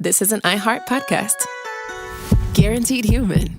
this is an iHeart podcast. Guaranteed human.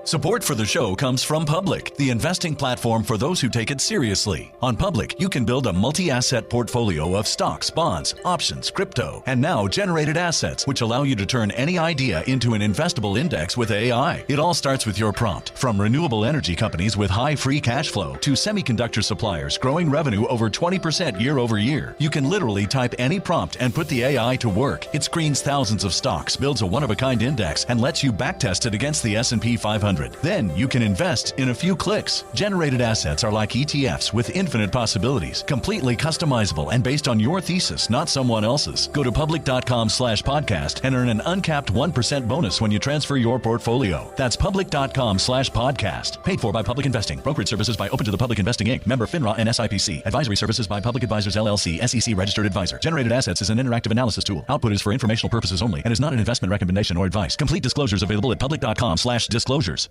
Support for the show comes from Public, the investing platform for those who take it seriously. On Public, you can build a multi-asset portfolio of stocks, bonds, options, crypto, and now generated assets, which allow you to turn any idea into an investable index with AI. It all starts with your prompt. From renewable energy companies with high free cash flow to semiconductor suppliers growing revenue over 20% year over year, you can literally type any prompt and put the AI to work. It screens thousands of stocks, builds a one-of-a-kind index, and lets you backtest it against the S&P 500. Then you can invest in a few clicks. Generated assets are like ETFs with infinite possibilities, completely customizable and based on your thesis, not someone else's. Go to public.com/podcast and earn an uncapped 1% bonus when you transfer your portfolio. That's public.com/podcast. Paid for by Public Investing. Brokerage services by Open to the Public Investing Inc. Member FINRA and SIPC. Advisory services by Public Advisors LLC, SEC registered advisor. Generated assets is an interactive analysis tool. Output is for informational purposes only and is not an investment recommendation or advice. Complete disclosures available at public.com/disclosures.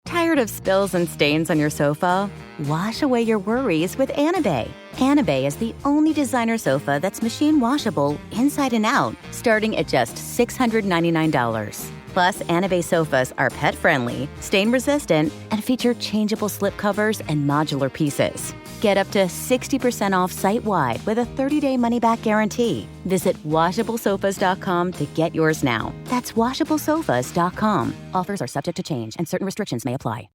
Tired of spills and stains on your sofa? Wash away your worries with Anabay. Anabay is the only designer sofa that's machine washable inside and out, starting at just $699. Plus, Anabay sofas are pet-friendly, stain-resistant, and feature changeable slip covers and modular pieces. Get up to 60% off site-wide with a 30-day money-back guarantee. Visit washablesofas.com to get yours now. That's washablesofas.com. Offers are subject to change and certain restrictions may apply.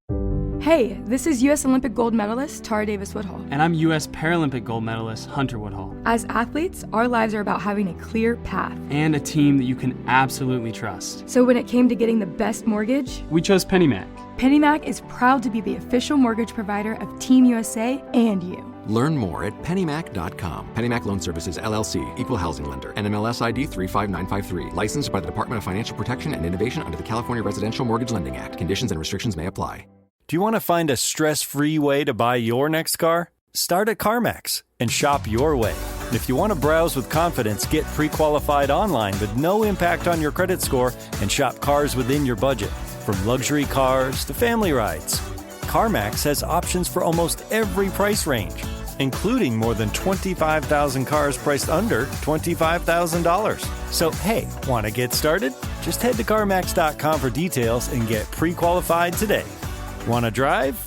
Hey, this is U.S. Olympic gold medalist Tara Davis-Woodhull. And I'm U.S. Paralympic gold medalist Hunter Woodhull. As athletes, our lives are about having a clear path. And a team that you can absolutely trust. So when it came to getting the best mortgage, we chose PennyMac. PennyMac is proud to be the official mortgage provider of Team USA and you. Learn more at pennymac.com. PennyMac Loan Services, LLC, Equal Housing Lender, NMLS ID 35953. Licensed by the Department of Financial Protection and Innovation under the California Residential Mortgage Lending Act. Conditions and restrictions may apply. Do you want to find a stress-free way to buy your next car? Start at CarMax and shop your way. If you want to browse with confidence, get pre-qualified online with no impact on your credit score and shop cars within your budget. From luxury cars to family rides, CarMax has options for almost every price range, including more than 25,000 cars priced under $25,000. So, hey, want to get started? Just head to CarMax.com for details and get pre-qualified today. Want to drive?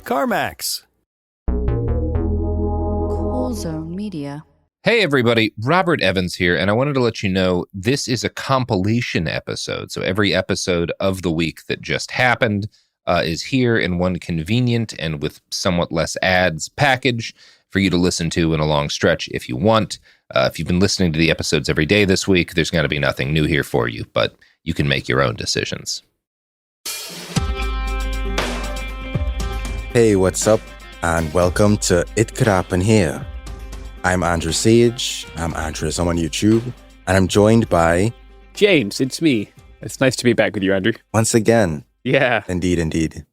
CarMax. Cool Zone Media. Hey everybody, Robert Evans here, and I wanted to let you know this is a compilation episode. So every episode of the week that just happened is here in one convenient and with somewhat less ads package for you to listen to in a long stretch if you want. If you've been listening to the episodes every day this week, there's going to be nothing new here for you, but you can make your own decisions. Hey, what's up? And welcome to It Could Happen Here. I'm Andrew Sage. I'm Andrew. I'm on YouTube. And I'm joined by... James, it's me. It's nice to be back with you, Andrew. Once again. Yeah. Indeed, indeed.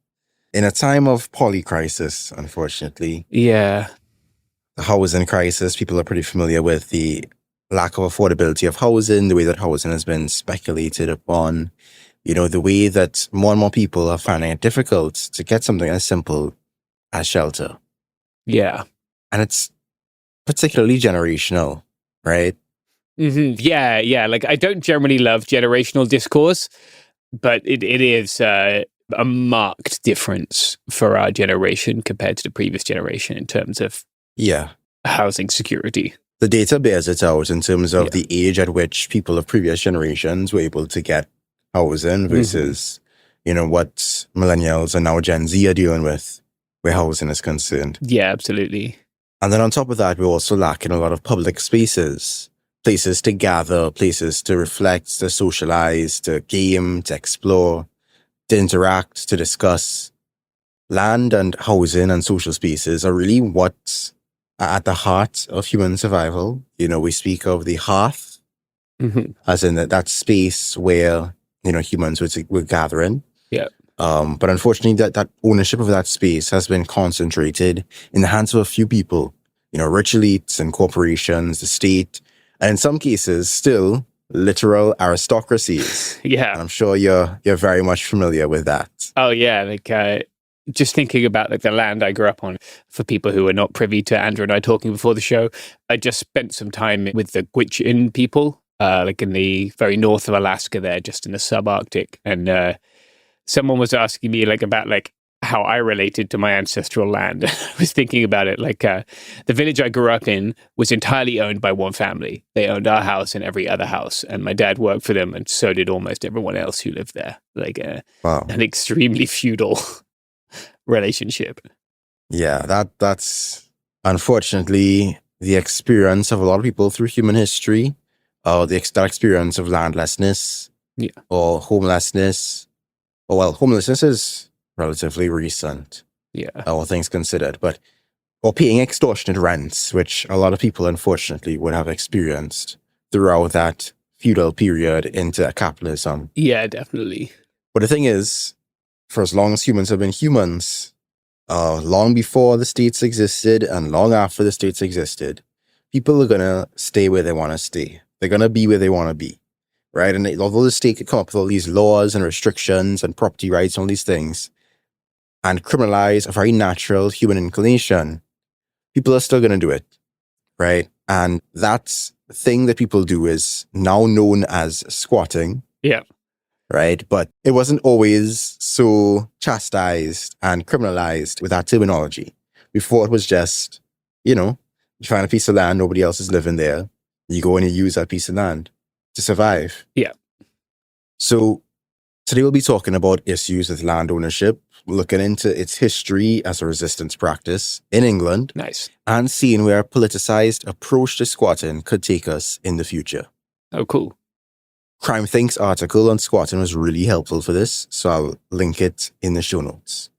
In a time of poly-crisis, unfortunately. Yeah. The housing crisis, people are pretty familiar with the lack of affordability of housing, the way that housing has been speculated upon. You know, the way that more and more people are finding it difficult to get something as simple as shelter. Yeah. And it's particularly generational, right? Mm-hmm. Yeah. Like, I don't generally love generational discourse, but it is a marked difference for our generation compared to the previous generation in terms of housing security. The data bears it out in terms of the age at which people of previous generations were able to get housing versus, you know, what millennials and now Gen Z are dealing with where housing is concerned. Yeah, absolutely. And then on top of that, we're also lacking a lot of public spaces, places to gather, places to reflect, to socialize, to game, to explore, to interact, to discuss. Land and housing and social spaces are really what are at the heart of human survival. You know, we speak of the hearth, as in that space where, you know, humans were gathering. Yeah. But unfortunately, that ownership of that space has been concentrated in the hands of a few people, you know, rich elites and corporations, the state, and in some cases, still literal aristocracies. Yeah. And I'm sure you're very much familiar with that. Oh, yeah. Like, just thinking about like the land I grew up on, for people who are not privy to Andrew and I talking before the show, I just spent some time with the Gwich'in people like in the very north of Alaska there, just in the subarctic. And someone was asking me like about like how I related to my ancestral land. I was thinking about it like the village I grew up in was entirely owned by one family. They owned our house and every other house, and my dad worked for them, and so did almost everyone else who lived there. Like an extremely feudal relationship. Yeah, that's unfortunately the experience of a lot of people through human history, that experience of landlessness, or homelessness. Homelessness is relatively recent, all things considered, or paying extortionate rents, which a lot of people unfortunately would have experienced throughout that feudal period into capitalism. Yeah, definitely. But the thing is, for as long as humans have been humans, long before the states existed and long after the states existed, people are going to stay where they want to stay. They're going to be where they want to be, right? And although the state could come up with all these laws and restrictions and property rights and all these things, and criminalize a very natural human inclination, people are still going to do it, right? And that thing that people do is now known as squatting. Yeah. Right? But it wasn't always so chastised and criminalized with that terminology. Before it was just, you find a piece of land, nobody else is living there. You go and you use that piece of land to survive. Yeah. So today we'll be talking about issues with land ownership, looking into its history as a resistance practice in England. Nice. And seeing where a politicized approach to squatting could take us in the future. Oh, cool. Crime Think's article on squatting was really helpful for this, so I'll link it in the show notes.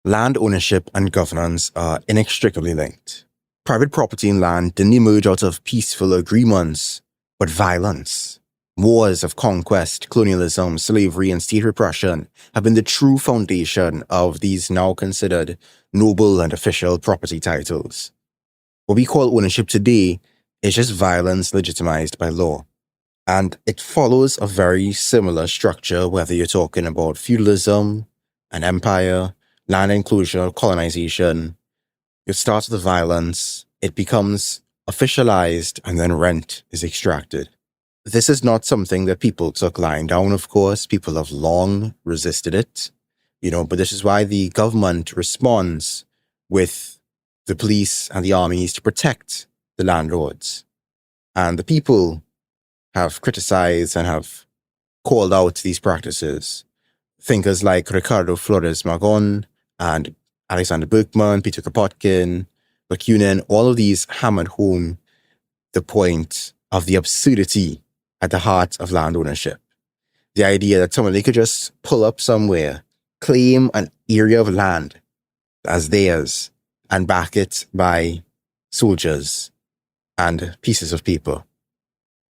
Land ownership and governance are inextricably linked. Private property and land didn't emerge out of peaceful agreements, but violence. Wars of conquest, colonialism, slavery, and state repression have been the true foundation of these now considered noble and official property titles. What we call ownership today is just violence legitimized by law. And it follows a very similar structure, whether you're talking about feudalism, an empire, land inclusion, or colonization. It starts with violence, it becomes officialized, and then rent is extracted. This is not something that people took lying down, of course. People have long resisted it, but this is why the government responds with the police and the armies to protect the landlords. And the people have criticized and have called out these practices. Thinkers like Ricardo Flores Magón and Alexander Berkman, Peter Kropotkin, Bakunin, all of these hammered home the point of the absurdity at the heart of land ownership. The idea that somebody could just pull up somewhere, claim an area of land as theirs, and back it by soldiers and pieces of paper.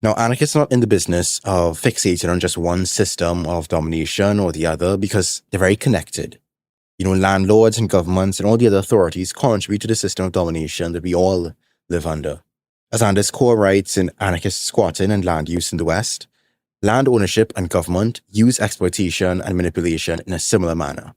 Now, anarchists are not in the business of fixating on just one system of domination or the other because they're very connected. Landlords and governments and all the other authorities contribute to the system of domination that we all live under. As Anders Core writes in Anarchist Squatting and Land Use in the West, land ownership and government use exploitation and manipulation in a similar manner.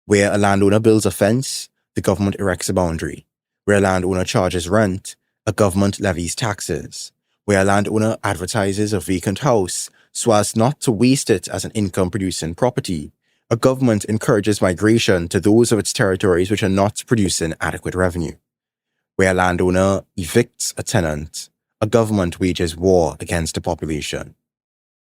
Where a landowner builds a fence, the government erects a boundary. Where a landowner charges rent, a government levies taxes. Where a landowner advertises a vacant house so as not to waste it as an income-producing property, a government encourages migration to those of its territories which are not producing adequate revenue. Where a landowner evicts a tenant, a government wages war against the population.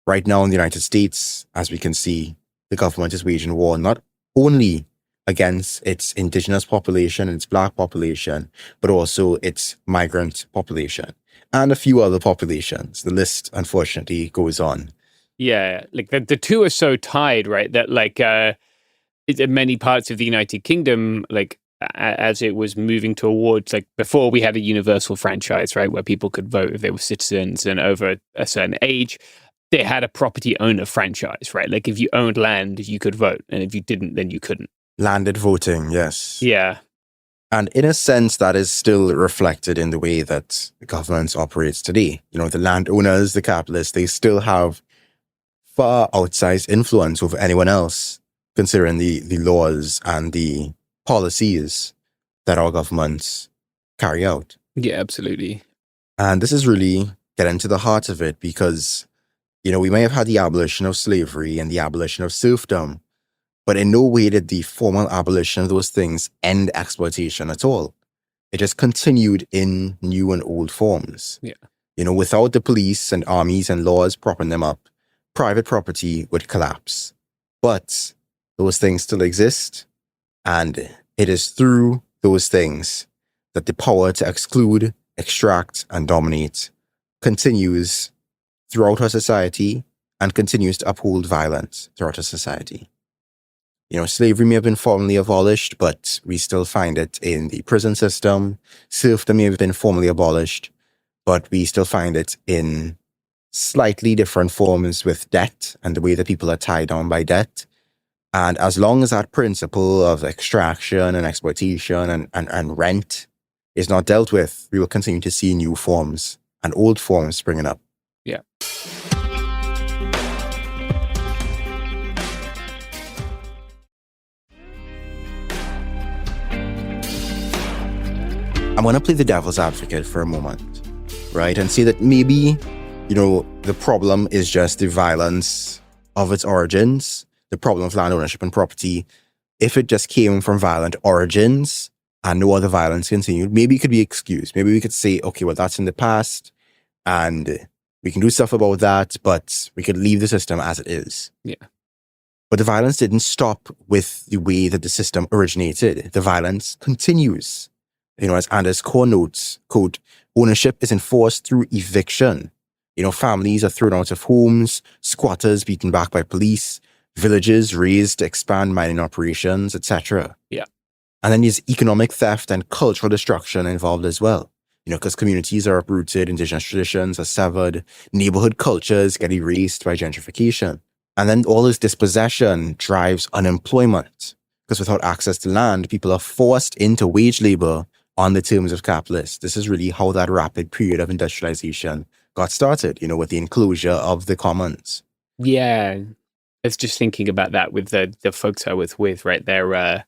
Right now in the United States, as we can see, the government is waging war not only against its indigenous population and its black population, but also its migrant population and a few other populations. The list, unfortunately, goes on. Yeah, like the two are so tied, right? That in many parts of the United Kingdom, as it was moving towards, before we had a universal franchise, right, where people could vote if they were citizens and over a certain age, they had a property owner franchise, right? Like if you owned land, you could vote, and if you didn't, then you couldn't. Landed voting, yes. Yeah. And in a sense, that is still reflected in the way that the government operates today. The landowners, the capitalists, they still have far outsized influence over anyone else, considering the laws and the policies that our governments carry out. Yeah, absolutely. And this is really get into the heart of it because, we may have had the abolition of slavery and the abolition of serfdom, but in no way did the formal abolition of those things end exploitation at all. It just continued in new and old forms. Yeah. Without the police and armies and laws propping them up, private property would collapse. But those things still exist, and it is through those things that the power to exclude, extract, and dominate continues throughout our society and continues to uphold violence throughout our society. Slavery may have been formally abolished, but we still find it in the prison system. Serfdom may have been formally abolished, but we still find it in slightly different forms with debt and the way that people are tied down by debt. And as long as that principle of extraction and exploitation and rent is not dealt with, we will continue to see new forms and old forms springing up. Yeah. I'm going to play the devil's advocate for a moment, right? And say that maybe, the problem is just the violence of its origins, the problem of land ownership and property. If it just came from violent origins and no other violence continued, maybe it could be excused. Maybe we could say, okay, well, that's in the past and we can do stuff about that, but we could leave the system as it is. Yeah. But the violence didn't stop with the way that the system originated. The violence continues. As Anders Core notes, quote, ownership is enforced through eviction. Families are thrown out of homes, squatters beaten back by police, villages razed to expand mining operations, etc. Yeah. And then there's economic theft and cultural destruction involved as well. Because communities are uprooted, indigenous traditions are severed, neighborhood cultures get erased by gentrification. And then all this dispossession drives unemployment. Because without access to land, people are forced into wage labor on the terms of capitalists. This is really how that rapid period of industrialization got started, with the enclosure of the commons. Yeah. I was just thinking about that with the folks I was with, right? Their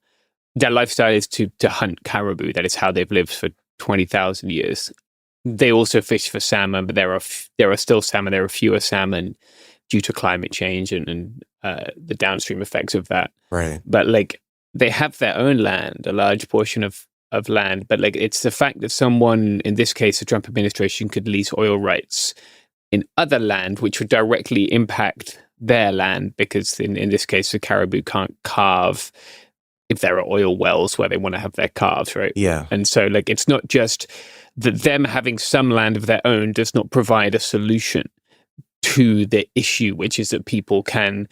lifestyle is to hunt caribou. That is how they've lived for 20,000 years. They also fish for salmon, but there are still salmon. There are fewer salmon due to climate change and the downstream effects of that. Right. But they have their own land, a large portion of land, but it's the fact that someone, in this case, the Trump administration, could lease oil rights in other land, which would directly impact their land, because in this case, the caribou can't calve if there are oil wells where they want to have their calves, right? Yeah. And so it's not just that them having some land of their own does not provide a solution to the issue, which is that people can,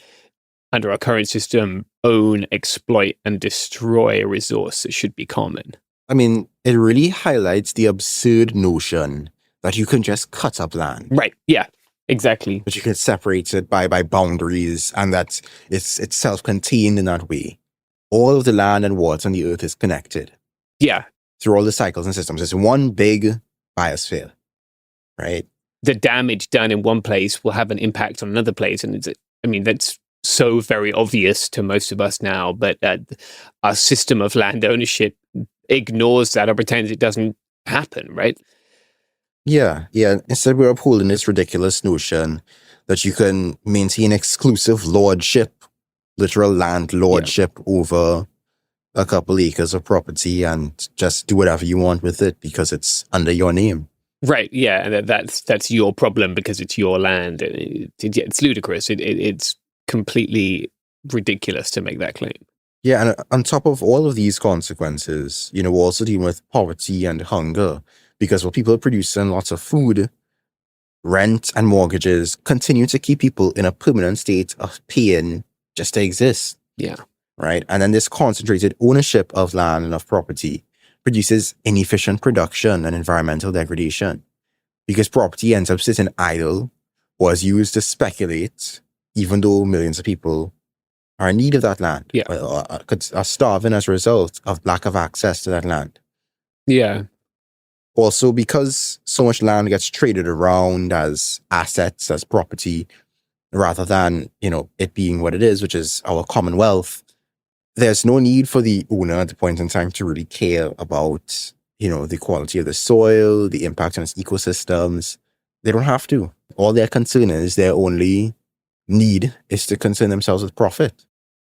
under our current system, own, exploit, and destroy a resource that should be common. I mean, it really highlights the absurd notion that you can just cut up land. Right. Yeah, exactly. That you can separate it by boundaries and that it's self-contained in that way. All of the land and water on the earth is connected. Yeah. Through all the cycles and systems. It's one big biosphere, right? The damage done in one place will have an impact on another place. And that's so very obvious to most of us now, but our system of land ownership ignores that or pretends it doesn't happen, right? Yeah. Instead, we're upholding this ridiculous notion that you can maintain exclusive lordship, literal land lordship over a couple acres of property and just do whatever you want with it because it's under your name. Right. Yeah, and that's your problem because it's your land. It's ludicrous. It's completely ridiculous to make that claim. Yeah, and on top of all of these consequences, we're also dealing with poverty and hunger because while people are producing lots of food, rent and mortgages continue to keep people in a permanent state of paying just to exist. Yeah. Right? And then this concentrated ownership of land and of property produces inefficient production and environmental degradation because property ends up sitting idle or is used to speculate, even though millions of people are in need of that land, or are starving as a result of lack of access to that land. Yeah. Also, because so much land gets traded around as assets, as property, rather than, it being what it is, which is our commonwealth, there's no need for the owner at the point in time to really care about, the quality of the soil, the impact on its ecosystems, They don't have to. All their concern is, their only need is to concern themselves with profit.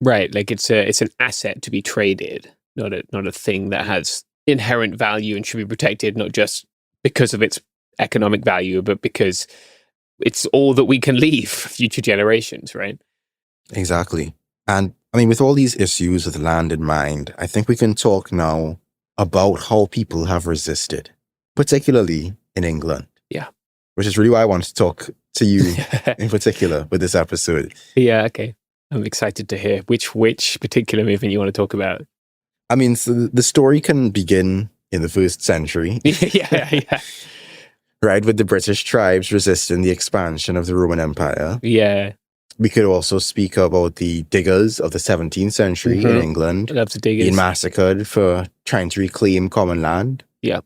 Right. Like it's an asset to be traded, not a thing that has inherent value and should be protected, not just because of its economic value, but because it's all that we can leave for future generations, right? Exactly. And I mean, with all these issues with land in mind, I think we can talk now about how people have resisted, particularly in England. Yeah. Which is really why I want to talk to you in particular with this episode. Yeah, okay. I'm excited to hear which particular movement you want to talk about. I mean, so the story can begin in the 1st century. Yeah. Right, with the British tribes resisting the expansion of the Roman Empire. Yeah. We could also speak about the diggers of the 17th century in England. I love the diggers. Being massacred for trying to reclaim common land. Yeah.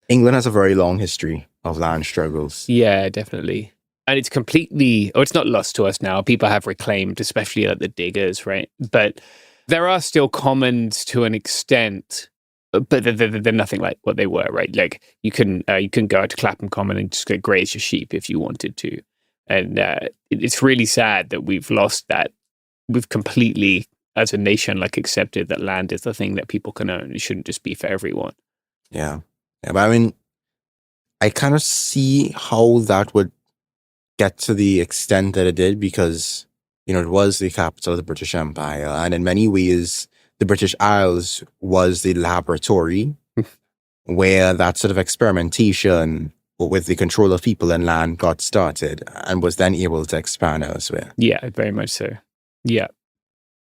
England has a very long history of land struggles. Yeah, definitely. And it's completely, it's not lost to us now. People have reclaimed, especially like the diggers, right? But there are still commons to an extent, but they're nothing like what they were, right? Like you can go out to Clapham Common and just go graze your sheep if you wanted to. And it's really sad that we've lost that. We've completely, as a nation, like accepted that land is the thing that people can own. It shouldn't just be for everyone. Yeah. But I mean, I kind of see how that would get to the extent that it did because, you know, it was the capital of the British Empire. And in many ways, the British Isles was the laboratory where that sort of experimentation with the control of people and land got started and was then able to expand elsewhere. Yeah, very much so. Yeah.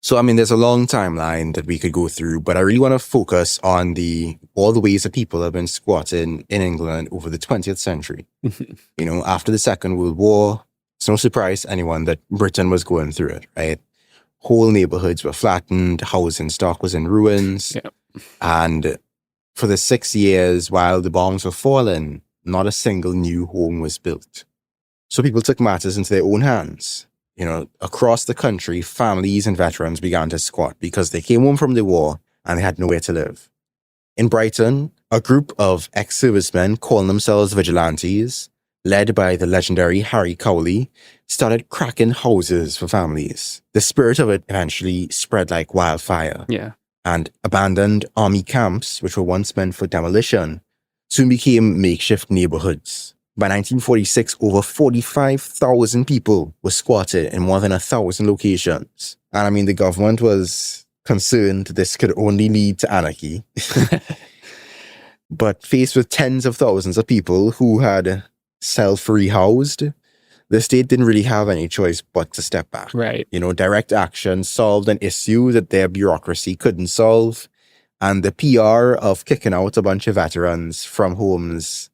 So, I mean, there's a long timeline that we could go through, but I really want to focus on all the ways that people have been squatting in England over the 20th century. You know, after the Second World War, it's no surprise to anyone that Britain was going through it, right? Whole neighborhoods were flattened, housing stock was in ruins. Yeah. And for the 6 years while the bombs were falling, not a single new home was built. So people took matters into their own hands. You know, across the country, families and veterans began to squat because they came home from the war and they had nowhere to live. In Brighton, a group of ex-servicemen calling themselves vigilantes, led by the legendary Harry Cowley, started cracking houses for families. The spirit of it eventually spread like wildfire. Yeah. And abandoned army camps, which were once meant for demolition, soon became makeshift neighborhoods. By 1946, over 45,000 people were squatted in more than 1,000 locations. And I mean, the government was concerned this could only lead to anarchy. But faced with tens of thousands of people who had self-rehoused, the state didn't really have any choice but to step back. Right. You know, direct action solved an issue that their bureaucracy couldn't solve. And the PR of kicking out a bunch of veterans from homes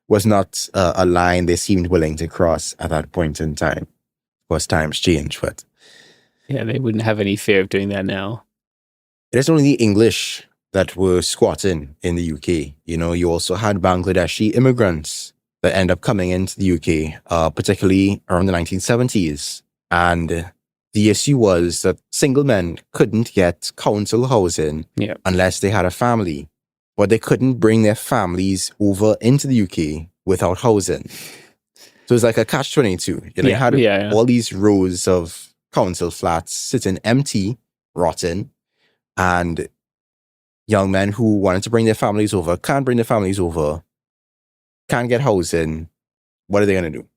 was not a line they seemed willing to cross at that point in time. Of course, times change, but... Yeah, they wouldn't have any fear of doing that now. It is only the English that were squatting in the UK. You know, you also had Bangladeshi immigrants that end up coming into the UK, particularly around the 1970s. And the issue was that single men couldn't get council housing unless they had a family. But they couldn't bring their families over into the UK without housing. So it's like a catch-22. You know, you had all these rows of council flats sitting empty, rotten, and young men who wanted to bring their families over, can't bring their families over, can't get housing. What are they going to do?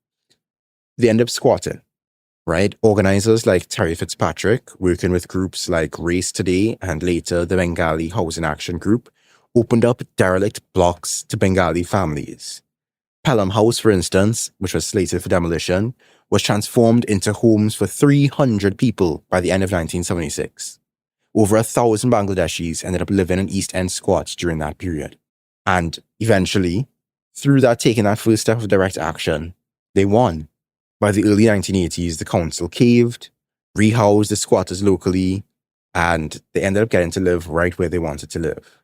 They end up squatting, right? Organizers like Terry Fitzpatrick, working with groups like Race Today and later the Bengali Housing Action Group, opened up derelict blocks to Bengali families. Pelham House, for instance, which was slated for demolition, was transformed into homes for 300 people by the end of 1976. Over 1,000 Bangladeshis ended up living in East End squats during that period. And eventually, through that taking that first step of direct action, they won. By the early 1980s, the council caved, rehoused the squatters locally, and they ended up getting to live right where they wanted to live.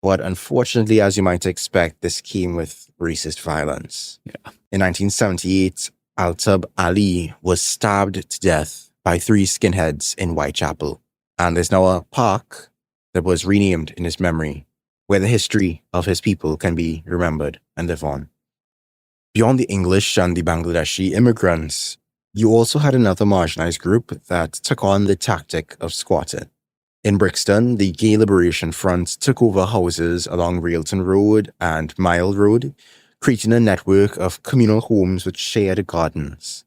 But unfortunately, as you might expect, this came with racist violence. Yeah. In 1978, Altab Ali was stabbed to death by 3 skinheads in Whitechapel. And there's now a park that was renamed in his memory, where the history of his people can be remembered and live on. Beyond the English and the Bangladeshi immigrants, you also had another marginalized group that took on the tactic of squatting. In Brixton, the Gay Liberation Front took over houses along Railton Road and Mile Road, creating a network of communal homes with shared gardens.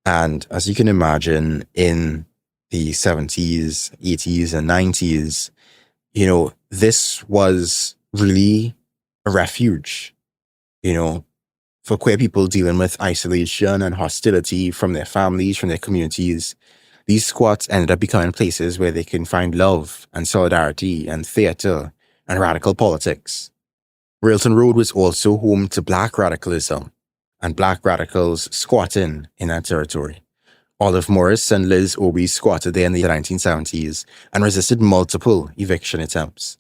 And as you can imagine, in the 70s, 80s, and 90s, this was really a refuge, for queer people dealing with isolation and hostility from their families, from their communities. These squats ended up becoming places where they can find love and solidarity and theatre and radical politics. Railton Road was also home to black radicalism and black radicals squatting in that territory. Olive Morris and Liz Obi squatted there in the 1970s and resisted multiple eviction attempts.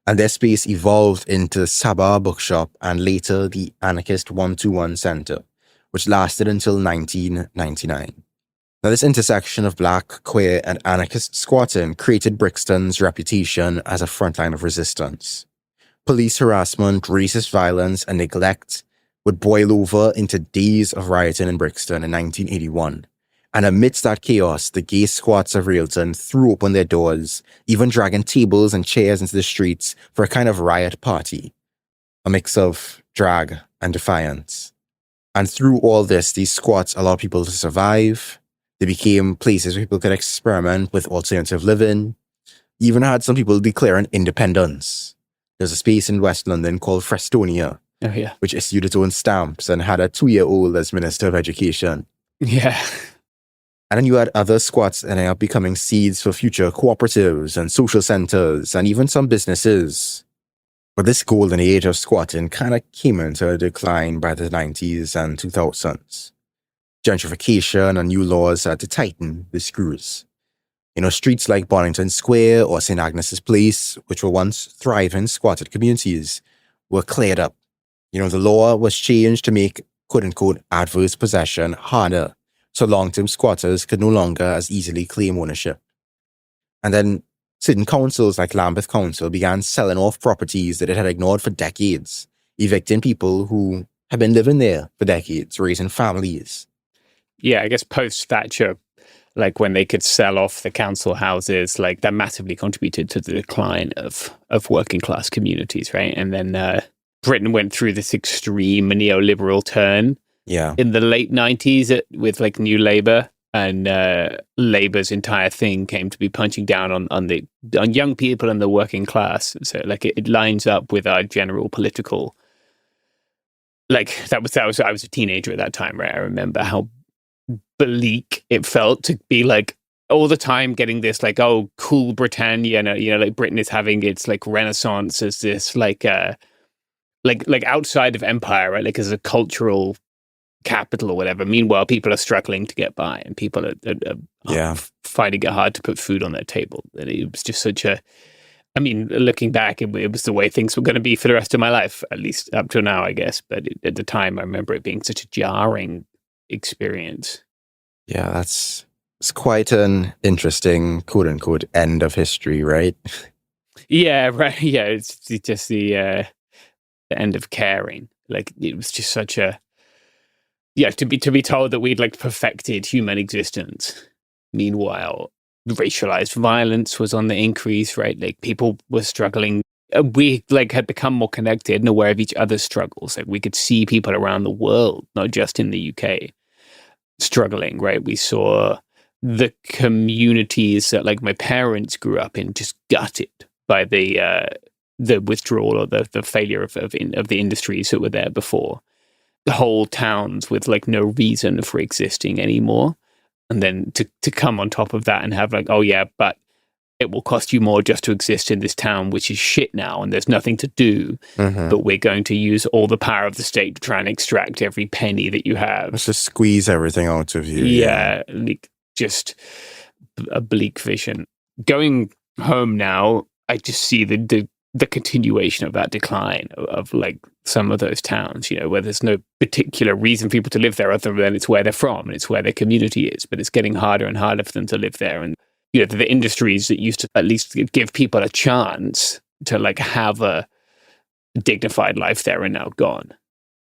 And their space evolved into Sabah Bookshop and later the Anarchist 121 Center, which lasted until 1999. Now, this intersection of black, queer, and anarchist squatting created Brixton's reputation as a frontline of resistance. Police harassment, racist violence, and neglect would boil over into days of rioting in Brixton in 1981. And amidst that chaos, the gay squats of Railton threw open their doors, even dragging tables and chairs into the streets for a kind of riot party, a mix of drag and defiance. And through all this, these squats allowed people to survive. They became places where people could experiment with alternative living. Even had some people declaring independence. There's a space in West London called Frestonia, which issued its own stamps and had a 2-year-old as Minister of Education. Yeah. And then you had other squats ending up becoming seeds for future cooperatives and social centres and even some businesses. But this golden age of squatting kind of came into a decline by the 90s and 2000s. Gentrification and new laws had to tighten the screws. Streets like Bonington Square or St. Agnes's Place, which were once thriving squatted communities, were cleared up. The law was changed to make quote-unquote adverse possession harder, so long-term squatters could no longer as easily claim ownership. And then certain councils like Lambeth Council began selling off properties that it had ignored for decades, evicting people who had been living there for decades, raising families. Yeah, I guess post-Thatcher, like when they could sell off the council houses, like that massively contributed to the decline of working class communities, right? And then Britain went through this extreme neoliberal turn in the late 90s with like New Labour, and Labour's entire thing came to be punching down on young people and the working class. So like it lines up with our general political, like I was a teenager at that time, right? I remember how bleak it felt to be like all the time getting this like, oh, cool Britannia, like Britain is having its like renaissance as this like outside of empire, right? Like as a cultural capital or whatever. Meanwhile, people are struggling to get by and people are finding it hard to put food on their table. And it was just looking back, it was the way things were going to be for the rest of my life, at least up till now, I guess. But at the time, I remember it being such a jarring experience. Yeah, it's quite an interesting quote unquote end of history, right? Yeah, right. Yeah, it's just the end of caring. Like it was just such a to be told that we'd like perfected human existence. Meanwhile, racialized violence was on the increase, right? Like people were struggling. We like had become more connected and aware of each other's struggles. Like we could see people around the world, not just in the UK, struggling, right? We saw the communities that like my parents grew up in just gutted by the withdrawal or the failure of the industries that were there before. The whole towns with like no reason for existing anymore. And then to come on top of that and have like, oh yeah, but it will cost you more just to exist in this town, which is shit now, and there's nothing to do. Mm-hmm. But we're going to use all the power of the state to try and extract every penny that you have. Let's just squeeze everything out of you. Yeah, like just a bleak vision. Going home now, I just see the continuation of that decline of like some of those towns, where there's no particular reason for people to live there other than it's where they're from and it's where their community is. But it's getting harder and harder for them to live there. And the industries that used to at least give people a chance to like have a dignified life there are now gone.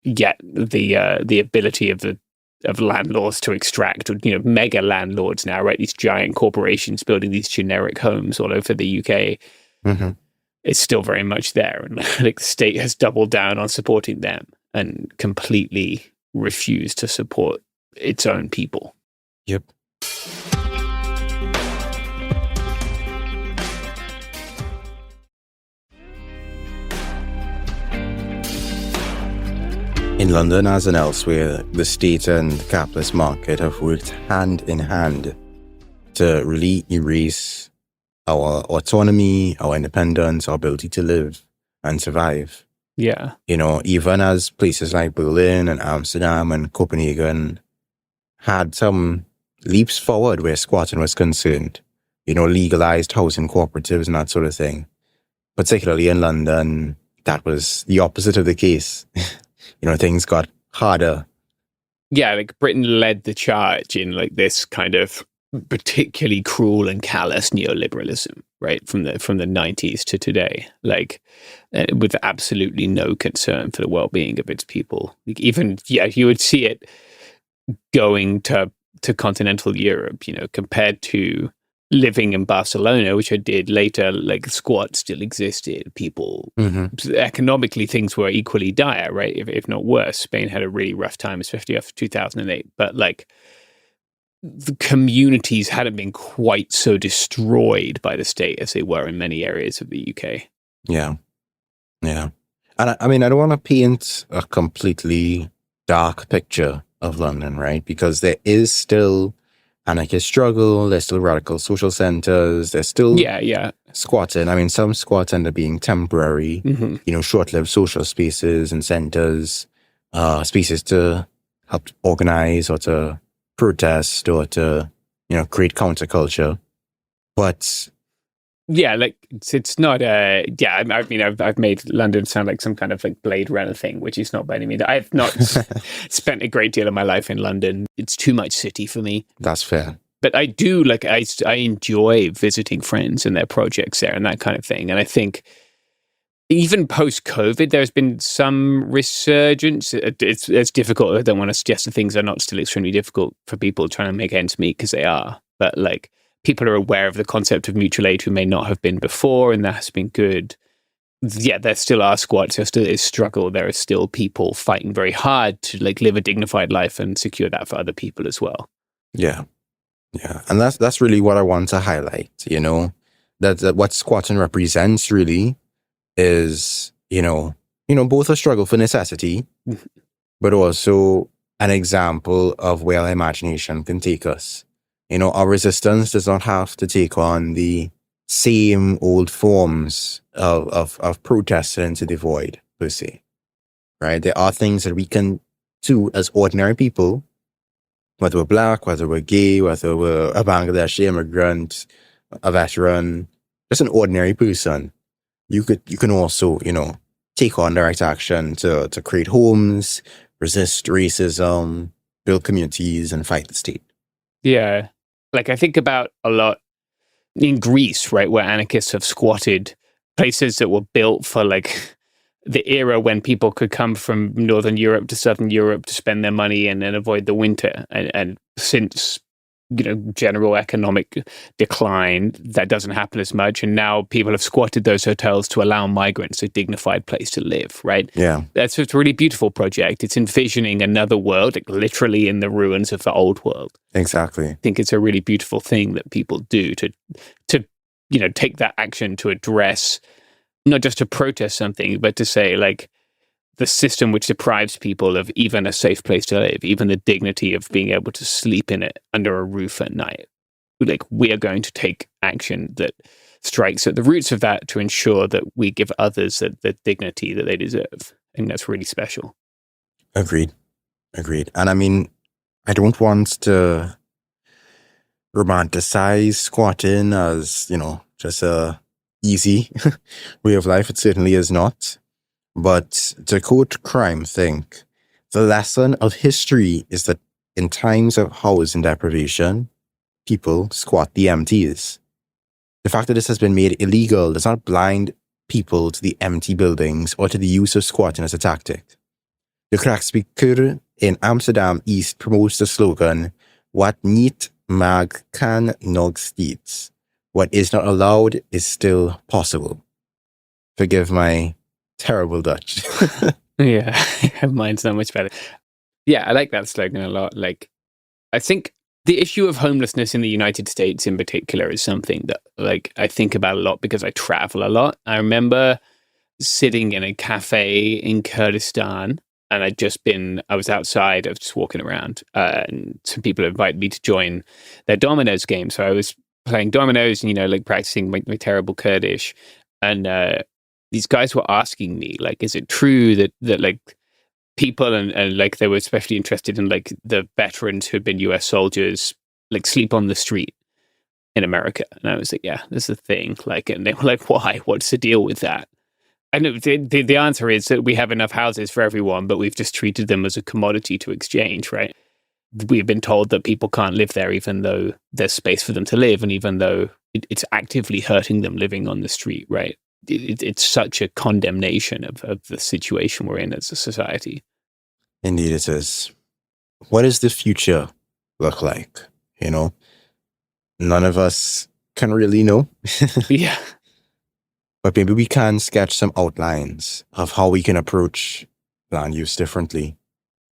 yet the ability of landlords to extract, mega landlords now, right? These giant corporations building these generic homes all over the UK. Mm-hmm. It's still very much there. And like the state has doubled down on supporting them and completely refused to support its own people. Yep. In London, as in elsewhere, the state and the capitalist market have worked hand in hand to really erase our autonomy, our independence, our ability to live and survive. Yeah. Even as places like Berlin and Amsterdam and Copenhagen had some leaps forward where squatting was concerned, legalized housing cooperatives and that sort of thing. Particularly in London, that was the opposite of the case. Things got harder. Yeah, like Britain led the charge in like this kind of particularly cruel and callous neoliberalism, right? From the 90s to today, like with absolutely no concern for the well-being of its people. Like even, you would see it going to continental Europe, compared to living in Barcelona, which I did later. Like squat still existed. People, economically, things were equally dire, right? If not worse. Spain had a really rough time, especially after 2008. But like the communities hadn't been quite so destroyed by the state as they were in many areas of the UK. Yeah. And I don't want to paint a completely dark picture of London, right? Because there is still anarchist struggle, there's still radical social centers, there's still squatting. Some squats end up being temporary, short-lived social spaces and centers, spaces to help organize or to protest or to, create counterculture. But yeah, like it's not I've made London sound like some kind of like Blade Runner thing, which is not by any means. I've not spent a great deal of my life in London. It's too much city for me. That's fair. But I do I enjoy visiting friends and their projects there and that kind of thing. And I think even post-COVID, there's been some resurgence. It's difficult. I don't want to suggest that things are not still extremely difficult for people trying to make ends meet, because they are. But like, people are aware of the concept of mutual aid who may not have been before, and that has been good. Yeah, there still are squats. There still is struggle. There are still people fighting very hard to like live a dignified life and secure that for other people as well. Yeah, and that's really what I want to highlight. That what squatting represents really is both a struggle for necessity, but also an example of where imagination can take us. Our resistance does not have to take on the same old forms of protesting into the void, per se. Right? There are things that we can do as ordinary people, whether we're black, whether we're gay, whether we're a Bangladeshi immigrant, a veteran, just an ordinary person. You can also, take on direct action to create homes, resist racism, build communities, and fight the state. Yeah. Like I think about a lot in Greece, right, where anarchists have squatted, places that were built for like the era when people could come from Northern Europe to Southern Europe to spend their money and then avoid the winter. And since, general economic decline, that doesn't happen as much. And now people have squatted those hotels to allow migrants a dignified place to live, right? Yeah. It's a really beautiful project. It's envisioning another world, like literally in the ruins of the old world. Exactly. I think it's a really beautiful thing that people do to take that action to address, not just to protest something, but to say like, the system which deprives people of even a safe place to live, even the dignity of being able to sleep in it under a roof at night. Like, we are going to take action that strikes at the roots of that to ensure that we give others the dignity that they deserve. And that's really special. Agreed. And I don't want to romanticize squatting as, just a easy way of life. It certainly is not. But to quote Crime Think, the lesson of history is that in times of housing deprivation, people squat the empties. The fact that this has been made illegal does not blind people to the empty buildings or to the use of squatting as a tactic. De Krachtspieker in Amsterdam East promotes the slogan, "Wat niet mag kan nog steeds. What is not allowed is still possible." Forgive my terrible Dutch. Yeah, mine's not much better. Yeah, I like that slogan a lot. Like, I think the issue of homelessness in the United States in particular is something that, like, I think about a lot because I travel a lot. I remember sitting in a cafe in Kurdistan, and I was outside, I was just walking around, and some people invited me to join their dominoes game. So I was playing dominoes and, like, practicing my terrible Kurdish. And these guys were asking me, like, is it true that like, people and like, they were especially interested in, like, the veterans who had been US soldiers, like, sleep on the street in America? And I was like, yeah, this is a thing. Like, and they were like, why? What's the deal with that? And the answer is that we have enough houses for everyone, but we've just treated them as a commodity to exchange, right? We've been told that people can't live there even though there's space for them to live, and even though it's actively hurting them living on the street, right? It's such a condemnation of the situation we're in as a society. Indeed it is. What does the future look like? None of us can really know. Yeah. But maybe we can sketch some outlines of how we can approach land use differently.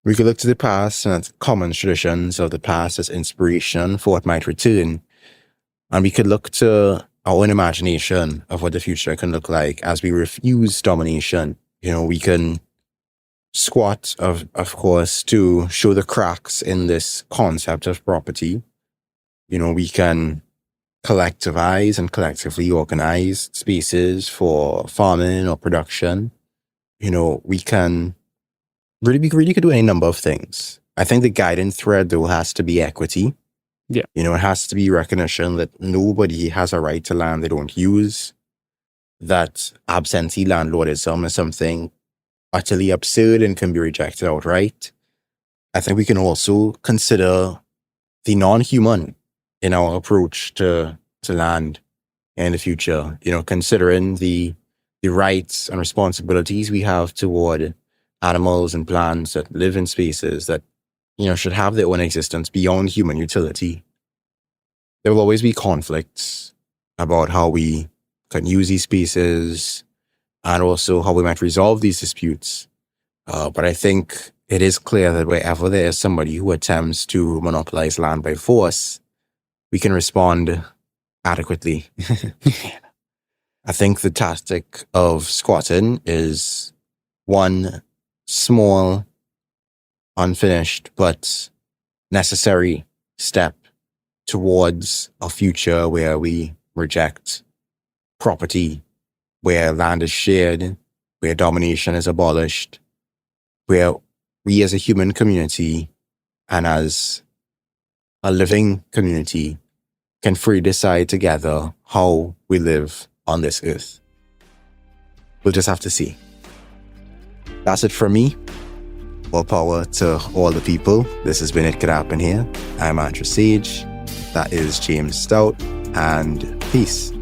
We could look to the past and at common traditions of the past as inspiration for what might return. And we could look to our own imagination of what the future can look like as we refuse domination. We can squat, of course, to show the cracks in this concept of property. We can collectivize and collectively organize spaces for farming or production. We can really could do any number of things. I think the guiding thread, though, has to be equity. Yeah. It has to be recognition that nobody has a right to land they don't use, that absentee landlordism is something utterly absurd and can be rejected outright. I think we can also consider the non-human in our approach to land in the future, considering the rights and responsibilities we have toward animals and plants that live in spaces that should have their own existence beyond human utility. There will always be conflicts about how we can use these spaces and also how we might resolve these disputes. But I think it is clear that wherever there is somebody who attempts to monopolize land by force, we can respond adequately. I think the tactic of squatting is one small, unfinished, but necessary step towards a future where we reject property, where land is shared, where domination is abolished, where we as a human community and as a living community can freely decide together how we live on this earth. We'll just have to see. That's it from me. All power to all the people. This has been It Could Happen Here. I'm Andrew Sage. That is James Stout. And peace.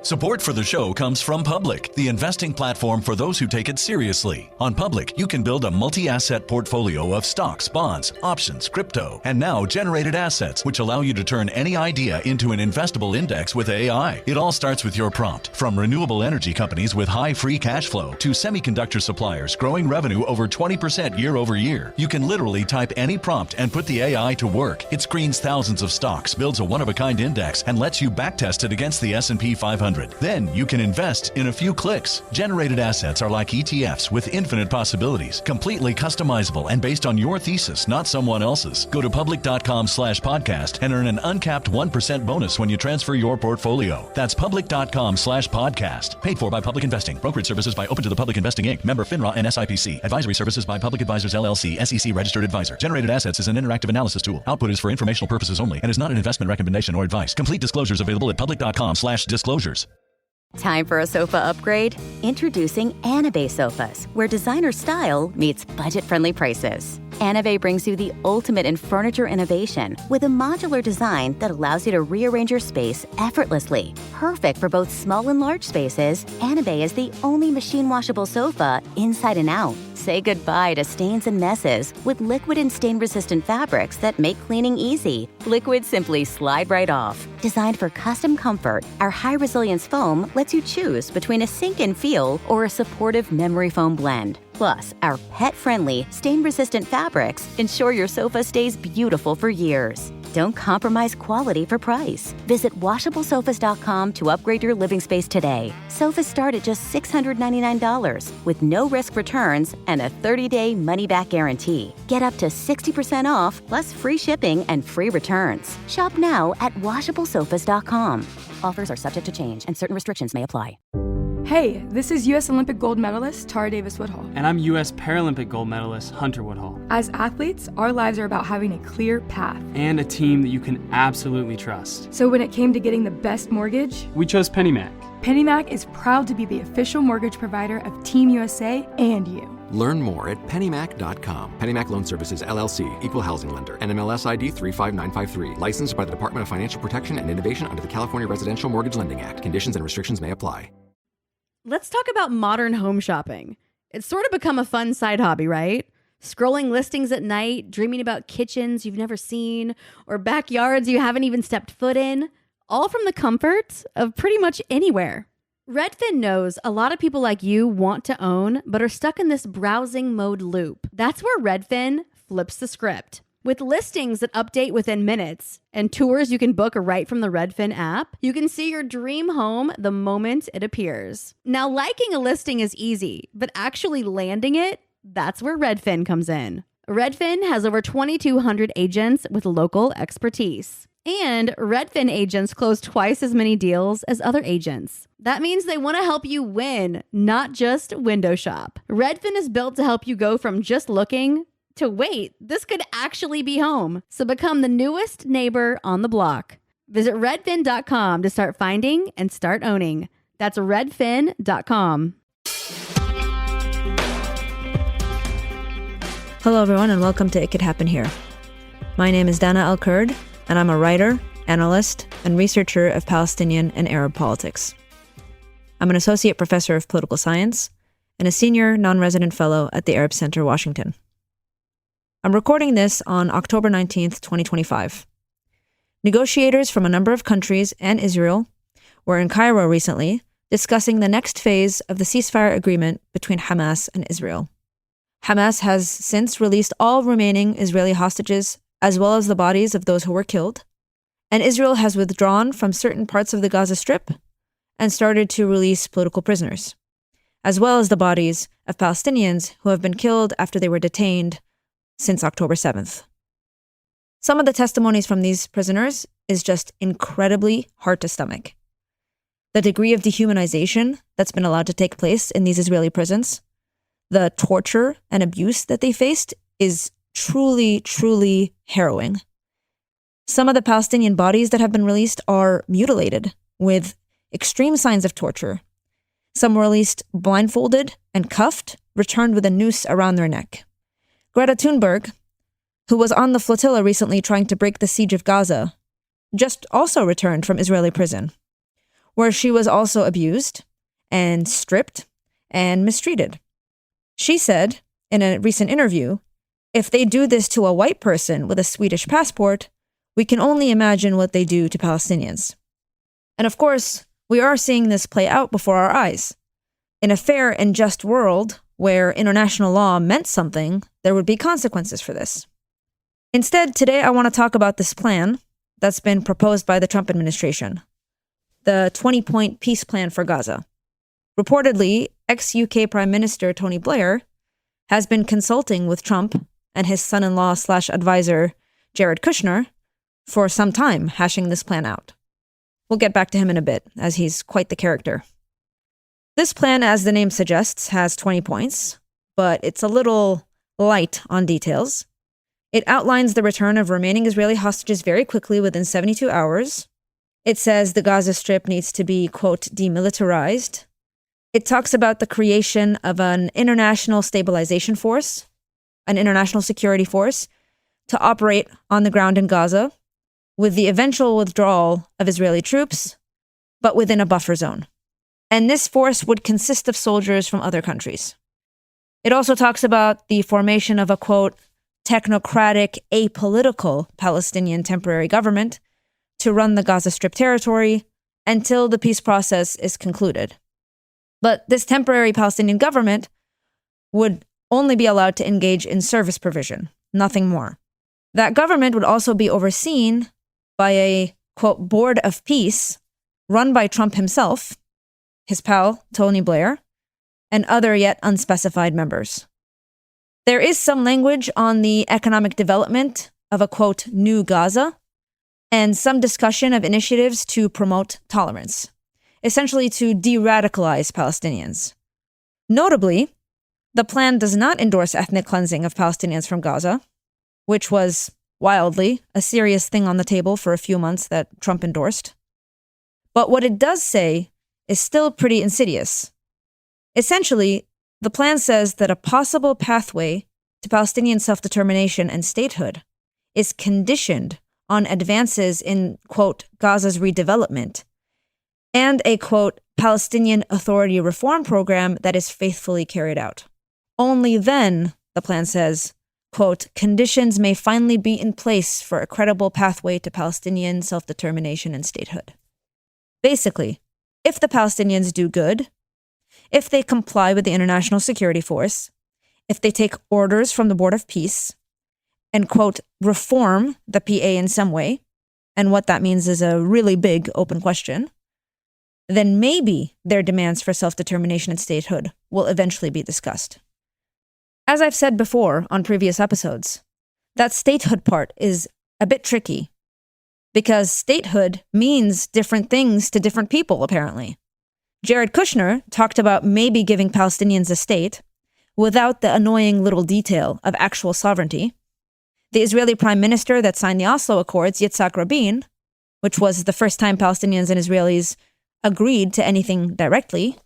Support for the show comes from Public, the investing platform for those who take it seriously. On Public, you can build a multi-asset portfolio of stocks, bonds, options, crypto, and now generated assets, which allow you to turn any idea into an investable index with AI. It all starts with your prompt. From renewable energy companies with high free cash flow to semiconductor suppliers growing revenue over 20% year over year, you can literally type any prompt and put the AI to work. It screens thousands of stocks, builds a one-of-a-kind index, and lets you backtest it against the S&P 500. Then you can invest in a few clicks. Generated assets are like ETFs with infinite possibilities, completely customizable and based on your thesis, not someone else's. Go to public.com/podcast and earn an uncapped 1% bonus when you transfer your portfolio. That's public.com/podcast. Paid for by Public Investing. Brokerage services by Open to the Public Investing Inc. Member FINRA and SIPC. Advisory services by Public Advisors LLC, SEC registered advisor. Generated assets is an interactive analysis tool. Output is for informational purposes only and is not an investment recommendation or advice. Complete disclosures available at public.com/disclosures. Time for a sofa upgrade? Introducing Anabe sofas, where designer style meets budget-friendly prices. Anabe brings you the ultimate in furniture innovation with a modular design that allows you to rearrange your space effortlessly. Perfect for both small and large spaces, Anabe is the only machine-washable sofa inside and out. Say goodbye to stains and messes with liquid and stain-resistant fabrics that make cleaning easy. Liquids simply slide right off. Designed for custom comfort, our high-resilience foam lets you choose between a sink-in feel or a supportive memory foam blend. Plus, our pet-friendly, stain-resistant fabrics ensure your sofa stays beautiful for years. Don't compromise quality for price. Visit washablesofas.com to upgrade your living space today. Sofas start at just $699 with no risk returns and a 30-day money-back guarantee. Get up to 60% off plus free shipping and free returns. Shop now at washablesofas.com. Offers are subject to change and certain restrictions may apply. Hey, this is U.S. Olympic gold medalist Tara Davis-Woodhull. And I'm U.S. Paralympic gold medalist Hunter Woodhull. As athletes, our lives are about having a clear path. And a team that you can absolutely trust. So when it came to getting the best mortgage, we chose PennyMac. PennyMac is proud to be the official mortgage provider of Team USA and you. Learn more at pennymac.com. PennyMac Loan Services, LLC, Equal Housing Lender, NMLS ID 35953. Licensed by the Department of Financial Protection and Innovation under the California Residential Mortgage Lending Act. Conditions and restrictions may apply. Let's talk about modern home shopping. It's sort of become a fun side hobby, right? Scrolling listings at night, dreaming about kitchens you've never seen, or backyards you haven't even stepped foot in, all from the comfort of pretty much anywhere. Redfin knows a lot of people like you want to own, but are stuck in this browsing mode loop. That's where Redfin flips the script. With listings that update within minutes and tours you can book right from the Redfin app, you can see your dream home the moment it appears. Now, liking a listing is easy, but actually landing it, that's where Redfin comes in. Redfin has over 2,200 agents with local expertise. And Redfin agents close twice as many deals as other agents. That means they want to help you win, not just window shop. Redfin is built to help you go from just looking to wait, this could actually be home. So become the newest neighbor on the block. Visit redfin.com to start finding and start owning. That's redfin.com. Hello, everyone, and welcome to It Could Happen Here. My name is Dana Al-Kurd, and I'm a writer, analyst, and researcher of Palestinian and Arab politics. I'm an associate professor of political science and a senior non-resident fellow at the Arab Center, Washington. I'm recording this on October 19th, 2025. Negotiators from a number of countries and Israel were in Cairo recently discussing the next phase of the ceasefire agreement between Hamas and Israel. Hamas has since released all remaining Israeli hostages, as well as the bodies of those who were killed, and Israel has withdrawn from certain parts of the Gaza Strip and started to release political prisoners, as well as the bodies of Palestinians who have been killed after they were detained since October 7th. Some of the testimonies from these prisoners is just incredibly hard to stomach. The degree of dehumanization that's been allowed to take place in these Israeli prisons, the torture and abuse that they faced is truly, truly harrowing. Some of the Palestinian bodies that have been released are mutilated with extreme signs of torture. Some were released blindfolded and cuffed, returned with a noose around their neck. Greta Thunberg, who was on the flotilla recently trying to break the siege of Gaza, just also returned from Israeli prison, where she was also abused and stripped and mistreated. She said in a recent interview, if they do this to a white person with a Swedish passport, we can only imagine what they do to Palestinians. And of course, we are seeing this play out before our eyes. In a fair and just world where international law meant something, there would be consequences for this. Instead, today I want to talk about this plan that's been proposed by the Trump administration, the 20-point peace plan for Gaza. Reportedly, ex-UK Prime Minister Tony Blair has been consulting with Trump and his son-in-law/advisor Jared Kushner for some time, hashing this plan out. We'll get back to him in a bit, as he's quite the character. This plan, as the name suggests, has 20 points, but it's a little light on details. It outlines the return of remaining Israeli hostages very quickly within 72 hours. It says the Gaza Strip needs to be, quote, demilitarized. It talks about the creation of an international stabilization force, an international security force, to operate on the ground in Gaza, with the eventual withdrawal of Israeli troops, but within a buffer zone. And this force would consist of soldiers from other countries. It also talks about the formation of a, quote, technocratic, apolitical Palestinian temporary government to run the Gaza Strip territory until the peace process is concluded. But this temporary Palestinian government would only be allowed to engage in service provision, nothing more. That government would also be overseen by a, quote, board of peace run by Trump himself, his pal, Tony Blair, and other yet unspecified members. There is some language on the economic development of a, quote, new Gaza, and some discussion of initiatives to promote tolerance, essentially to de-radicalize Palestinians. Notably, the plan does not endorse ethnic cleansing of Palestinians from Gaza, which was, wildly, a serious thing on the table for a few months that Trump endorsed. But what it does say is still pretty insidious. Essentially, the plan says that a possible pathway to Palestinian self-determination and statehood is conditioned on advances in, quote, Gaza's redevelopment and a, quote, Palestinian Authority reform program that is faithfully carried out. Only then, the plan says, quote, conditions may finally be in place for a credible pathway to Palestinian self-determination and statehood. Basically, if the Palestinians do good, if they comply with the international security force, if they take orders from the Board of Peace, and, quote, reform the PA in some way, and what that means is a really big open question, then maybe their demands for self-determination and statehood will eventually be discussed. As I've said before on previous episodes, that statehood part is a bit tricky, because statehood means different things to different people, apparently. Jared Kushner talked about maybe giving Palestinians a state without the annoying little detail of actual sovereignty. The Israeli prime minister that signed the Oslo Accords, Yitzhak Rabin, which was the first time Palestinians and Israelis agreed to anything directly,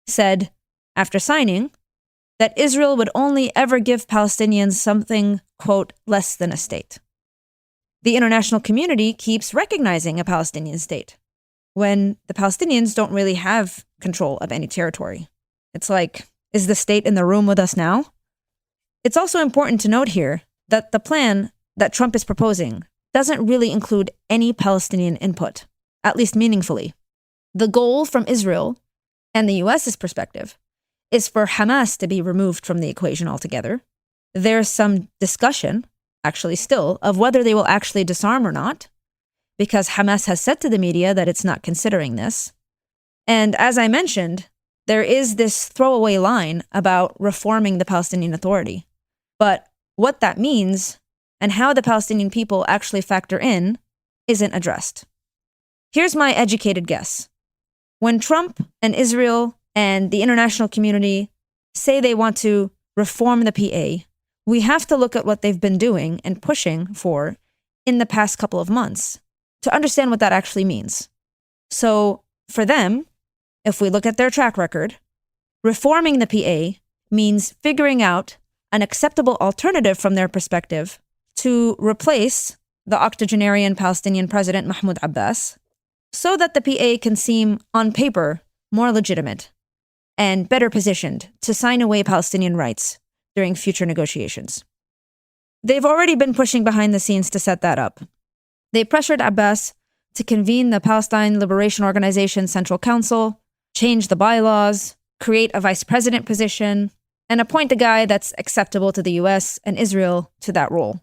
said, after signing, that Israel would only ever give Palestinians something, quote, less than a state. The international community keeps recognizing a Palestinian state when the Palestinians don't really have control of any territory. It's like, is the state in the room with us now? It's also important to note here that the plan that Trump is proposing doesn't really include any Palestinian input, at least meaningfully. The goal from Israel and the US's perspective is for Hamas to be removed from the equation altogether. There's some discussion, actually still, of whether they will actually disarm or not, because Hamas has said to the media that it's not considering this. And as I mentioned, there is this throwaway line about reforming the Palestinian Authority. But what that means and how the Palestinian people actually factor in isn't addressed. Here's my educated guess. When Trump and Israel and the international community say they want to reform the PA, we have to look at what they've been doing and pushing for in the past couple of months to understand what that actually means. So for them, if we look at their track record, reforming the PA means figuring out an acceptable alternative from their perspective to replace the octogenarian Palestinian president Mahmoud Abbas so that the PA can seem, on paper, more legitimate and better positioned to sign away Palestinian rights during future negotiations. They've already been pushing behind the scenes to set that up. They pressured Abbas to convene the Palestine Liberation Organization Central Council, change the bylaws, create a vice president position, and appoint a guy that's acceptable to the US and Israel to that role.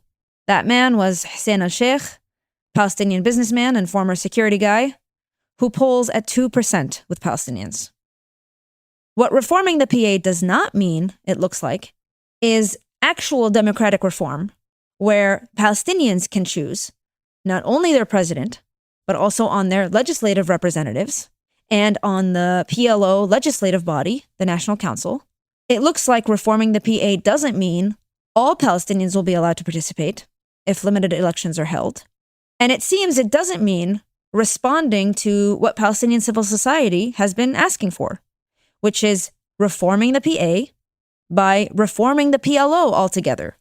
That man was Hussein al-Sheikh, Palestinian businessman and former security guy, who polls at 2% with Palestinians. What reforming the PA does not mean, it looks like, is actual democratic reform, where Palestinians can choose not only their president, but also on their legislative representatives and on the PLO legislative body, the National Council. It looks like reforming the PA doesn't mean all Palestinians will be allowed to participate if limited elections are held. And it seems it doesn't mean responding to what Palestinian civil society has been asking for, which is reforming the PA by reforming the PLO altogether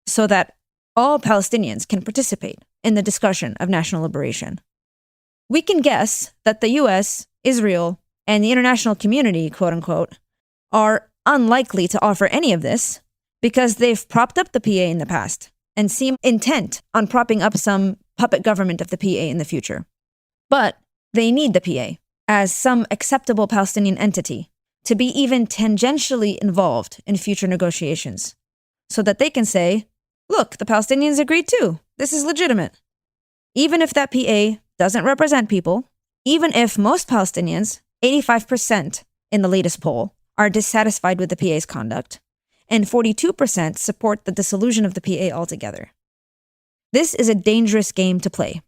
so that all Palestinians can participate in the discussion of national liberation. We can guess that the US, Israel, and the international community, quote unquote, are unlikely to offer any of this because they've propped up the PA in the past and seem intent on propping up some puppet government of the PA in the future. But they need the PA as some acceptable Palestinian entity to be even tangentially involved in future negotiations so that they can say, look, the Palestinians agreed too. This is legitimate. Even if that PA doesn't represent people, even if most Palestinians, 85% in the latest poll, are dissatisfied with the PA's conduct, and 42% support the dissolution of the PA altogether. This is a dangerous game to play.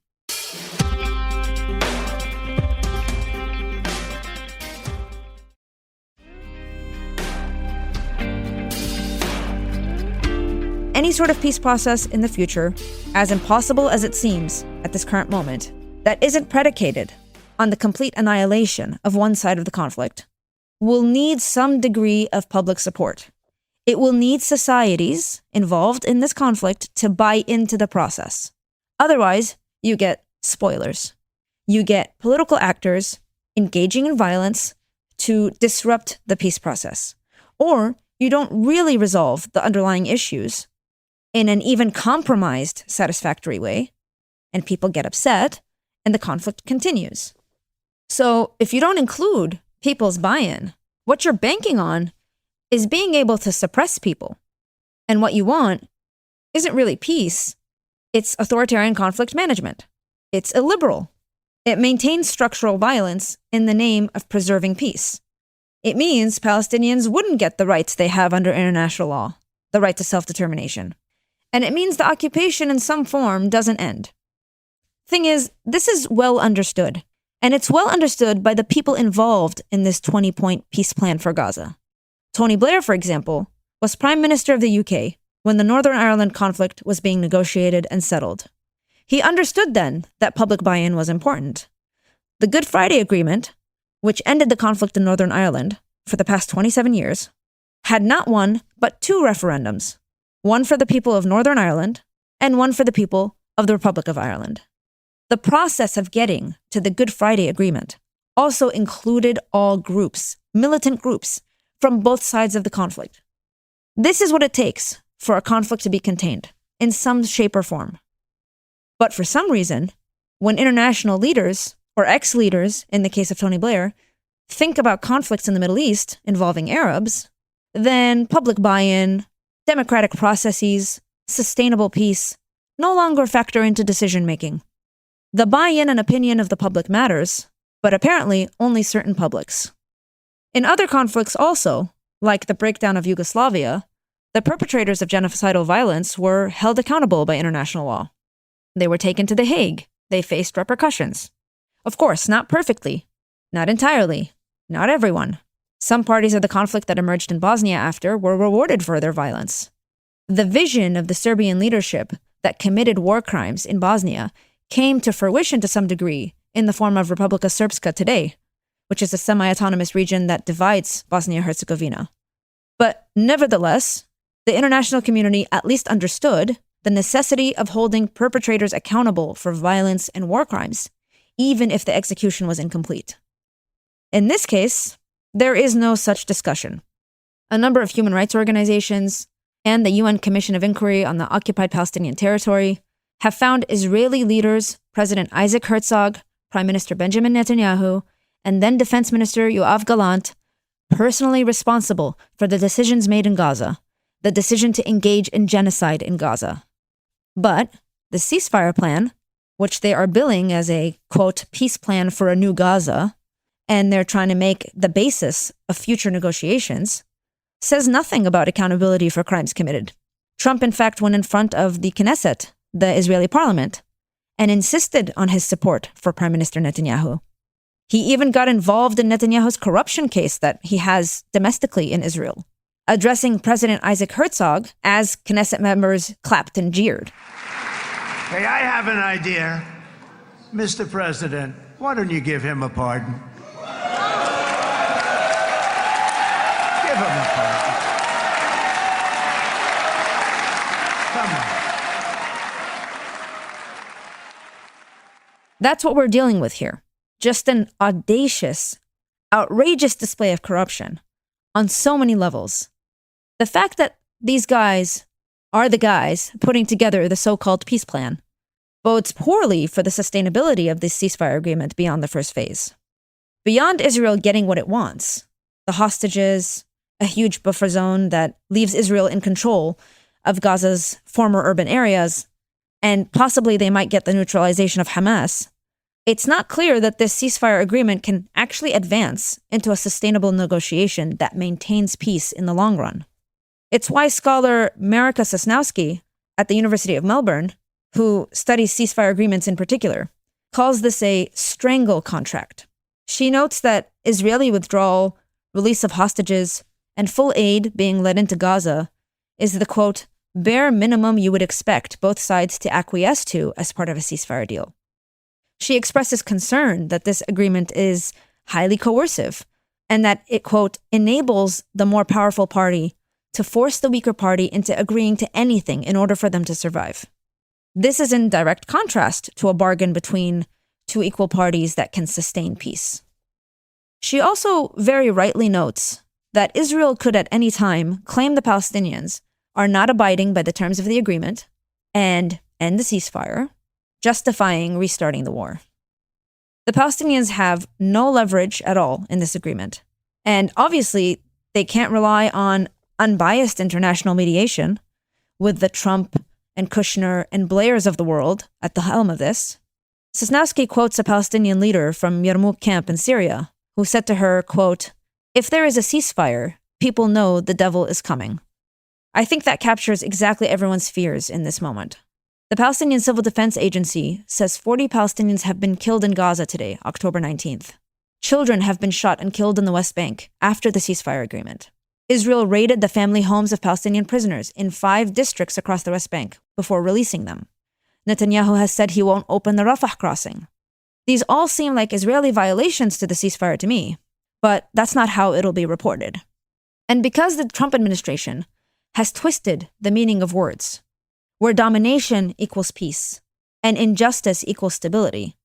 Any sort of peace process in the future, as impossible as it seems at this current moment, that isn't predicated on the complete annihilation of one side of the conflict, will need some degree of public support. It will need societies involved in this conflict to buy into the process. Otherwise, you get spoilers. You get political actors engaging in violence to disrupt the peace process. Or you don't really resolve the underlying issues in an even compromised, satisfactory way, and people get upset, and the conflict continues. So if you don't include people's buy-in, what you're banking on is being able to suppress people. And what you want isn't really peace. It's authoritarian conflict management. It's illiberal. It maintains structural violence in the name of preserving peace. It means Palestinians wouldn't get the rights they have under international law, the right to self-determination. And it means the occupation in some form doesn't end. Thing is, this is well understood. And it's well understood by the people involved in this 20-point peace plan for Gaza. Tony Blair, for example, was Prime Minister of the UK when the Northern Ireland conflict was being negotiated and settled. He understood then that public buy-in was important. The Good Friday Agreement, which ended the conflict in Northern Ireland for the past 27 years, had not one but two referendums, one for the people of Northern Ireland and one for the people of the Republic of Ireland. The process of getting to the Good Friday Agreement also included all groups, militant groups, from both sides of the conflict. This is what it takes for a conflict to be contained, in some shape or form. But for some reason, when international leaders, or ex-leaders in the case of Tony Blair, think about conflicts in the Middle East involving Arabs, then public buy-in, democratic processes, sustainable peace no longer factor into decision-making. The buy-in and opinion of the public matters, but apparently only certain publics. In other conflicts also, like the breakdown of Yugoslavia, the perpetrators of genocidal violence were held accountable by international law. They were taken to The Hague. They faced repercussions. Of course, not perfectly, not entirely, not everyone. Some parties of the conflict that emerged in Bosnia after were rewarded for their violence. The vision of the Serbian leadership that committed war crimes in Bosnia came to fruition to some degree in the form of Republika Srpska today, which is a semi-autonomous region that divides Bosnia-Herzegovina. But nevertheless, the international community at least understood the necessity of holding perpetrators accountable for violence and war crimes, even if the execution was incomplete. In this case, there is no such discussion. A number of human rights organizations and the UN Commission of Inquiry on the Occupied Palestinian Territory have found Israeli leaders, President Isaac Herzog, Prime Minister Benjamin Netanyahu, and then Defense Minister Yoav Gallant, personally responsible for the decisions made in Gaza, the decision to engage in genocide in Gaza. But the ceasefire plan, which they are billing as a, quote, peace plan for a new Gaza, and they're trying to make the basis of future negotiations, says nothing about accountability for crimes committed. Trump, in fact, went in front of the Knesset, the Israeli parliament, and insisted on his support for Prime Minister Netanyahu. He even got involved in Netanyahu's corruption case that he has domestically in Israel, addressing President Isaac Herzog as Knesset members clapped and jeered. Hey, I have an idea. Mr. President, why don't you give him a pardon? Give him a pardon. Come on. That's what we're dealing with here. Just an audacious, outrageous display of corruption on so many levels. The fact that these guys are the guys putting together the so-called peace plan bodes poorly for the sustainability of this ceasefire agreement beyond the first phase. Beyond Israel getting what it wants, the hostages, a huge buffer zone that leaves Israel in control of Gaza's former urban areas, and possibly they might get the neutralization of Hamas, it's not clear that this ceasefire agreement can actually advance into a sustainable negotiation that maintains peace in the long run. It's why scholar Marika Sosnowski at the University of Melbourne, who studies ceasefire agreements in particular, calls this a strangle contract. She notes that Israeli withdrawal, release of hostages, and full aid being led into Gaza is the, quote, bare minimum you would expect both sides to acquiesce to as part of a ceasefire deal. She expresses concern that this agreement is highly coercive and that it, quote, enables the more powerful party to force the weaker party into agreeing to anything in order for them to survive. This is in direct contrast to a bargain between two equal parties that can sustain peace. She also very rightly notes that Israel could at any time claim the Palestinians are not abiding by the terms of the agreement and end the ceasefire, justifying restarting the war. The Palestinians have no leverage at all in this agreement, and obviously they can't rely on unbiased international mediation with the Trump and Kushner and Blairs of the world at the helm of this. Sosnowski quotes a Palestinian leader from Yarmouk camp in Syria who said to her, quote, if there is a ceasefire, people know the devil is coming. I think that captures exactly everyone's fears in this moment. The Palestinian Civil Defense Agency says 40 Palestinians have been killed in Gaza today, October 19th. Children have been shot and killed in the West Bank after the ceasefire agreement. Israel raided the family homes of Palestinian prisoners in 5 districts across the West Bank before releasing them. Netanyahu has said he won't open the Rafah crossing. These all seem like Israeli violations to the ceasefire to me, but that's not how it'll be reported. And because the Trump administration has twisted the meaning of words, where domination equals peace and injustice equals stability,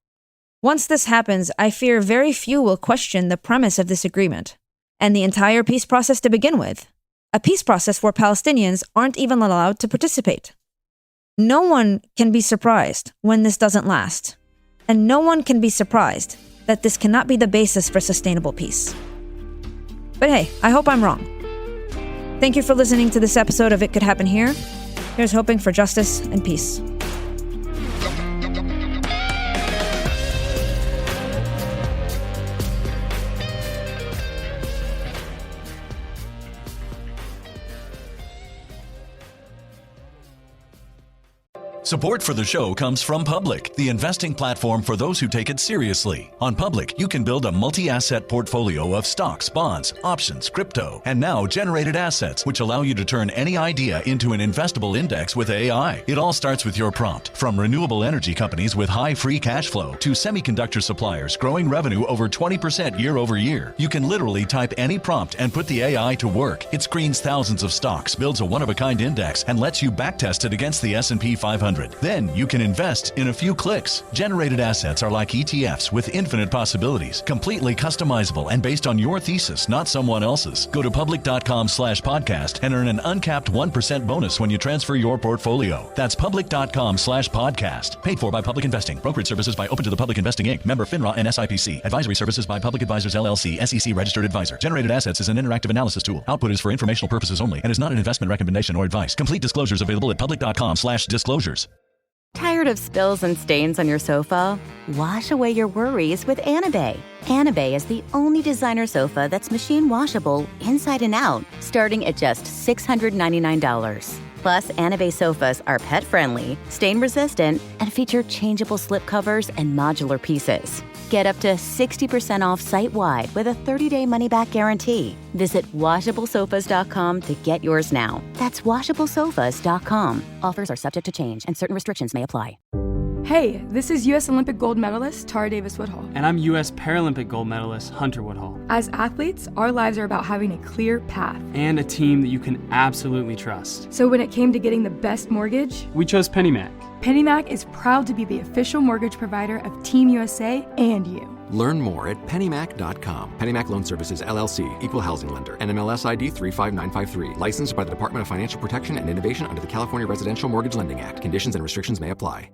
once this happens, I fear very few will question the premise of this agreement and the entire peace process to begin with, a peace process where Palestinians aren't even allowed to participate. No one can be surprised when this doesn't last, and no one can be surprised that this cannot be the basis for sustainable peace. But hey, I hope I'm wrong. Thank you for listening to this episode of It Could Happen Here. Here's hoping for justice and peace. Support for the show comes from Public, the investing platform for those who take it seriously. On Public, you can build a multi-asset portfolio of stocks, bonds, options, crypto, and now generated assets, which allow you to turn any idea into an investable index with AI. It all starts with your prompt. From renewable energy companies with high free cash flow to semiconductor suppliers growing revenue over 20% year over year, you can literally type any prompt and put the AI to work. It screens thousands of stocks, builds a one-of-a-kind index, and lets you backtest it against the S&P 500. Then you can invest in a few clicks. Generated assets are like ETFs with infinite possibilities, completely customizable and based on your thesis, not someone else's. Go to public.com/podcast and earn an uncapped 1% bonus when you transfer your portfolio. That's public.com/podcast. Paid for by Public Investing. Brokerage services by Open to the Public Investing Inc. Member FINRA and SIPC. Advisory services by Public Advisors LLC, SEC registered advisor. Generated assets is an interactive analysis tool. Output is for informational purposes only and is not an investment recommendation or advice. Complete disclosures available at public.com/disclosures. Tired of spills and stains on your sofa? Wash away your worries with Anabay. Anabay is the only designer sofa that's machine washable inside and out, starting at just $699. Plus, Anabay sofas are pet-friendly, stain-resistant, and feature changeable slip covers and modular pieces. Get up to 60% off site-wide with a 30-day money-back guarantee. Visit washablesofas.com to get yours now. That's washablesofas.com. Offers are subject to change and certain restrictions may apply. Hey, this is U.S. Olympic gold medalist Tara Davis Woodhull. And I'm U.S. Paralympic gold medalist Hunter Woodhull. As athletes, our lives are about having a clear path. And a team that you can absolutely trust. So when it came to getting the best mortgage, we chose PennyMac. PennyMac is proud to be the official mortgage provider of Team USA and you. Learn more at pennymac.com. PennyMac Loan Services, LLC, Equal Housing Lender, NMLS ID 35953. Licensed by the Department of Financial Protection and Innovation under the California Residential Mortgage Lending Act. Conditions and restrictions may apply.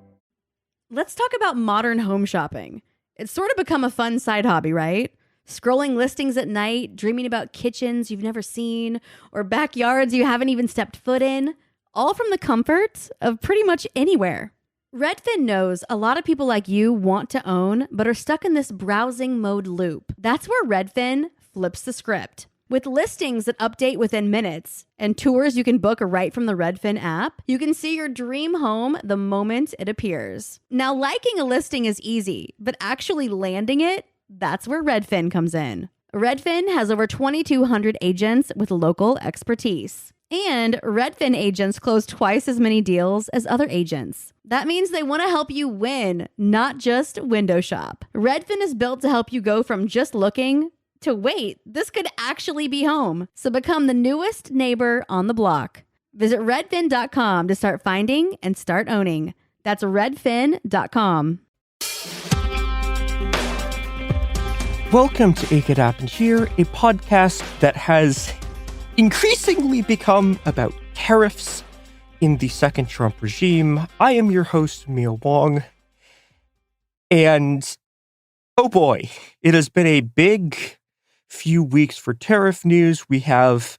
Let's talk about modern home shopping. It's sort of become a fun side hobby, right? Scrolling listings at night, dreaming about kitchens you've never seen, or backyards you haven't even stepped foot in, all from the comfort of pretty much anywhere. Redfin knows a lot of people like you want to own, but are stuck in this browsing mode loop. That's where Redfin flips the script. With listings that update within minutes and tours you can book right from the Redfin app, you can see your dream home the moment it appears. Now, liking a listing is easy, but actually landing it, that's where Redfin comes in. Redfin has over 2,200 agents with local expertise. And Redfin agents close twice as many deals as other agents. That means they want to help you win, not just window shop. Redfin is built to help you go from just looking to wait, this could actually be home. So become the newest neighbor on the block. Visit redfin.com to start finding and start owning. That's redfin.com. Welcome to It Could Happen Here, a podcast that has increasingly become about tariffs in the second Trump regime. I am your host, Mia Wong. And oh boy, it has been a big few weeks for tariff news. We have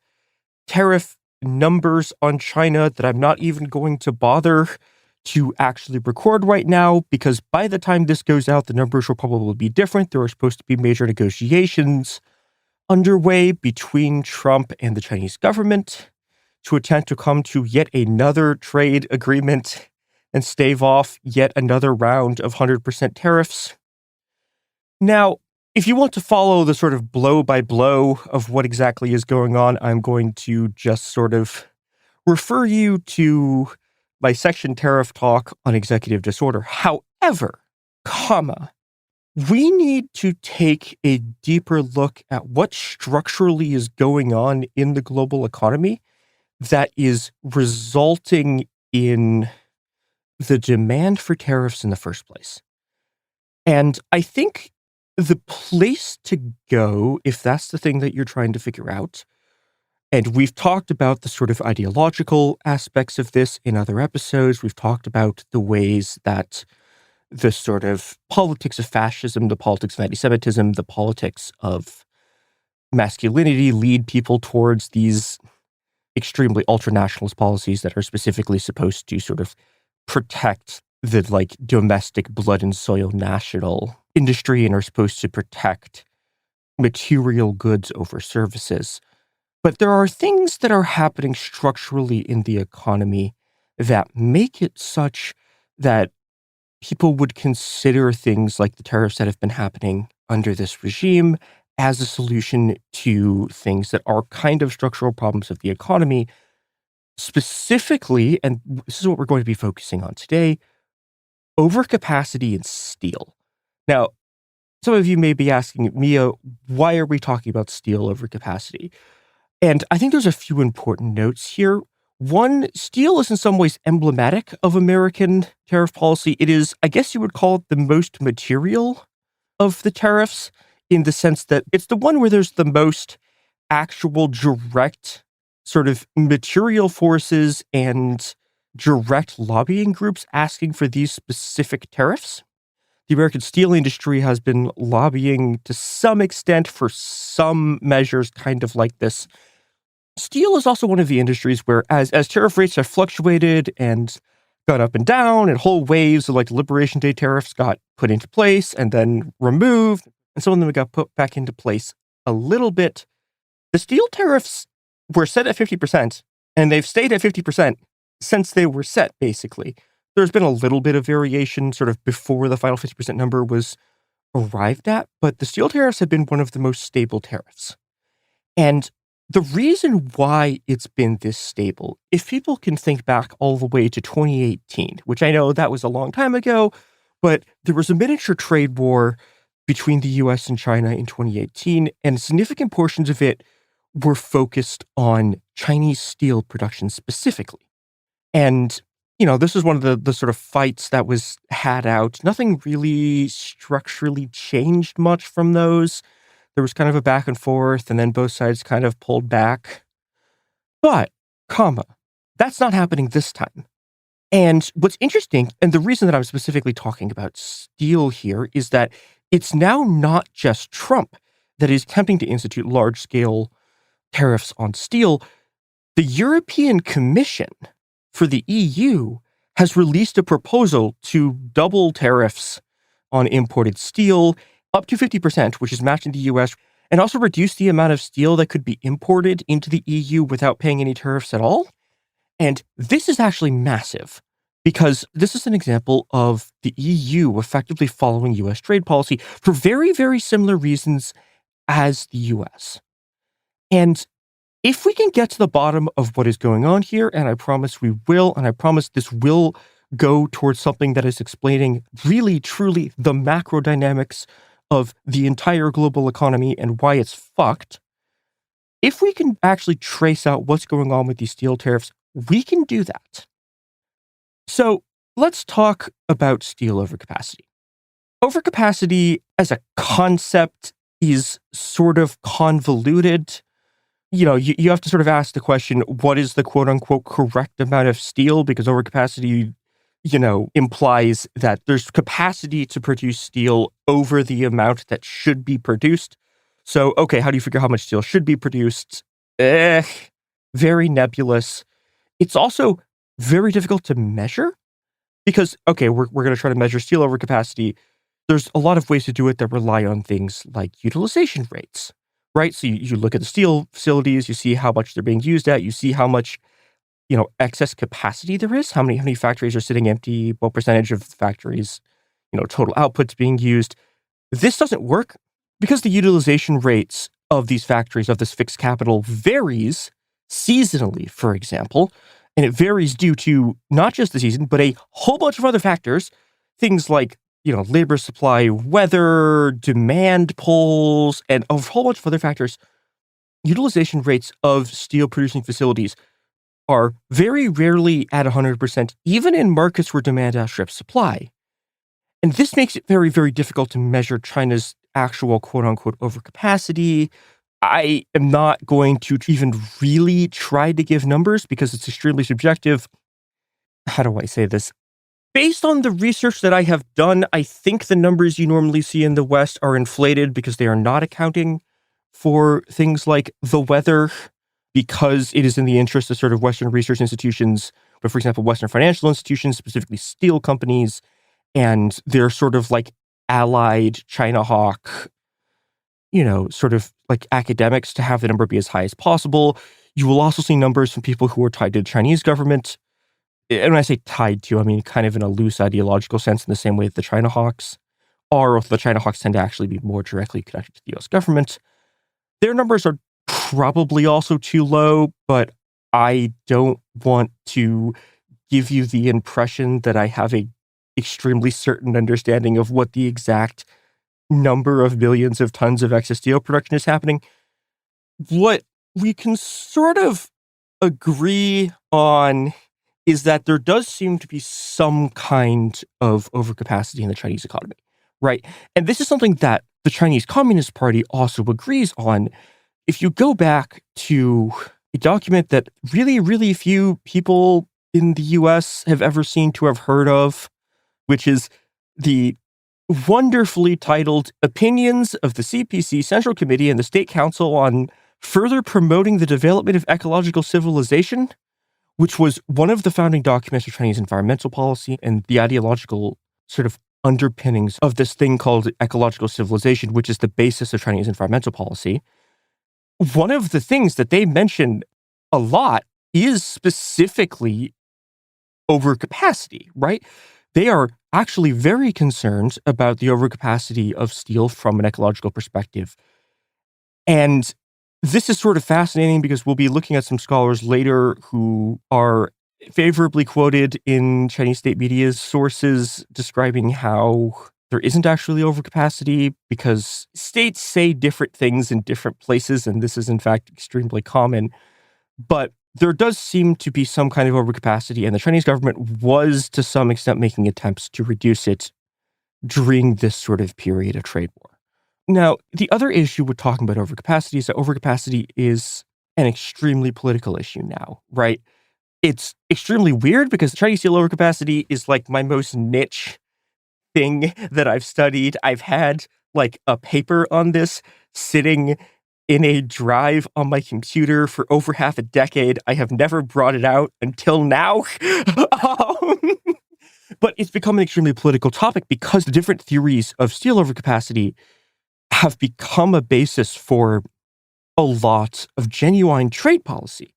tariff numbers on China that I'm not even going to bother to actually record right now, because by the time this goes out, the numbers will probably be different. There are supposed to be major negotiations underway between Trump and the Chinese government to attempt to come to yet another trade agreement and stave off yet another round of 100% tariffs. Now, if you want to follow the sort of blow by blow of what exactly is going on, I'm going to just sort of refer you to my section tariff talk on executive disorder. However, we need to take a deeper look at what structurally is going on in the global economy that is resulting in the demand for tariffs in the first place. And I think the place to go, if that's the thing that you're trying to figure out, and we've talked about the sort of ideological aspects of this in other episodes, we've talked about the ways that the sort of politics of fascism, the politics of anti-Semitism, the politics of masculinity lead people towards these extremely ultra-nationalist policies that are specifically supposed to sort of protect the like domestic blood and soil national industry and are supposed to protect material goods over services. But there are things that are happening structurally in the economy that make it such that people would consider things like the tariffs that have been happening under this regime as a solution to things that are kind of structural problems of the economy. Specifically, and this is what we're going to be focusing on today, overcapacity in steel. Now, some of you may be asking, Mia, why are we talking about steel overcapacity? And I think there's a few important notes here. One, steel is in some ways emblematic of American tariff policy. It is, I guess you would call it the most material of the tariffs, in the sense that it's the one where there's the most actual direct sort of material forces and direct lobbying groups asking for these specific tariffs. The American steel industry has been lobbying to some extent for some measures kind of like this. Steel is also one of the industries where as tariff rates have fluctuated and gone up and down, and whole waves of like Liberation Day tariffs got put into place and then removed, and some of them got put back into place a little bit. The steel tariffs were set at 50%, and they've stayed at 50% since they were set, basically. There's been a little bit of variation sort of before the final 50% number was arrived at, but the steel tariffs have been one of the most stable tariffs. And the reason why it's been this stable, if people can think back all the way to 2018, which I know that was a long time ago, but there was a miniature trade war between the US and China in 2018, and significant portions of it were focused on Chinese steel production specifically. And, this is one of the sort of fights that was had out. Nothing really structurally changed much from those. There was kind of a back and forth, and then both sides kind of pulled back. But, that's not happening this time. And what's interesting, and the reason that I'm specifically talking about steel here, is that it's now not just Trump that is attempting to institute large-scale tariffs on steel. The European Commission for the EU has released a proposal to double tariffs on imported steel up to 50%, which is matching the US, and also reduce the amount of steel that could be imported into the EU without paying any tariffs at all. And this is actually massive, because this is an example of the EU effectively following US trade policy for very, very similar reasons as the US. And if we can get to the bottom of what is going on here, and I promise we will, and I promise this will go towards something that is explaining really, truly the macro dynamics of the entire global economy and why it's fucked, if we can actually trace out what's going on with these steel tariffs, we can do that. So let's talk about steel overcapacity. Overcapacity as a concept is sort of convoluted. You have to sort of ask the question, what is the quote unquote correct amount of steel? Because overcapacity, implies that there's capacity to produce steel over the amount that should be produced. So, okay, how do you figure how much steel should be produced? Very nebulous. It's also very difficult to measure because, okay, we're going to try to measure steel overcapacity. There's a lot of ways to do it that rely on things like utilization rates. Right? So you look at the steel facilities, you see how much they're being used at, you see how much, excess capacity there is, how many factories are sitting empty, what percentage of the factories, total output's being used. This doesn't work because the utilization rates of these factories, of this fixed capital, varies seasonally, for example, and it varies due to not just the season, but a whole bunch of other factors, things like labor supply, weather, demand pulls, and a whole bunch of other factors. Utilization rates of steel producing facilities are very rarely at 100%, even in markets where demand outstrips supply. And this makes it very, very difficult to measure China's actual quote unquote overcapacity. I am not going to even really try to give numbers because it's extremely subjective. How do I say this? Based on the research that I have done, I think the numbers you normally see in the West are inflated because they are not accounting for things like the weather, because it is in the interest of sort of Western research institutions, but for example, Western financial institutions, specifically steel companies, and they're sort of like allied China hawk, sort of like academics to have the number be as high as possible. You will also see numbers from people who are tied to the Chinese government. And when I say tied to, I mean kind of in a loose ideological sense, in the same way that the China hawks are, or the China hawks tend to actually be more directly connected to the US government. Their numbers are probably also too low, but I don't want to give you the impression that I have a extremely certain understanding of what the exact number of billions of tons of excess steel production is happening. What we can sort of agree on is that there does seem to be some kind of overcapacity in the Chinese economy, right? And this is something that the Chinese Communist Party also agrees on. If you go back to a document that really, really few people in the US have ever seen to have heard of, which is the wonderfully titled Opinions of the CPC Central Committee and the State Council on Further Promoting the Development of Ecological Civilization, which was one of the founding documents of Chinese environmental policy and the ideological sort of underpinnings of this thing called ecological civilization, which is the basis of Chinese environmental policy. One of the things that they mention a lot is specifically overcapacity, right? They are actually very concerned about the overcapacity of steel from an ecological perspective. And this is sort of fascinating because we'll be looking at some scholars later who are favorably quoted in Chinese state media's sources describing how there isn't actually overcapacity because states say different things in different places, and this is in fact extremely common. But there does seem to be some kind of overcapacity, and the Chinese government was to some extent making attempts to reduce it during this sort of period of trade war. Now, the other issue with talking about overcapacity is that overcapacity is an extremely political issue now, right? It's extremely weird because Chinese steel overcapacity is like my most niche thing that I've studied. I've had like a paper on this sitting in a drive on my computer for over half a decade. I have never brought it out until now. But it's become an extremely political topic because the different theories of steel overcapacity have become a basis for a lot of genuine trade policy.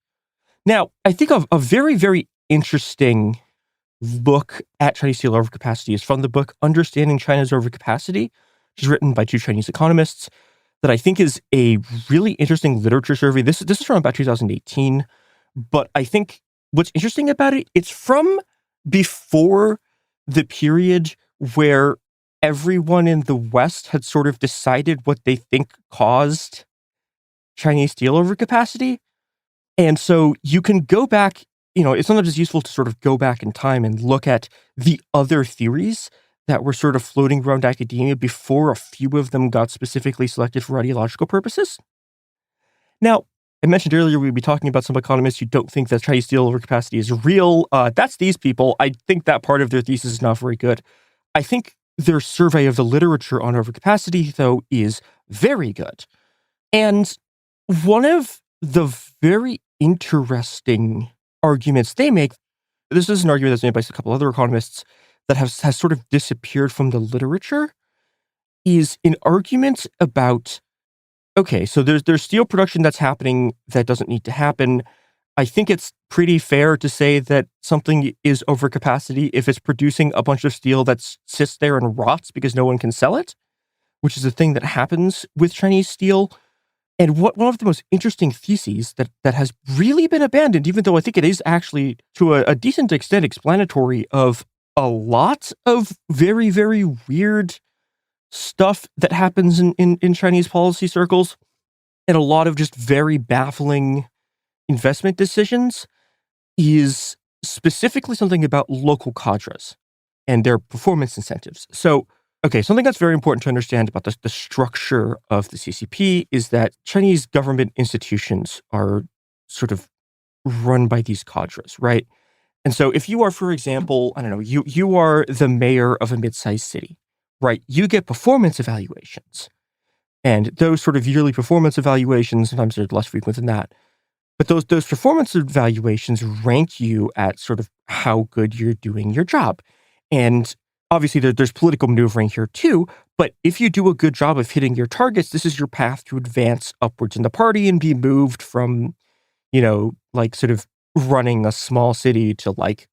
Now, I think a very, very interesting look at Chinese steel overcapacity is from the book Understanding China's Overcapacity, which is written by two Chinese economists, that I think is a really interesting literature survey. This is from about 2018, but I think what's interesting about it, it's from before the period where everyone in the West had sort of decided what they think caused Chinese steel overcapacity. And so you can go back, it's sometimes just useful to sort of go back in time and look at the other theories that were sort of floating around academia before a few of them got specifically selected for ideological purposes. Now, I mentioned earlier we'd be talking about some economists who don't think that Chinese steel overcapacity is real. That's these people. I think that part of their thesis is not very good. I think their survey of the literature on overcapacity, though, is very good. And one of the very interesting arguments they make, this is an argument that's made by a couple other economists that has sort of disappeared from the literature, is an argument about, okay, so there's steel production that's happening that doesn't need to happen. I think it's pretty fair to say that something is overcapacity if it's producing a bunch of steel that sits there and rots because no one can sell it, which is a thing that happens with Chinese steel. And one of the most interesting theses that has really been abandoned, even though I think it is actually to a decent extent explanatory of a lot of very, very weird stuff that happens in Chinese policy circles, and a lot of just very baffling investment decisions, is specifically something about local cadres and their performance incentives. So, okay, something that's very important to understand about the structure of the CCP is that Chinese government institutions are sort of run by these cadres, right? And so if you are, for example, I don't know, you are the mayor of a mid-sized city, right? You get performance evaluations. And those sort of yearly performance evaluations, sometimes they're less frequent than that, but those performance evaluations rank you at sort of how good you're doing your job. And obviously there's political maneuvering here too, but if you do a good job of hitting your targets, this is your path to advance upwards in the party and be moved from, like sort of running a small city to like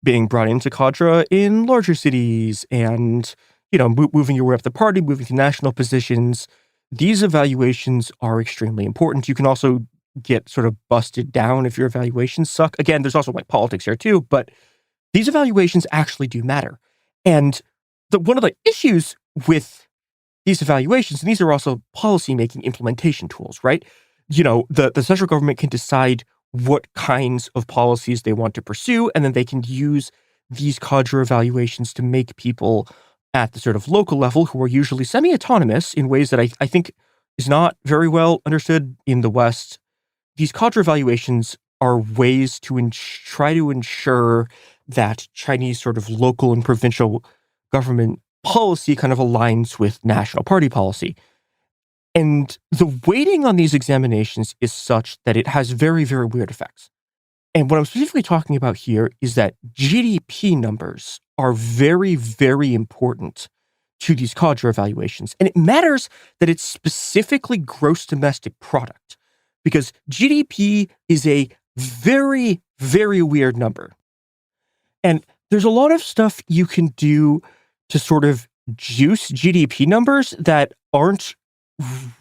being brought into cadre in larger cities and, moving your way up the party, moving to national positions. These evaluations are extremely important. You can also get sort of busted down if your evaluations suck. Again, there's also like politics here too, but these evaluations actually do matter. And one of the issues with these evaluations, and these are also policy-making implementation tools, right? The central government can decide what kinds of policies they want to pursue, and then they can use these cadre evaluations to make people at the sort of local level, who are usually semi-autonomous in ways that I think is not very well understood in the West. These cadre evaluations are ways to try to ensure that Chinese sort of local and provincial government policy kind of aligns with national party policy. And the weighting on these examinations is such that it has very, very weird effects. And what I'm specifically talking about here is that GDP numbers are very, very important to these cadre evaluations. And it matters that it's specifically gross domestic product, because GDP is a very, very weird number. And there's a lot of stuff you can do to sort of juice GDP numbers that aren't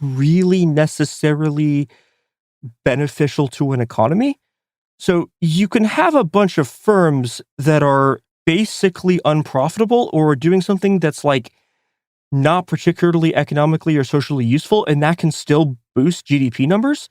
really necessarily beneficial to an economy. So you can have a bunch of firms that are basically unprofitable or are doing something that's like not particularly economically or socially useful, and that can still boost GDP numbers.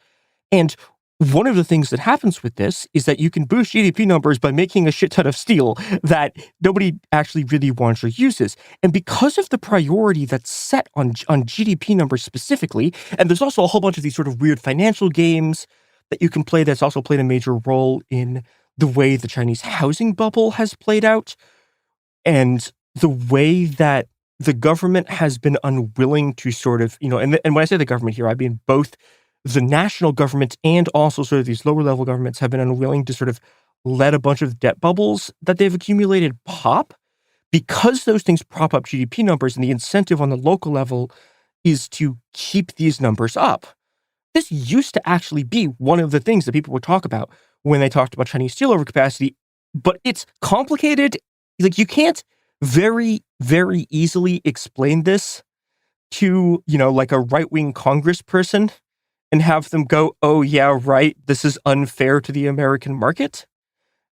And one of the things that happens with this is that you can boost GDP numbers by making a shit ton of steel that nobody actually really wants or uses. And because of the priority that's set on GDP numbers specifically, and there's also a whole bunch of these sort of weird financial games that you can play that's also played a major role in the way the Chinese housing bubble has played out, and the way that the government has been unwilling to sort of, and when I say the government here, I mean both the national government and also sort of these lower level governments have been unwilling to sort of let a bunch of debt bubbles that they've accumulated pop, because those things prop up GDP numbers, and the incentive on the local level is to keep these numbers up. This used to actually be one of the things that people would talk about when they talked about Chinese steel overcapacity, but it's complicated. Like, you can't very, very easily explain this to, like a right-wing congressperson and have them go, oh yeah, right, this is unfair to the American market.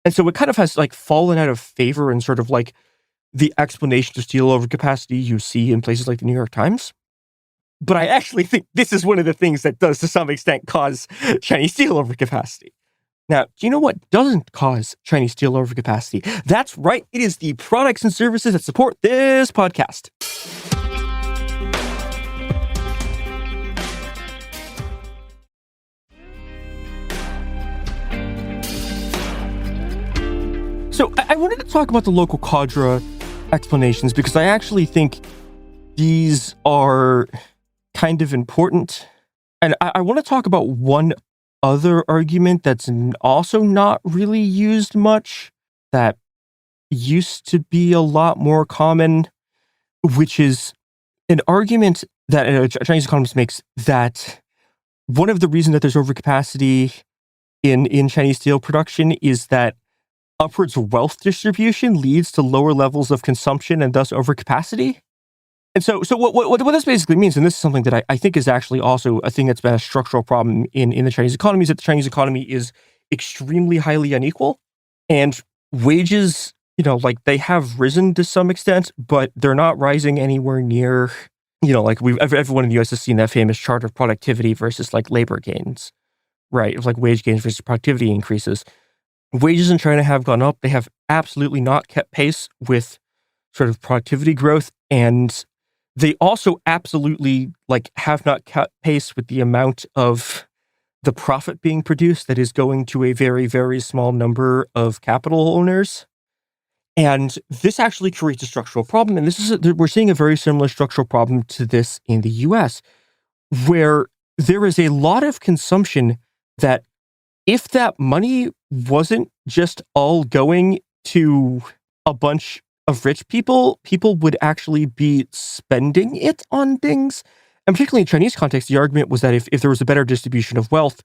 And so it kind of has like fallen out of favor in sort of like the explanation of steel overcapacity you see in places like the New York Times. But I actually think this is one of the things that does to some extent cause Chinese steel overcapacity. Now, do you know what doesn't cause Chinese steel overcapacity? That's right, it is the products and services that support this podcast. So I wanted to talk about the local cadre explanations because I actually think these are kind of important. And I want to talk about one other argument that's also not really used much, that used to be a lot more common, which is an argument that a Chinese economist makes, that one of the reasons that there's overcapacity in Chinese steel production is that upwards wealth distribution leads to lower levels of consumption and thus overcapacity. And so what this basically means, and this is something that I think is actually also a thing that's been a structural problem in the Chinese economy, is that the Chinese economy is extremely highly unequal, and wages, like they have risen to some extent, but they're not rising anywhere near, like everyone in the US has seen that famous chart of productivity versus like labor gains, right? It's like wage gains versus productivity increases. Wages in China have gone up. They have absolutely not kept pace with sort of productivity growth. And they also absolutely have not kept pace with the amount of the profit being produced that is going to a very, very small number of capital owners. And this actually creates a structural problem. And we're seeing a very similar structural problem to this in the US, where there is a lot of consumption that, if that money wasn't just all going to a bunch of rich people would actually be spending it on things. And particularly in Chinese context, the argument was that if there was a better distribution of wealth,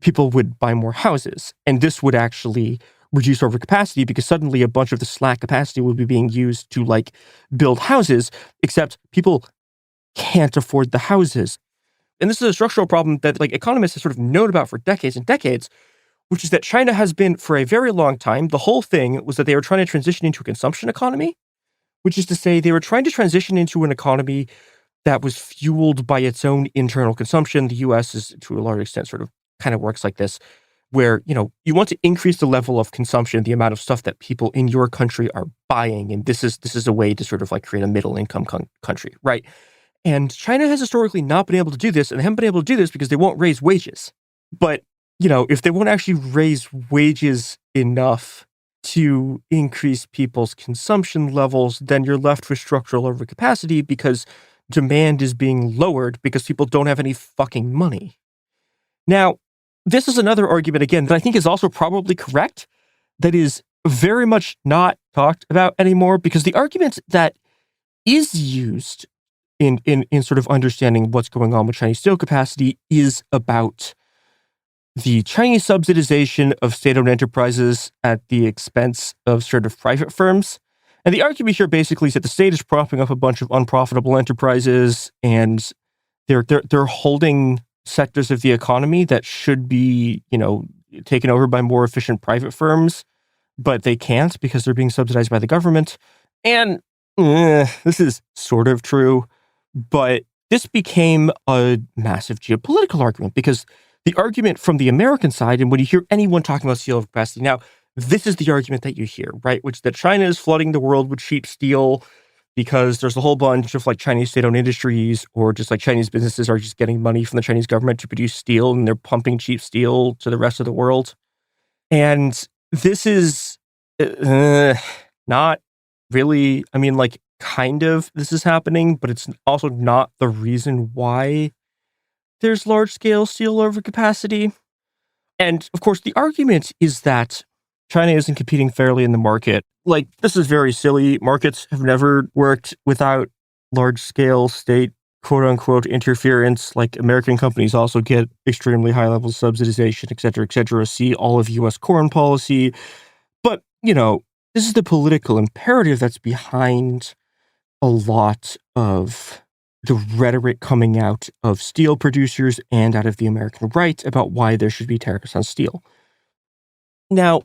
people would buy more houses. And this would actually reduce overcapacity, because suddenly a bunch of the slack capacity would be being used to build houses, except people can't afford the houses. And this is a structural problem that economists have sort of known about for decades and decades, which is that China has been, for a very long time, the whole thing was that they were trying to transition into a consumption economy, which is to say they were trying to transition into an economy that was fueled by its own internal consumption. The US is, to a large extent, sort of kind of works like this, where, you want to increase the level of consumption, the amount of stuff that people in your country are buying. And this is a way to sort of create a middle income country, right? And China has historically not been able to do this, and they haven't been able to do this because they won't raise wages. But, if they won't actually raise wages enough to increase people's consumption levels, then you're left with structural overcapacity because demand is being lowered because people don't have any fucking money. Now, this is another argument, again, that I think is also probably correct, that is very much not talked about anymore, because the argument that is used in sort of understanding what's going on with Chinese steel capacity is about the Chinese subsidization of state-owned enterprises at the expense of sort of private firms. And the argument here basically is that the state is propping up a bunch of unprofitable enterprises, and they're holding sectors of the economy that should be, taken over by more efficient private firms, but they can't because they're being subsidized by the government. And this is sort of true, but this became a massive geopolitical argument because the argument from the American side, and when you hear anyone talking about steel overcapacity now, this is the argument that you hear, right? Which is that China is flooding the world with cheap steel because there's a whole bunch of like Chinese state-owned industries or just like Chinese businesses are just getting money from the Chinese government to produce steel and they're pumping cheap steel to the rest of the world. And this is not really, kind of this is happening, but it's also not the reason why there's large-scale steel overcapacity. And of course, the argument is that China isn't competing fairly in the market. Like, this is very silly. Markets have never worked without large-scale state, quote-unquote, interference. Like, American companies also get extremely high levels of subsidization, et cetera, see all of U.S. corn policy. But, this is the political imperative that's behind a lot of the rhetoric coming out of steel producers and out of the American right about why there should be tariffs on steel. Now,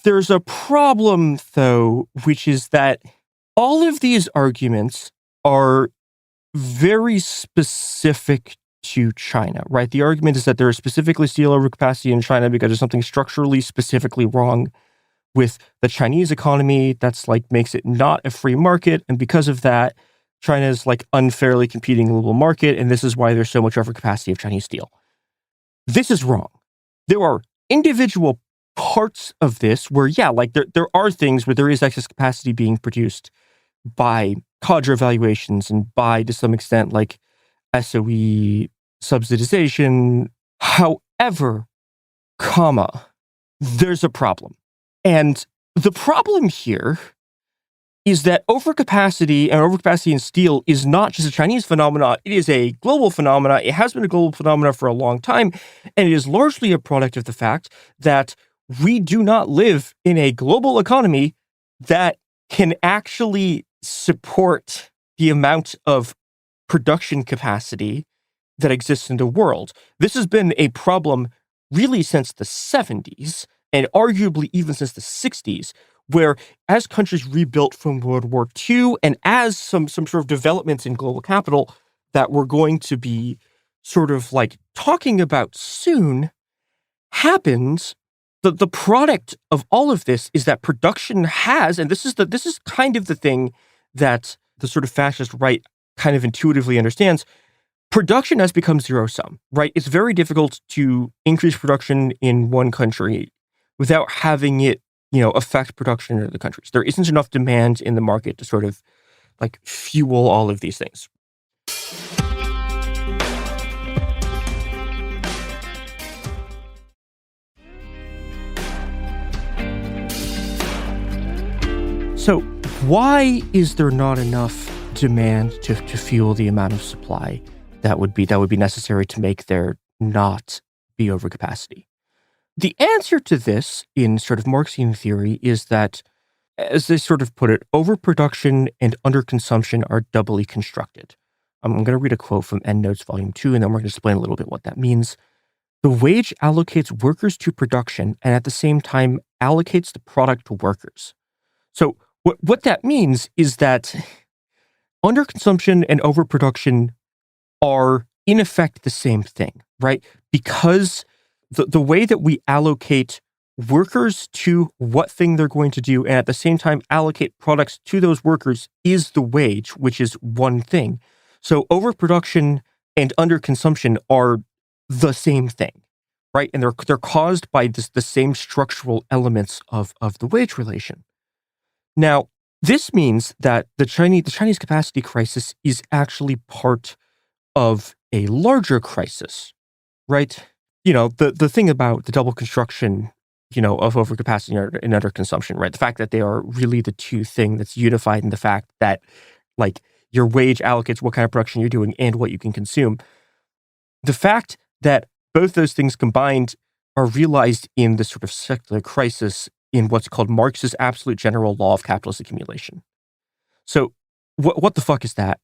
there's a problem, though, which is that all of these arguments are very specific to China, right? The argument is that there is specifically steel overcapacity in China because there's something structurally specifically wrong with the Chinese economy that's makes it not a free market. And because of that, China is unfairly competing in the global market. And this is why there's so much overcapacity of Chinese steel. This is wrong. There are individual parts of this where, there are things where there is excess capacity being produced by cadre valuations and by, to some extent, SOE subsidization. However, there's a problem. And the problem here is that overcapacity in steel is not just a Chinese phenomenon. It is a global phenomenon. It has been a global phenomenon for a long time. And it is largely a product of the fact that we do not live in a global economy that can actually support the amount of production capacity that exists in the world. This has been a problem really since the 70s. And arguably even since the 60s, where as countries rebuilt from World War II and as some sort of developments in global capital that we're going to be sort of talking about soon happens, the product of all of this is that production has, and this is kind of the thing that the sort of fascist right kind of intuitively understands, production has become zero-sum, right? It's very difficult to increase production in one country without having it, affect production in other countries. There isn't enough demand in the market to sort of fuel all of these things. So why is there not enough demand to fuel the amount of supply that would be necessary to make there not be overcapacity? The answer to this in sort of Marxian theory is that, as they sort of put it, overproduction and underconsumption are doubly constructed. I'm going to read a quote from Endnotes Volume 2, and then we're going to explain a little bit what that means. The wage allocates workers to production and at the same time allocates the product to workers. So what that means is that underconsumption and overproduction are in effect the same thing, right? Because the way that we allocate workers to what thing they're going to do and at the same time allocate products to those workers is the wage, which is one thing. So overproduction and underconsumption are the same thing, right? And they're caused by the same structural elements of the wage relation. Now, this means that the Chinese capacity crisis is actually part of a larger crisis, right? The thing about the double construction, of overcapacity and underconsumption, right? The fact that they are really the two things that's unified in the fact that, your wage allocates what kind of production you're doing and what you can consume. The fact that both those things combined are realized in this sort of secular crisis in what's called Marx's absolute general law of capitalist accumulation. So what the fuck is that?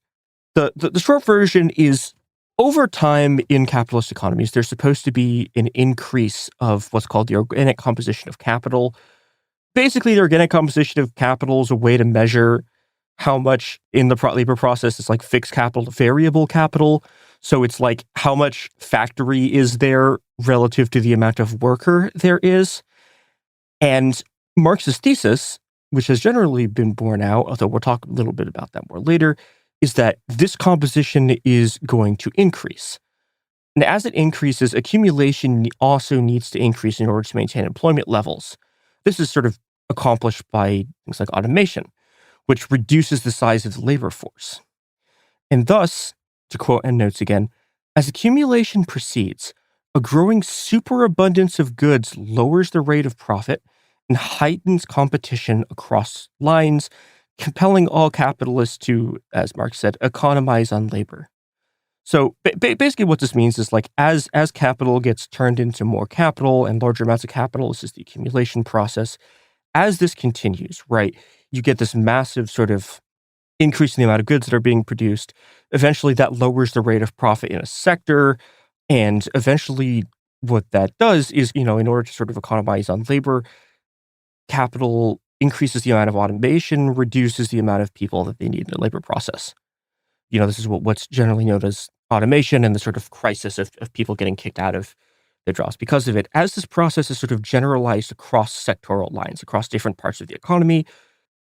The short version is over time in capitalist economies, there's supposed to be an increase of what's called the organic composition of capital. Basically, the organic composition of capital is a way to measure how much in the labor process is like fixed capital to variable capital. So it's like how much factory is there relative to the amount of worker there is. And Marx's thesis, which has generally been borne out, although we'll talk a little bit about that more later, is that this composition is going to increase. And as it increases, accumulation also needs to increase in order to maintain employment levels. This is sort of accomplished by things like automation, which reduces the size of the labor force. And thus, to quote endnotes again, as accumulation proceeds, a growing superabundance of goods lowers the rate of profit and heightens competition across lines, compelling all capitalists to, as Marx said, economize on labor. So basically what this means is like as capital gets turned into more capital and larger amounts of capital, this is the accumulation process. As this continues, right, you get this massive sort of increase in the amount of goods that are being produced. Eventually that lowers the rate of profit in a sector. And eventually what that does is, in order to sort of economize on labor, capital increases the amount of automation, reduces the amount of people that they need in the labor process. This is what's generally known as automation and the sort of crisis of people getting kicked out of their jobs because of it. As this process is sort of generalized across sectoral lines, across different parts of the economy,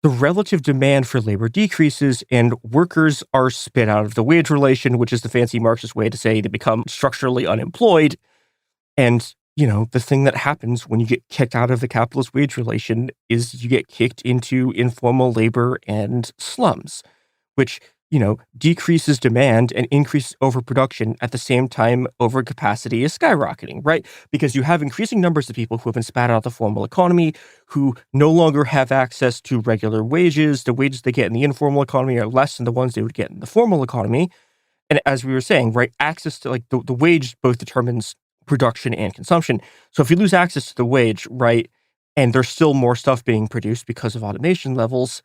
the relative demand for labor decreases and workers are spit out of the wage relation, which is the fancy Marxist way to say they become structurally unemployed. And the thing that happens when you get kicked out of the capitalist wage relation is you get kicked into informal labor and slums, which, decreases demand and increases overproduction at the same time overcapacity is skyrocketing, right? Because you have increasing numbers of people who have been spat out of the formal economy who no longer have access to regular wages. The wages they get in the informal economy are less than the ones they would get in the formal economy. And as we were saying, right, access to like the wage both determines production and consumption. So if you lose access to the wage, right, and there's still more stuff being produced because of automation levels,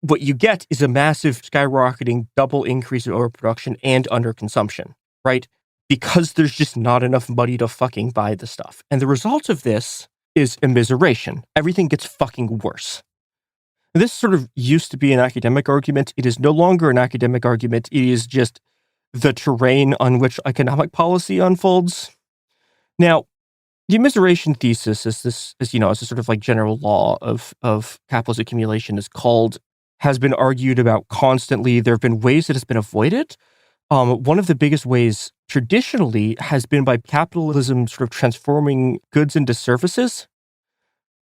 what you get is a massive skyrocketing double increase in overproduction and underconsumption, right? Because there's just not enough money to fucking buy the stuff. And the result of this is immiseration. Everything gets fucking worse. This sort of used to be an academic argument. It is no longer an academic argument. It is just the terrain on which economic policy unfolds. Now, the immiseration thesis is as a sort of like general law of capitalist accumulation has been argued about constantly. There have been ways that it's been avoided. One of the biggest ways traditionally has been by capitalism sort of transforming goods into services.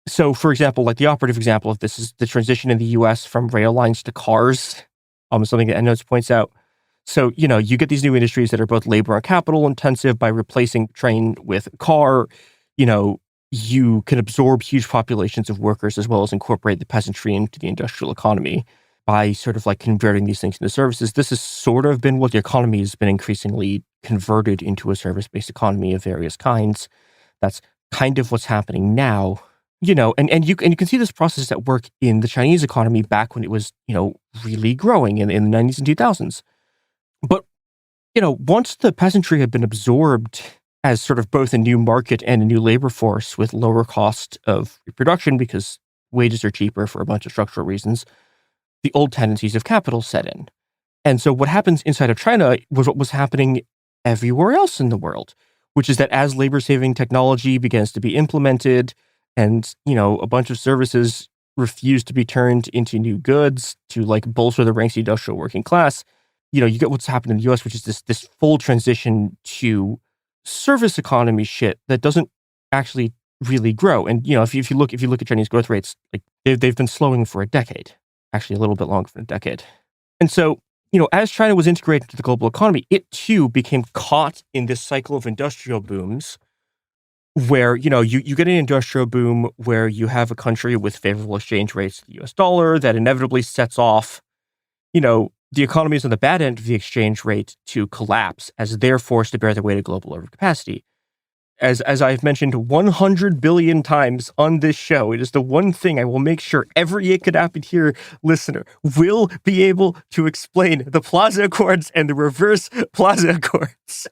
So, for example, like the operative example of this is the transition in the U.S. from rail lines to cars, something that endnotes points out. So, you get these new industries that are both labor and capital intensive by replacing train with car. You can absorb huge populations of workers as well as incorporate the peasantry into the industrial economy by sort of like converting these things into services. This has sort of been what the economy has been increasingly converted into, a service-based economy of various kinds. That's kind of what's happening now. And you can see this process at work in the Chinese economy back when it was, really growing in the 90s and 2000s. But, once the peasantry had been absorbed as sort of both a new market and a new labor force with lower cost of reproduction because wages are cheaper for a bunch of structural reasons, the old tendencies of capital set in. And so what happens inside of China was what was happening everywhere else in the world, which is that as labor-saving technology begins to be implemented and, a bunch of services refuse to be turned into new goods to like bolster the ranks of the industrial working class, you get what's happened in the US, which is this full transition to service economy shit that doesn't actually really grow. And if you look at Chinese growth rates, like they've been slowing for a decade, actually a little bit longer than a decade. And so, as China was integrated into the global economy, it too became caught in this cycle of industrial booms where, you get an industrial boom where you have a country with favorable exchange rates to the US dollar that inevitably sets off, the economy is on the bad end of the exchange rate to collapse as they're forced to bear the weight of global overcapacity. as I've mentioned 100 billion times on this show, it is the one thing I will make sure every It Could Happen Here listener will be able to explain: the Plaza Accords and the Reverse Plaza Accords.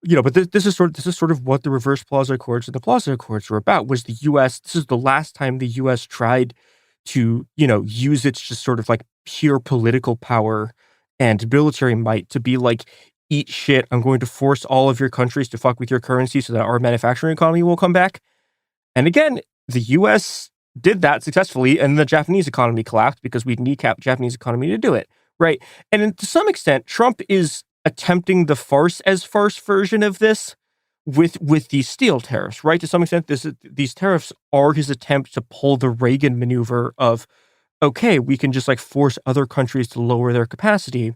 But this is sort of what the Reverse Plaza Accords and the Plaza Accords were about. Was the U.S. This is the last time the U.S. tried to use its just sort of like pure political power and military might to be like, eat shit, I'm going to force all of your countries to fuck with your currency so that our manufacturing economy will come back. And again, the U.S. did that successfully, and the Japanese economy collapsed because we kneecapped Japanese economy to do it, right? And to some extent, Trump is attempting the farce version of this with these steel tariffs, right? To some extent, these tariffs are his attempt to pull the Reagan maneuver of, okay, we can just like force other countries to lower their capacity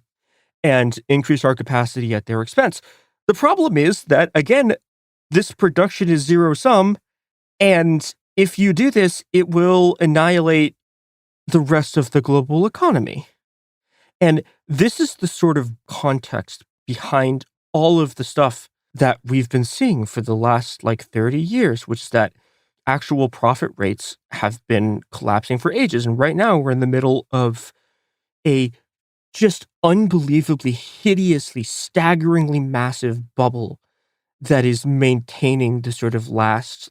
and increase our capacity at their expense. The problem is that, again, this production is zero sum, and if you do this, it will annihilate the rest of the global economy. And this is the sort of context behind all of the stuff that we've been seeing for the last 30 years, which is that actual profit rates have been collapsing for ages. And right now we're in the middle of a just unbelievably, hideously, staggeringly massive bubble that is maintaining the sort of last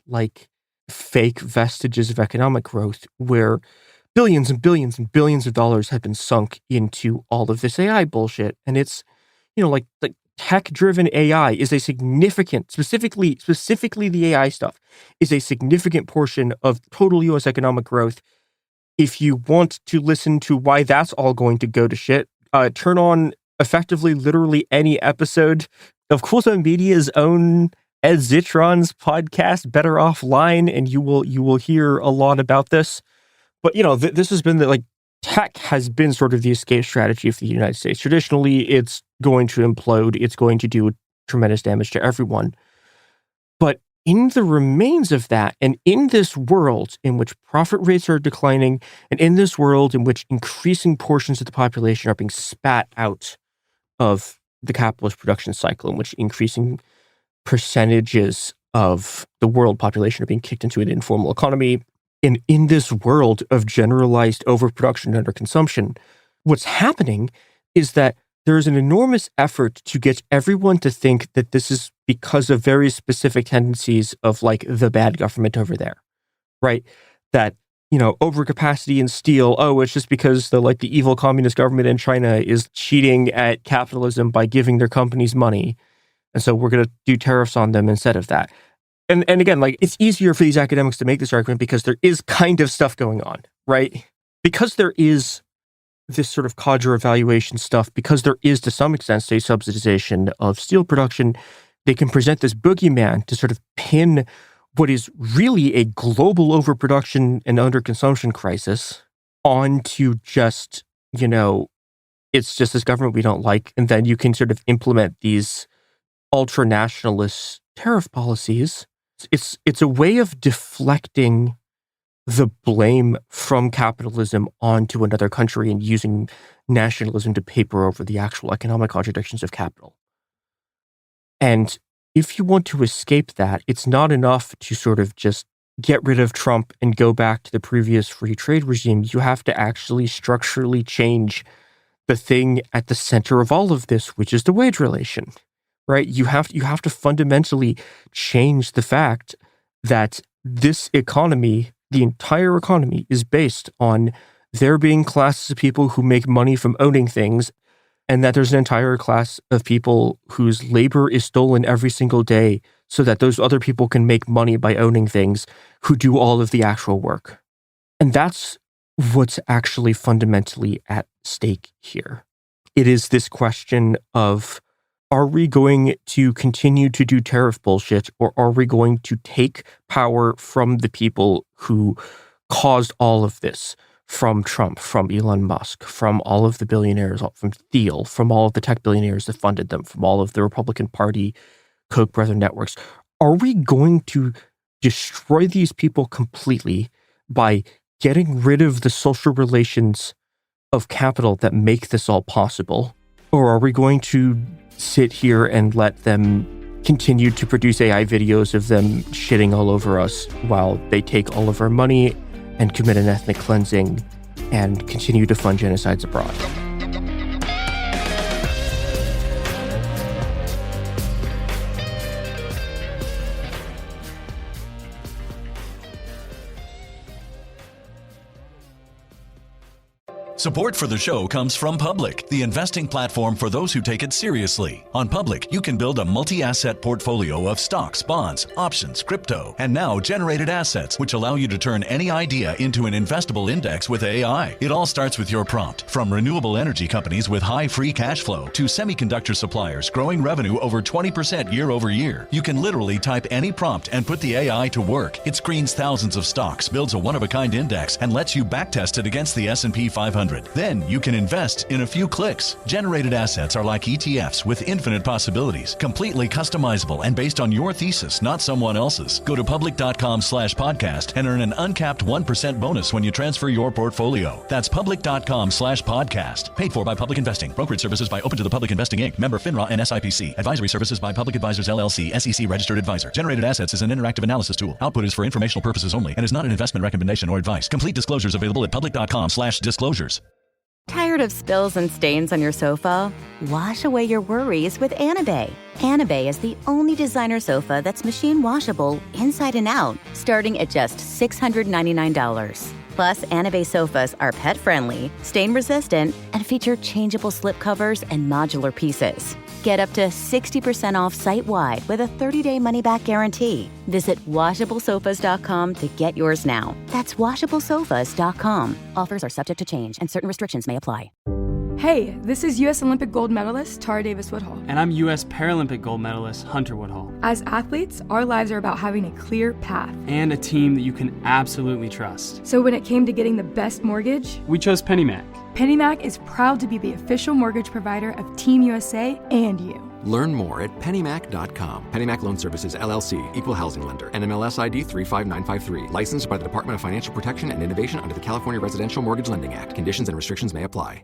fake vestiges of economic growth, where billions and billions and billions of dollars have been sunk into all of this AI bullshit. And it's, the tech-driven AI is a significant, specifically the AI stuff, is a significant portion of total U.S. economic growth. If you want to listen to why that's all going to go to shit, turn on effectively literally any episode of Cool Time Media's own Ed Zitron's podcast, Better Offline, and you will hear a lot about this. But, this has been tech has been sort of the escape strategy of the United States. Traditionally, it's going to implode. It's going to do tremendous damage to everyone. But in the remains of that, and in this world in which profit rates are declining, and in this world in which increasing portions of the population are being spat out of the capitalist production cycle, in which increasing percentages of the world population are being kicked into an informal economy, and in this world of generalized overproduction and underconsumption, what's happening is that there is an enormous effort to get everyone to think that this is because of very specific tendencies of the bad government over there, right? That, overcapacity in steel, it's just because the evil communist government in China is cheating at capitalism by giving their companies money. And so we're going to do tariffs on them instead of that. And again, it's easier for these academics to make this argument because there is kind of stuff going on, right? Because there is this sort of cadre evaluation stuff, because there is to some extent state subsidization of steel production, they can present this boogeyman to sort of pin what is really a global overproduction and underconsumption crisis onto just, it's just this government we don't like. And then you can sort of implement these ultra-nationalist tariff policies. It's a way of deflecting the blame from capitalism onto another country and using nationalism to paper over the actual economic contradictions of capital. And if you want to escape that, it's not enough to sort of just get rid of Trump and go back to the previous free trade regime. You have to actually structurally change the thing at the center of all of this, which is the wage relation. Right? You have to fundamentally change the fact that this economy, the entire economy, is based on there being classes of people who make money from owning things, and that there's an entire class of people whose labor is stolen every single day so that those other people can make money by owning things, who do all of the actual work. And that's what's actually fundamentally at stake here. It is this question of, are we going to continue to do tariff bullshit, or are we going to take power from the people who caused all of this? From Trump, from Elon Musk, from all of the billionaires, from Thiel, from all of the tech billionaires that funded them, from all of the Republican Party, Koch brother networks. Are we going to destroy these people completely by getting rid of the social relations of capital that make this all possible? Or are we going to sit here and let them continued to produce AI videos of them shitting all over us while they take all of our money and commit an ethnic cleansing and continue to fund genocides abroad. Support for the show comes from Public, the investing platform for those who take it seriously. On Public, you can build a multi-asset portfolio of stocks, bonds, options, crypto, and now generated assets, which allow you to turn any idea into an investable index with AI. It all starts with your prompt. From renewable energy companies with high free cash flow to semiconductor suppliers growing revenue over 20% year over year, you can literally type any prompt and put the AI to work. It screens thousands of stocks, builds a one-of-a-kind index, and lets you backtest it against the S&P 500. Then you can invest in a few clicks. Generated assets are like ETFs with infinite possibilities, completely customizable and based on your thesis, not someone else's. Go to public.com/podcast and earn an uncapped 1% bonus when you transfer your portfolio. That's public.com/podcast. Paid for by Public Investing. Brokerage services by Open to the Public Investing Inc. Member FINRA and SIPC. Advisory services by Public Advisors LLC, SEC registered advisor. Generated assets is an interactive analysis tool. Output is for informational purposes only and is not an investment recommendation or advice. Complete disclosures available at public.com/disclosures. Tired of spills and stains on your sofa? Wash away your worries with Anabay. Anabay is the only designer sofa that's machine washable inside and out, starting at just $699. Plus, Anabay sofas are pet-friendly, stain-resistant, and feature changeable slip covers and modular pieces. Get up to 60% off site-wide with a 30-day money-back guarantee. Visit washablesofas.com to get yours now. That's washablesofas.com. Offers are subject to change and certain restrictions may apply. Hey, this is U.S. Olympic gold medalist Tara Davis-Woodhull. And I'm U.S. Paralympic gold medalist Hunter Woodhull. As athletes, our lives are about having a clear path. And a team that you can absolutely trust. So when it came to getting the best mortgage, we chose PennyMac. PennyMac is proud to be the official mortgage provider of Team USA and you. Learn more at pennymac.com. PennyMac Loan Services, LLC, Equal Housing Lender, NMLS ID 35953. Licensed by the Department of Financial Protection and Innovation under the California Residential Mortgage Lending Act. Conditions and restrictions may apply.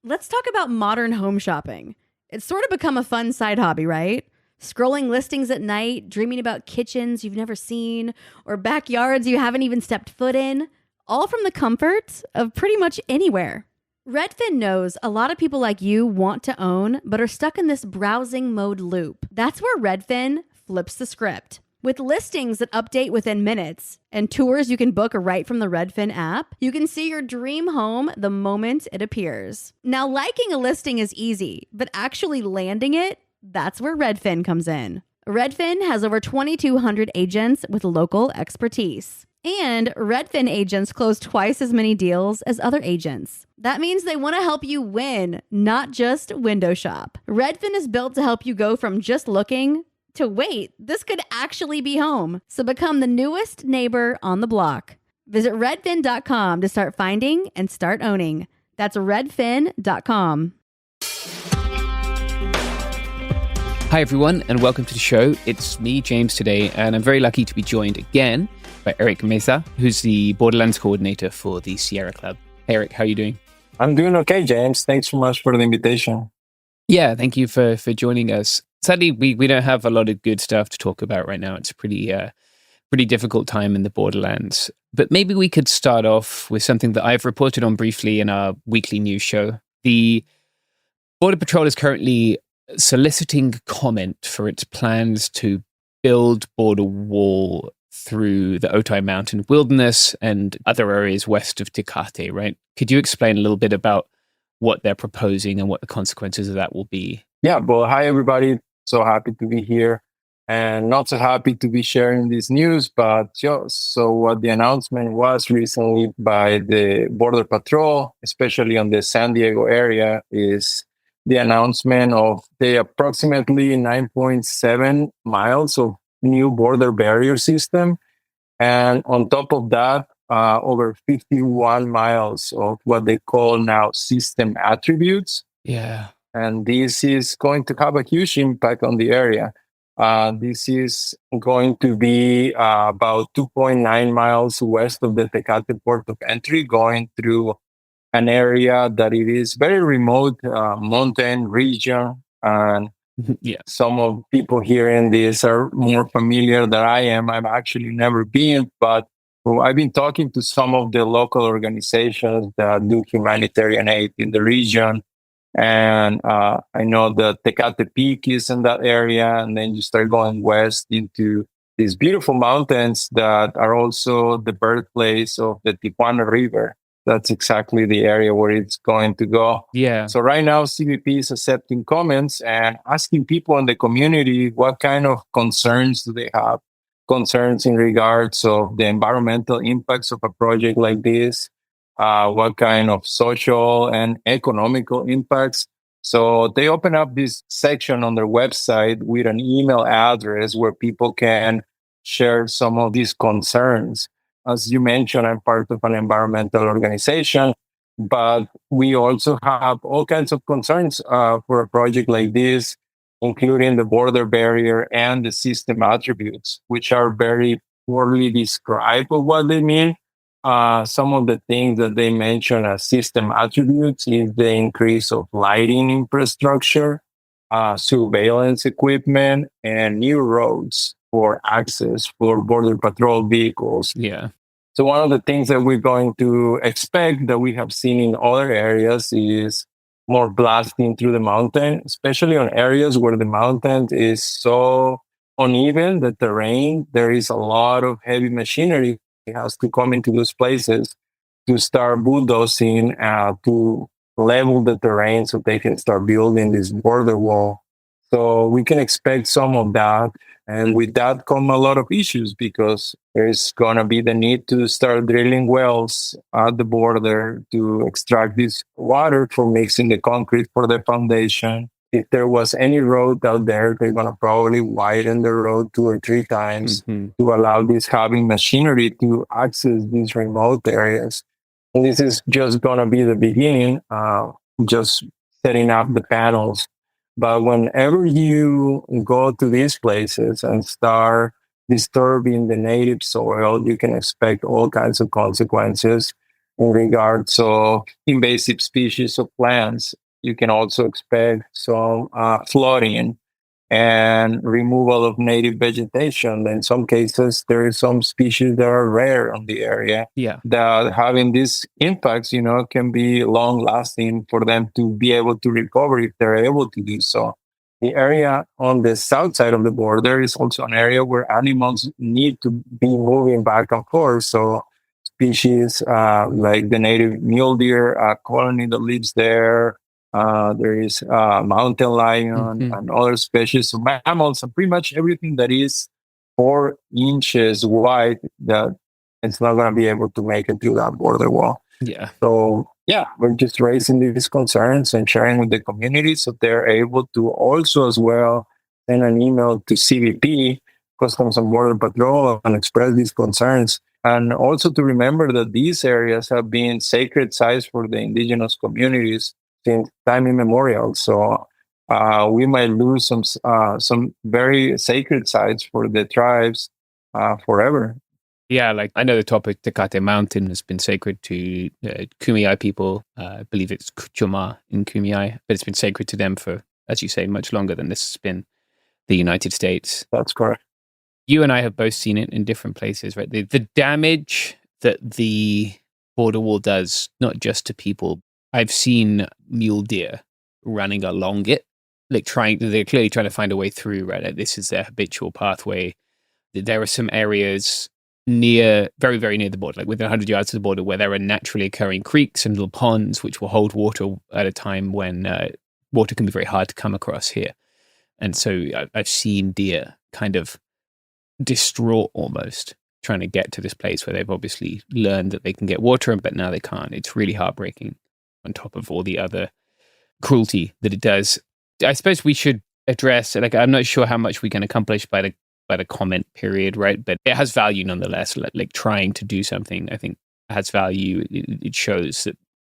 Let's talk about modern home shopping. It's sort of become a fun side hobby, right? Scrolling listings at night, dreaming about kitchens you've never seen, or backyards you haven't even stepped foot in, all from the comfort of pretty much anywhere. Redfin knows a lot of people like you want to own, but are stuck in this browsing mode loop. That's where Redfin flips the script. With listings that update within minutes and tours you can book right from the Redfin app, you can see your dream home the moment it appears. Now, liking a listing is easy, but actually landing it, that's where Redfin comes in. Redfin has over 2,200 agents with local expertise. And Redfin agents close twice as many deals as other agents. That means they want to help you win, not just window shop. Redfin is built to help you go from just looking to wait, this could actually be home. So become the newest neighbor on the block. Visit redfin.com to start finding and start owning. That's redfin.com. Hi, everyone, and welcome to the show. It's me, James, today, and I'm very lucky to be joined again by Eric Mesa, who's the Borderlands coordinator for the Sierra Club. Hey, Eric, how are you doing? I'm doing okay, James. Thanks so much for the invitation. Yeah, thank you for joining us. Sadly, we don't have a lot of good stuff to talk about right now. It's a pretty difficult time in the Borderlands. But maybe we could start off with something that I've reported on briefly in our weekly news show. The Border Patrol is currently soliciting comment for its plans to build border wall through the Otay Mountain Wilderness and other areas west of Tecate, right? Could you explain a little bit about what they're proposing and what the consequences of that will be? Yeah, well, hi, everybody. So happy to be here and not so happy to be sharing this news. But so what the announcement was recently by the Border Patrol, especially on the San Diego area, is the announcement of the approximately 9.7 miles of new border barrier system. And on top of that, over 51 miles of what they call now system attributes. Yeah. And this is going to have a huge impact on the area. This is going to be about 2.9 miles west of the Tecate port of entry, going through an area that it is very remote mountain region. And Yeah. Some of people hearing this are more familiar than I am. I've actually never been, but I've been talking to some of the local organizations that do humanitarian aid in the region. And I know that Tecate Peak is in that area. And then you start going west into these beautiful mountains that are also the birthplace of the Tijuana River. That's exactly the area where it's going to go. Yeah. So right now, CBP is accepting comments and asking people in the community what kind of concerns do they have. Concerns in regards of the environmental impacts of a project like this, what kind of social and economical impacts. So they open up this section on their website with an email address where people can share some of these concerns. As you mentioned, I'm part of an environmental organization, but we also have all kinds of concerns for a project like this, including the border barrier and the system attributes, which are very poorly described of what they mean. Some of the things that they mention as system attributes is the increase of lighting infrastructure, surveillance equipment, and new roads for access for border patrol vehicles. Yeah. So one of the things that we're going to expect that we have seen in other areas is more blasting through the mountain, especially on areas where the mountain is so uneven, the terrain, there is a lot of heavy machinery has to come into those places to start bulldozing to level the terrain so they can start building this border wall. So we can expect some of that. And with that come a lot of issues because there's going to be the need to start drilling wells at the border to extract this water for mixing the concrete for the foundation. If there was any road out there, they're going to probably widen the road 2 or 3 times to allow this heavy machinery to access these remote areas. And this is just going to be the beginning, just setting up the panels. But whenever you go to these places and start disturbing the native soil, you can expect all kinds of consequences in regards of invasive species of plants. You can also expect some flooding and removal of native vegetation. In some cases, there are some species that are rare on the area. Yeah. That having these impacts, can be long lasting for them to be able to recover if they're able to do so. The area on the south side of the border is also an area where animals need to be moving back and forth. So species like the native mule deer colony that lives there, there is mountain lion and other species of mammals, and pretty much everything that is 4 inches wide that it's not going to be able to make it through that border wall. Yeah. So, we're just raising these concerns and sharing with the community so they're able to also as well send an email to CBP, Customs and Border Patrol, and express these concerns. And also to remember that these areas have been sacred sites for the indigenous communities since time immemorial. So we might lose some very sacred sites for the tribes forever. Yeah, like I know the topic Tecate Mountain has been sacred to Kumeyaay people. I believe it's Kuchuma in Kumeyaay, but it's been sacred to them for, as you say, much longer than this has been the United States. That's correct. You and I have both seen it in different places, right? The damage that the border wall does, not just to people. I've seen mule deer running along it, they're clearly trying to find a way through, right? Like this is their habitual pathway. There are some areas very, very near the border, like within 100 yards of the border, where there are naturally occurring creeks and little ponds which will hold water at a time when water can be very hard to come across here. And so I've seen deer kind of distraught almost, trying to get to this place where they've obviously learned that they can get water, but now they can't. It's really heartbreaking on top of all the other cruelty that it does. I suppose we should address, like, I'm not sure how much we can accomplish by the comment period, right? But it has value nonetheless. Like trying to do something, I think, has value. It shows that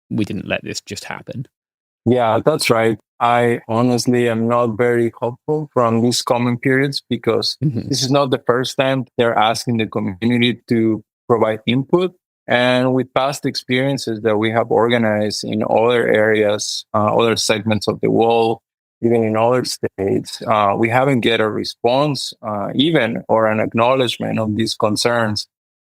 we didn't let this just happen. Yeah, that's right. I honestly am not very hopeful from these comment periods because this is not the first time they're asking the community to provide input. And with past experiences that we have organized in other areas, other segments of the wall, even in other states, we haven't get a response, even or an acknowledgement of these concerns.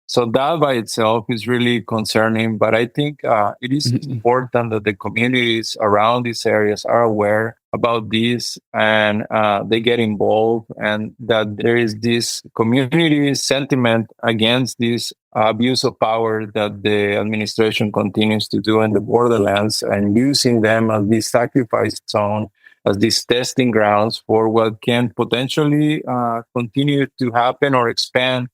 So that by itself is really concerning. But I think it is important that the communities around these areas are aware about this and they get involved, and that there is this community sentiment against this abuse of power that the administration continues to do in the borderlands, and using them as this sacrifice zone, as these testing grounds for what can potentially continue to happen or expand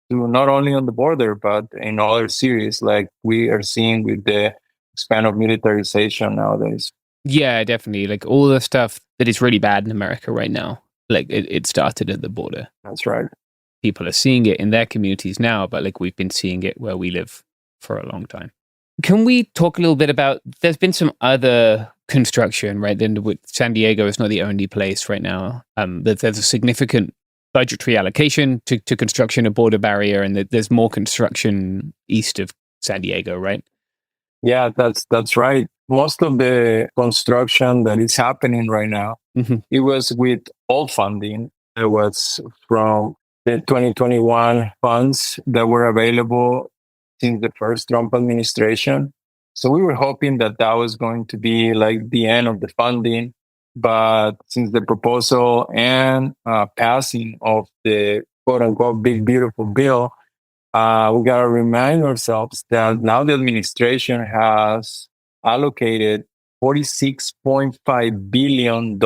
to not only on the border, but in other cities like we are seeing with the expand of militarization nowadays. Yeah, definitely. Like all the stuff that is really bad in America right now, like it started at the border. That's right. People are seeing it in their communities now, but like we've been seeing it where we live for a long time. Can we talk a little bit about, there's been some other construction, right? Then with San Diego is not the only place right now. There's a significant budgetary allocation to construction a border barrier, and there's more construction east of San Diego, right? Yeah, that's right. Most of the construction that is happening right now, it was with old funding. It was from the 2021 funds that were available since the first Trump administration. So we were hoping that that was going to be like the end of the funding. But since the proposal and passing of the quote unquote big beautiful bill, we got to remind ourselves that now the administration has allocated $46.5 billion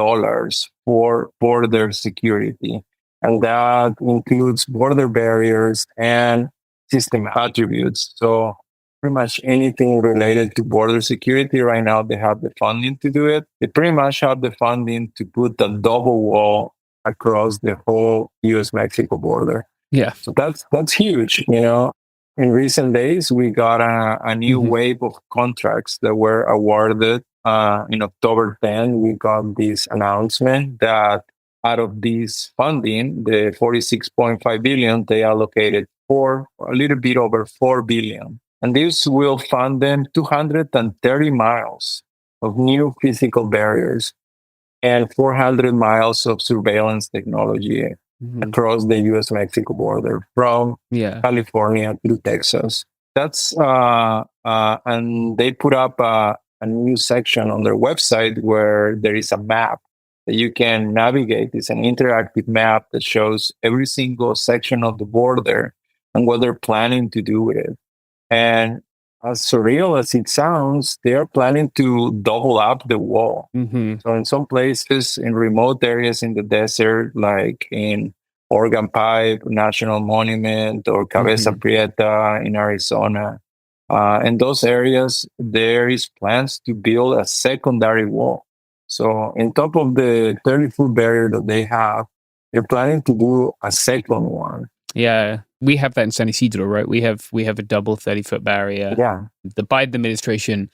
for border security. And that includes border barriers and system attributes. So pretty much anything related to border security right now, they have the funding to do it. They pretty much have the funding to put a double wall across the whole US-Mexico border. Yeah. So that's huge. You know, in recent days, we got a new wave of contracts that were awarded. In October 10, we got this announcement that out of this funding, the 46.5 billion, they allocated for a little bit over 4 billion. And this will fund them 230 miles of new physical barriers and 400 miles of surveillance technology across the US-Mexico border from California to Texas. That's and they put up a new section on their website where there is a map that you can navigate. It's an interactive map that shows every single section of the border and what they're planning to do with it. And as surreal as it sounds, they are planning to double up the wall. So in some places, in remote areas in the desert, like in Organ Pipe National Monument or Cabeza Prieta in Arizona, in those areas, there is plans to build a secondary wall. So on top of the 30-foot barrier that they have, they're planning to do a second one. Yeah, we have that in San Isidro, right? We have a double 30-foot barrier. Yeah. The Biden administration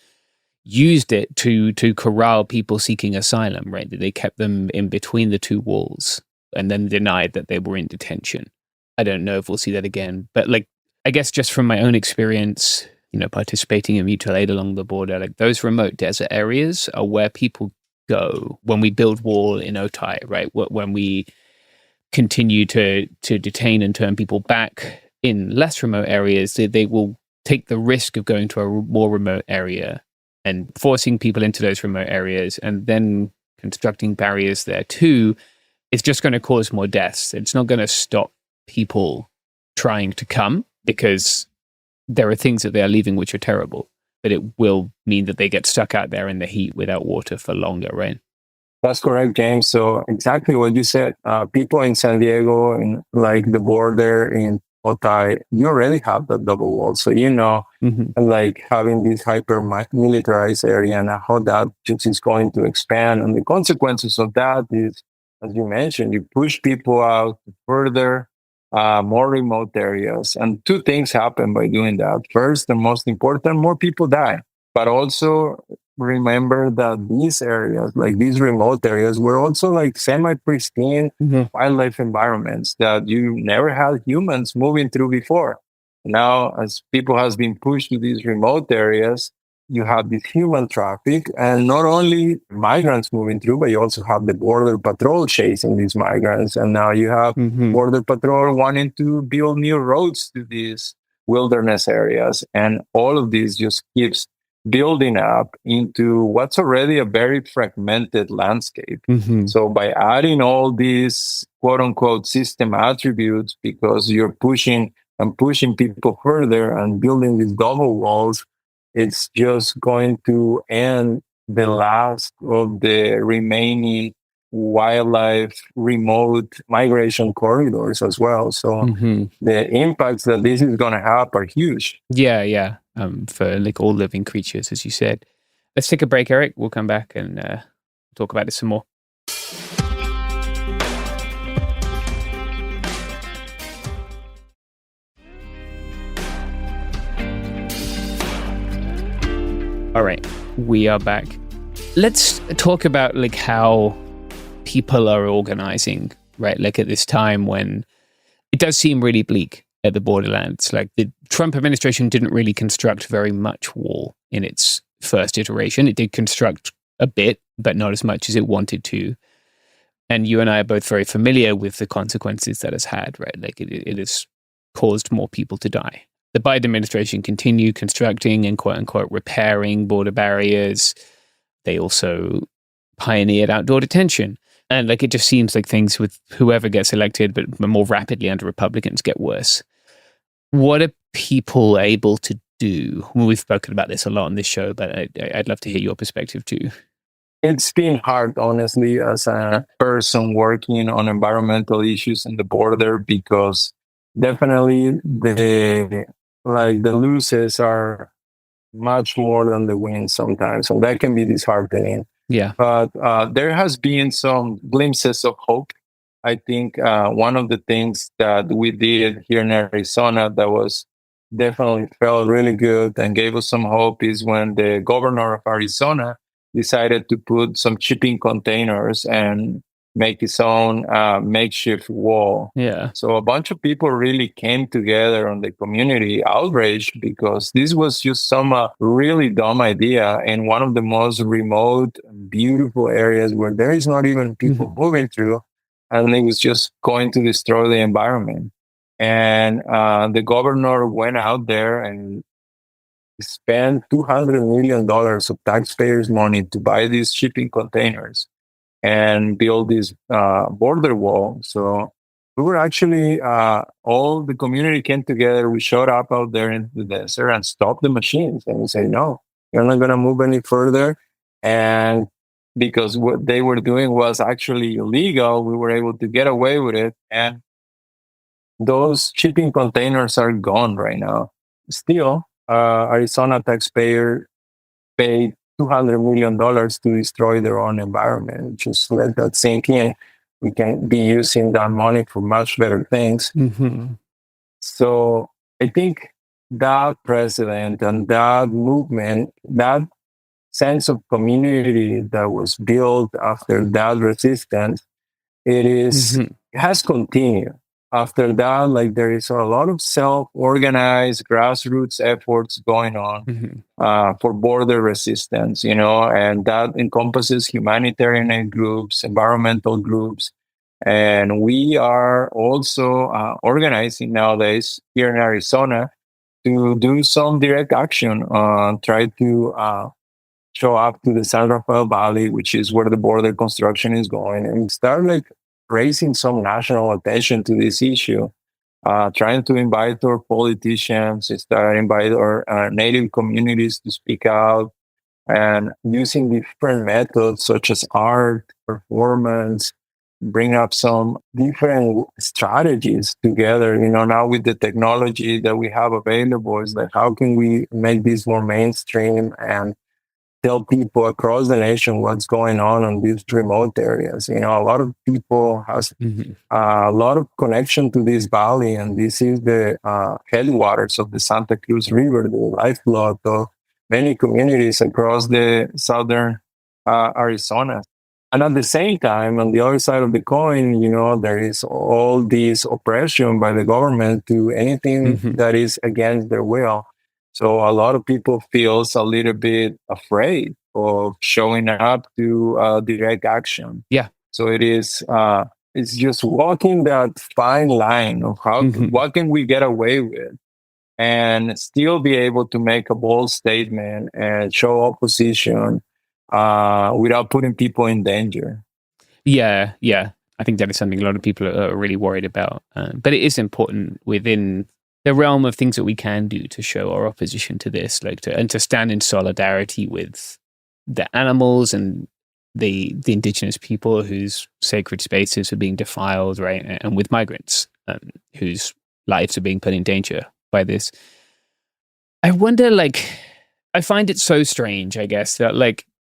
used it to corral people seeking asylum, right? They kept them in between the two walls and then denied that they were in detention. I don't know if we'll see that again. But like, I guess just from my own experience, you know, participating in mutual aid along the border, like those remote desert areas are where people go when we build wall in Otay, right? When we continue to detain and turn people back in less remote areas, they will take the risk of going to a more remote area and forcing people into those remote areas and then constructing barriers there too. It's just going to cause more deaths. It's not going to stop people trying to come because there are things that they are leaving which are terrible, but it will mean that they get stuck out there in the heat without water for longer, right? That's correct, James. So exactly what you said. People in San Diego, in like the border in Otay, you already have the double wall. So, you know, like having this hyper militarized area and how that just is going to expand. And the consequences of that is, as you mentioned, you push people out further, more remote areas. And two things happen by doing that. First, and most important, more people die. But also remember that these areas, like these remote areas, were also like semi-pristine wildlife environments that you never had humans moving through before. Now, as people has been pushed to these remote areas, you have this human traffic, and not only migrants moving through, but you also have the border patrol chasing these migrants. And now you have border patrol wanting to build new roads to these wilderness areas. And all of this just keeps building up into what's already a very fragmented landscape. So by adding all these quote unquote system attributes, because you're pushing and pushing people further and building these double walls, it's just going to end the last of the remaining wildlife remote migration corridors as well. So the impacts that this is going to have are huge. Yeah. For like all living creatures, as you said. Let's take a break, Eric. We'll come back and talk about it some more. All right, we are back. Let's talk about like how people are organizing, right? Like at this time when it does seem really bleak at the Borderlands. Like the Trump administration didn't really construct very much wall in its first iteration. It did construct a bit, but not as much as it wanted to. And you and I are both very familiar with the consequences that has had, right? Like it has caused more people to die. The Biden administration continued constructing and quote unquote repairing border barriers. They also pioneered outdoor detention. And like it just seems like things with whoever gets elected, but more rapidly under Republicans, get worse. What are people able to do? Well, we've spoken about this a lot on this show, but I'd love to hear your perspective too. It's been hard, honestly, as a person working on environmental issues in the border, because definitely the losses are much more than the wins sometimes. So that can be disheartening. Yeah. But there has been some glimpses of hope. I think one of the things that we did here in Arizona that was definitely felt really good and gave us some hope is when the governor of Arizona decided to put some shipping containers and make his own makeshift wall. Yeah. So a bunch of people really came together on the community outrage, because this was just some really dumb idea in one of the most remote, beautiful areas where there is not even people moving through, and it was just going to destroy the environment. And the governor went out there and spent $200 million of taxpayers' money to buy these shipping containers and build this border wall. So we were actually, all the community came together. We showed up out there in the desert and stopped the machines. And we said, no, you're not going to move any further. And because what they were doing was actually illegal, we were able to get away with it. And those shipping containers are gone right now. Still, Arizona taxpayer paid $200 million to destroy their own environment. Just let that sink in. We can be using that money for much better things. So I think that precedent and that movement, that sense of community that was built after that resistance, it has continued. After that, like there is a lot of self-organized grassroots efforts going on for border resistance, and that encompasses humanitarian aid groups, environmental groups. And we are also organizing nowadays here in Arizona to do some direct action, try to show up to the San Rafael Valley, which is where the border construction is going, and start raising some national attention to this issue, trying to invite our politicians, invite our native communities to speak out, and using different methods such as art, performance, bring up some different strategies together. Now with the technology that we have available, is like, how can we make this more mainstream and tell people across the nation what's going on in these remote areas. A lot of people has a lot of connection to this valley, and this is the headwaters of the Santa Cruz River, the lifeblood of many communities across the southern Arizona. And at the same time, on the other side of the coin, there is all this oppression by the government to anything that is against their will. So a lot of people feels a little bit afraid of showing up to direct action. Yeah. So it's just walking that fine line of what can we get away with and still be able to make a bold statement and show opposition without putting people in danger. Yeah. I think that is something a lot of people are really worried about. But it is important within the realm of things that we can do to show our opposition to this, and to stand in solidarity with the animals and the indigenous people whose sacred spaces are being defiled, right? And with migrants whose lives are being put in danger by this. I wonder, I find it so strange, I guess, that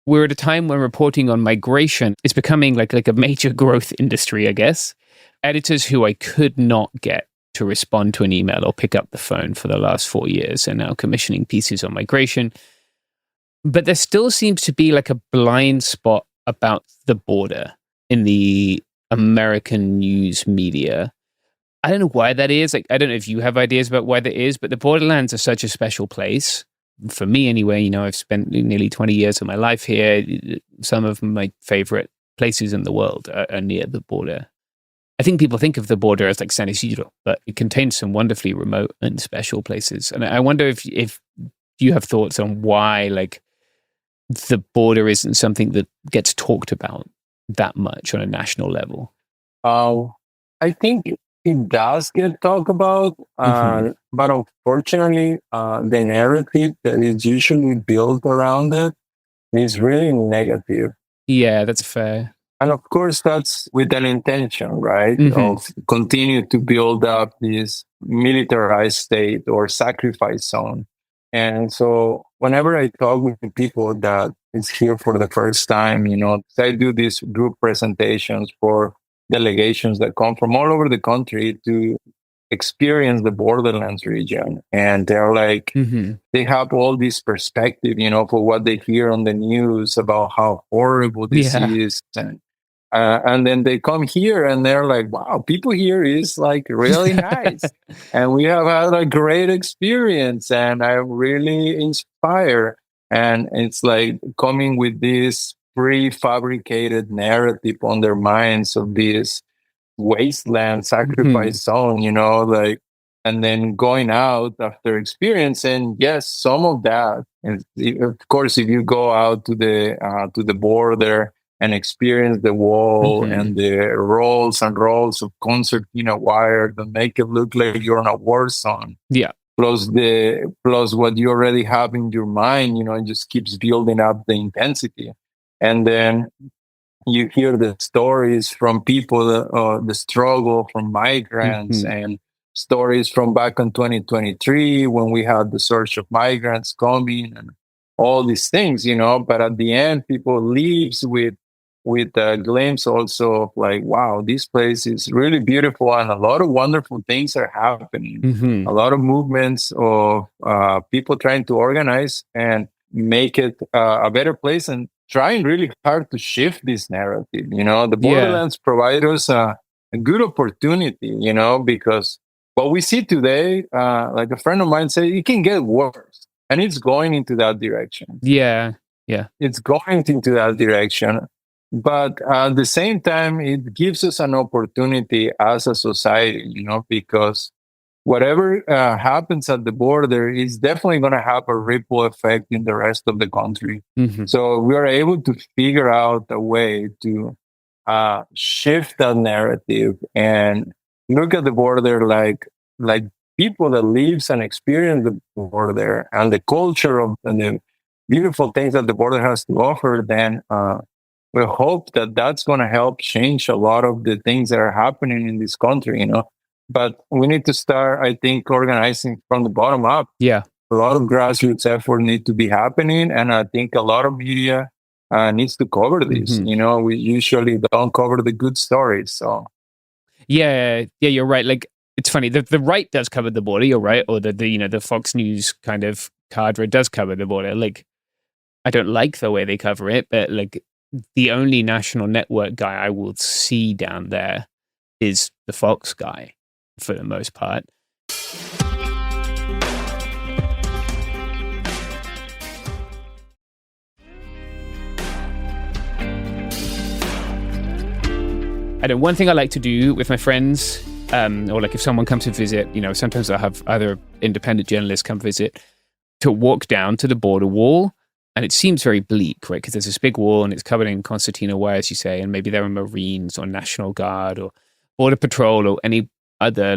we're at a time when reporting on migration is becoming like a major growth industry, I guess. Editors who I could not get to respond to an email or pick up the phone for the last 4 years are now commissioning pieces on migration. But there still seems to be a blind spot about the border in the American news media. I don't know why that is. I don't know if you have ideas about why that is, but the Borderlands are such a special place. For me anyway, I've spent nearly 20 years of my life here. Some of my favorite places in the world are near the border. I think people think of the border as San Isidro, but it contains some wonderfully remote and special places. And I wonder if you have thoughts on why the border isn't something that gets talked about that much on a national level. I think it does get talked about, but unfortunately, the narrative that is usually built around it is really negative. Yeah, that's fair. And of course, that's with an intention, right? Of continue to build up this militarized state or sacrifice zone. And so whenever I talk with people that is here for the first time, I do these group presentations for delegations that come from all over the country to experience the Borderlands region. And they're they have all this perspective, for what they hear on the news about how horrible this is. And then they come here and they're like, wow, people here is really nice. And we have had a great experience and I'm really inspired. And it's coming with this prefabricated narrative on their minds of this wasteland sacrifice zone, and then going out after experience. And yes, some of that. And of course, if you go out to the border and experience the wall and the rolls and rolls of concertina wire that make it look like you're on a war zone. Yeah. Plus what you already have in your mind, it just keeps building up the intensity. And then you hear the stories from people, the struggle from migrants and stories from back in 2023 when we had the surge of migrants coming and all these things, but at the end, people leaves with a glimpse also of wow, this place is really beautiful and a lot of wonderful things are happening. A lot of movements of people trying to organize and make it a better place and trying really hard to shift this narrative. The Borderlands provide us a good opportunity, because what we see today, like a friend of mine said, it can get worse. And it's going into that direction. Yeah. It's going into that direction. But at the same time, it gives us an opportunity as a society, because whatever happens at the border is definitely going to have a ripple effect in the rest of the country. So we are able to figure out a way to shift that narrative and look at the border like people that lives and experience the border and the culture of and the beautiful things that the border has to offer. Then we hope that that's going to help change a lot of the things that are happening in this country, But we need to start, I think, organizing from the bottom up. Yeah. A lot of grassroots effort need to be happening. And I think a lot of media needs to cover this. We usually don't cover the good stories. So, yeah, you're right. It's funny. The right does cover the border. You're right. Or the Fox News kind of cadre does cover the border. I don't like the way they cover it, but the only national network guy I will see down there is the Fox guy for the most part. I know one thing I like to do with my friends, or like if someone comes to visit, sometimes I'll have other independent journalists come visit, to walk down to the border wall. And it seems very bleak, right? Because there's this big wall and it's covered in concertina wire, as you say, and maybe there are Marines or National Guard or Border Patrol or any other,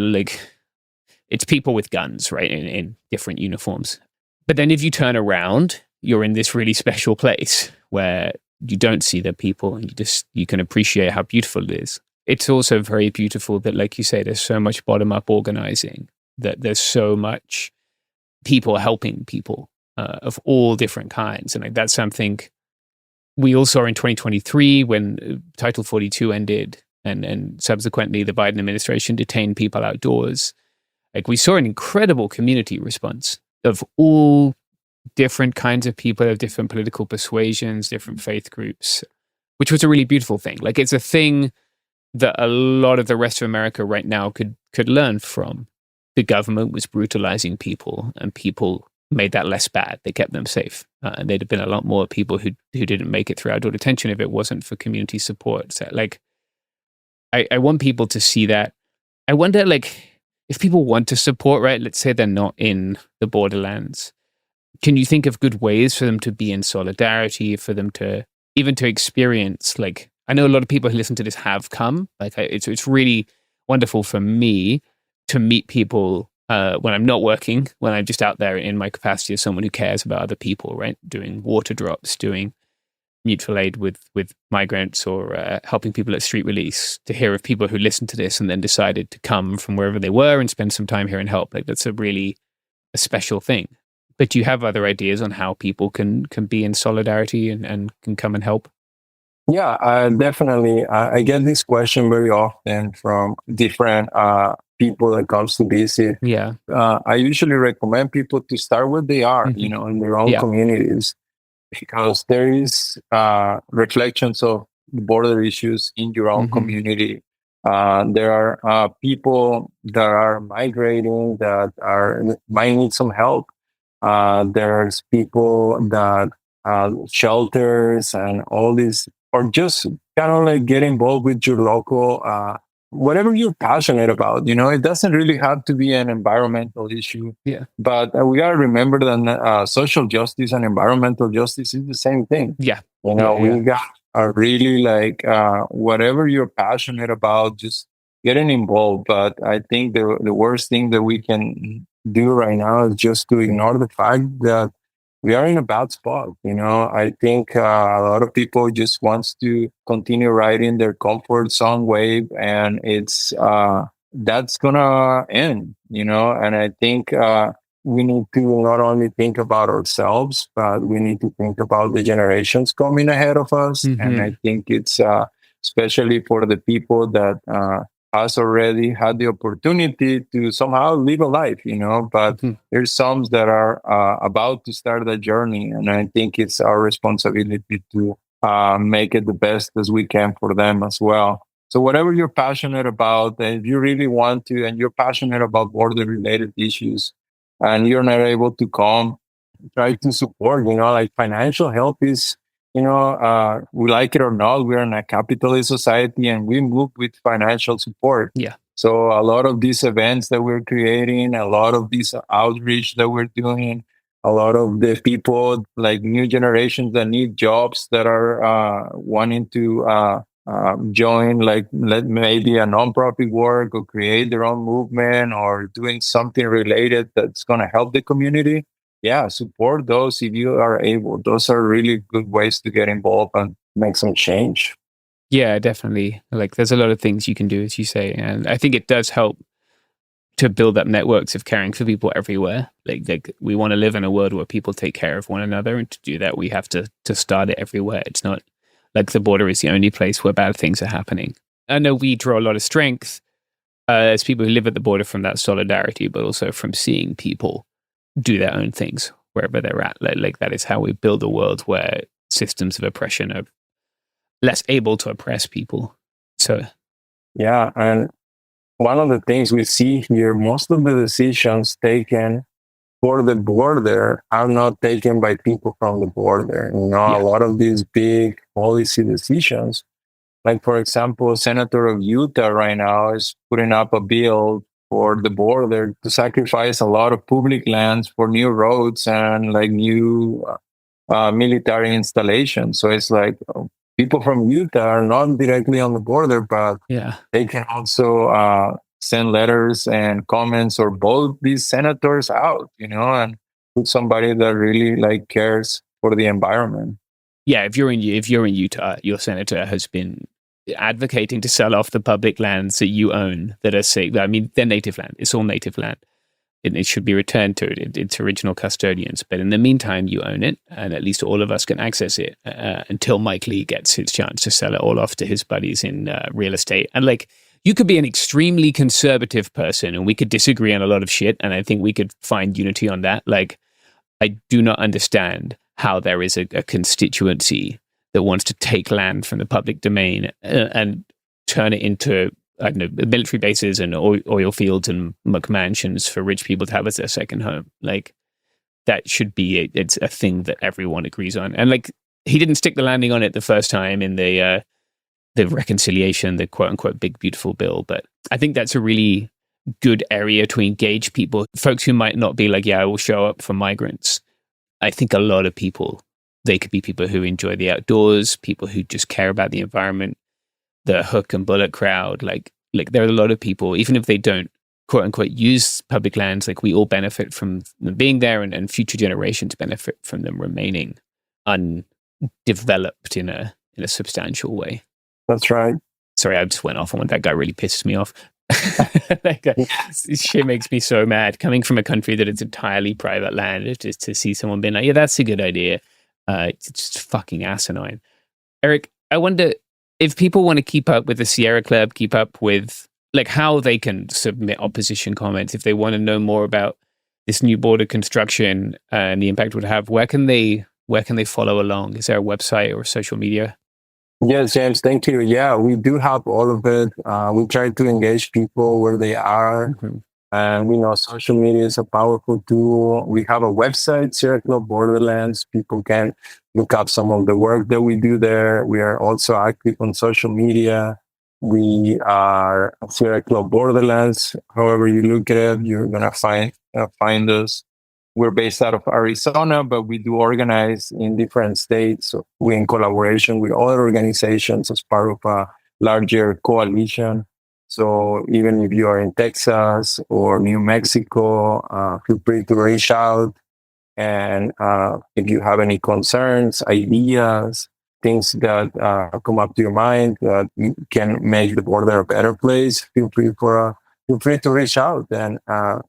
it's people with guns, right, in different uniforms. But then if you turn around, you're in this really special place where you don't see the people and you can appreciate how beautiful it is. It's also very beautiful that, like you say, there's so much bottom-up organizing, that there's so much people helping people of all different kinds. And that's something we all saw in 2023 when Title 42 ended and subsequently the Biden administration detained people outdoors. We saw an incredible community response of all different kinds of people, of different political persuasions, different faith groups, which was a really beautiful thing. It's a thing that a lot of the rest of America right now could learn from. The government was brutalizing people, and people made that less bad. They kept them safe. And there'd have been a lot more people who didn't make it through outdoor detention if it wasn't for community support. So, I want people to see that. I wonder, if people want to support, right, let's say they're not in the Borderlands, can you think of good ways for them to be in solidarity, for them to even to experience, I know a lot of people who listen to this have come. It's really wonderful for me to meet people when I'm not working, when I'm just out there in my capacity as someone who cares about other people, right? Doing water drops, doing mutual aid with migrants, or helping people at street release, to hear of people who listened to this and then decided to come from wherever they were and spend some time here and help. That's a special thing. But do you have other ideas on how people can be in solidarity and can come and help? Yeah, definitely. I get this question very often from different people that comes to visit. Yeah. I usually recommend people to start where they are, in their own communities, because there is reflections of border issues in your own community. There are people that are migrating that might need some help. There's people that shelters and all this, or just kind of get involved with your local, whatever you're passionate about. It doesn't really have to be an environmental issue. Yeah. But we got to remember that social justice and environmental justice is the same thing. Yeah. We got really whatever you're passionate about, just getting involved. But I think the worst thing that we can do right now is just to ignore the fact that we are in a bad spot. I think a lot of people just wants to continue riding their comfort zone wave, and it's that's gonna end. And I think we need to not only think about ourselves, but we need to think about the generations coming ahead of us. And I think it's especially for the people that has already had the opportunity to somehow live a life, but there's some that are about to start the journey. And I think it's our responsibility to make it the best as we can for them as well. So whatever you're passionate about, if you really want to, and you're passionate about border related issues, and you're not able to come, try to support, financial help is, we like it or not, we're in a capitalist society and we move with financial support. Yeah. So a lot of these events that we're creating, a lot of these outreach that we're doing, a lot of the people, new generations that need jobs, that are wanting to join, maybe a nonprofit work or create their own movement or doing something related that's going to help the community. Yeah, support those if you are able. Those are really good ways to get involved and make some change. Yeah, definitely. There's a lot of things you can do, as you say. And I think it does help to build up networks of caring for people everywhere. We want to live in a world where people take care of one another. And to do that, we have to start it everywhere. It's not like the border is the only place where bad things are happening. I know we draw a lot of strength as people who live at the border from that solidarity, but also from seeing people do their own things wherever they're at. That is how we build a world where systems of oppression are less able to oppress people. So, yeah, and one of the things we see here, most of the decisions taken for the border are not taken by people from the border. A lot of these big policy decisions Like, for example, Senator of Utah right now is putting up a bill for the border to sacrifice a lot of public lands for new roads and like new military installations. So it's like people from Utah are not directly on the border, but they can also send letters and comments or vote these senators out, and put somebody that really like cares for the environment. Yeah, if you're in Utah, your senator has been advocating to sell off the public lands that you own that are safe. I mean, they're native land. It's all native land. It should be returned to its original custodians. But in the meantime, you own it, and at least all of us can access it until Mike Lee gets his chance to sell it all off to his buddies in real estate. And like, you could be an extremely conservative person, and we could disagree on a lot of shit, and I think we could find unity on that. Like, I do not understand how there is a constituency that wants to take land from the public domain and turn it into, I don't know, military bases and oil fields and McMansions for rich people to have as their second home. Like, that should be it's a thing that everyone agrees on. And like, he didn't stick the landing on it the first time in the reconciliation, the quote unquote big beautiful bill. But I think that's a really good area to engage people, folks who might not be like, yeah, I will show up for migrants. I think a lot of people, they could be people who enjoy the outdoors, people who just care about the environment, the hook and bullet crowd. Like there are a lot of people, even if they don't quote unquote use public lands, like we all benefit from them being there, and future generations benefit from them remaining undeveloped in a substantial way. That's right. Sorry, I just went off on one. That guy really pisses me off. This shit makes me so mad. Coming from a country that is entirely private land, just to see someone being like, yeah, that's a good idea. It's just fucking asinine. Eric, I wonder if people want to keep up with the Sierra Club, keep up with like how they can submit opposition comments, if they want to know more about this new border construction and the impact it would have, where can they follow along? Is there a website or social media? Yes, James, thank you. Yeah, we do have all of it. We try to engage people where they are. Mm-hmm. And we know social media is a powerful tool. We have a website, Sierra Club Borderlands. People can look up some of the work that we do there. We are also active on social media. We are Sierra Club Borderlands. However you look at it, you're going to find us. We're based out of Arizona, but we do organize in different states. So we're in collaboration with other organizations as part of a larger coalition. So even if you are in Texas or New Mexico, feel free to reach out. And if you have any concerns, ideas, things that come up to your mind that can make the border a better place, feel free to reach out, and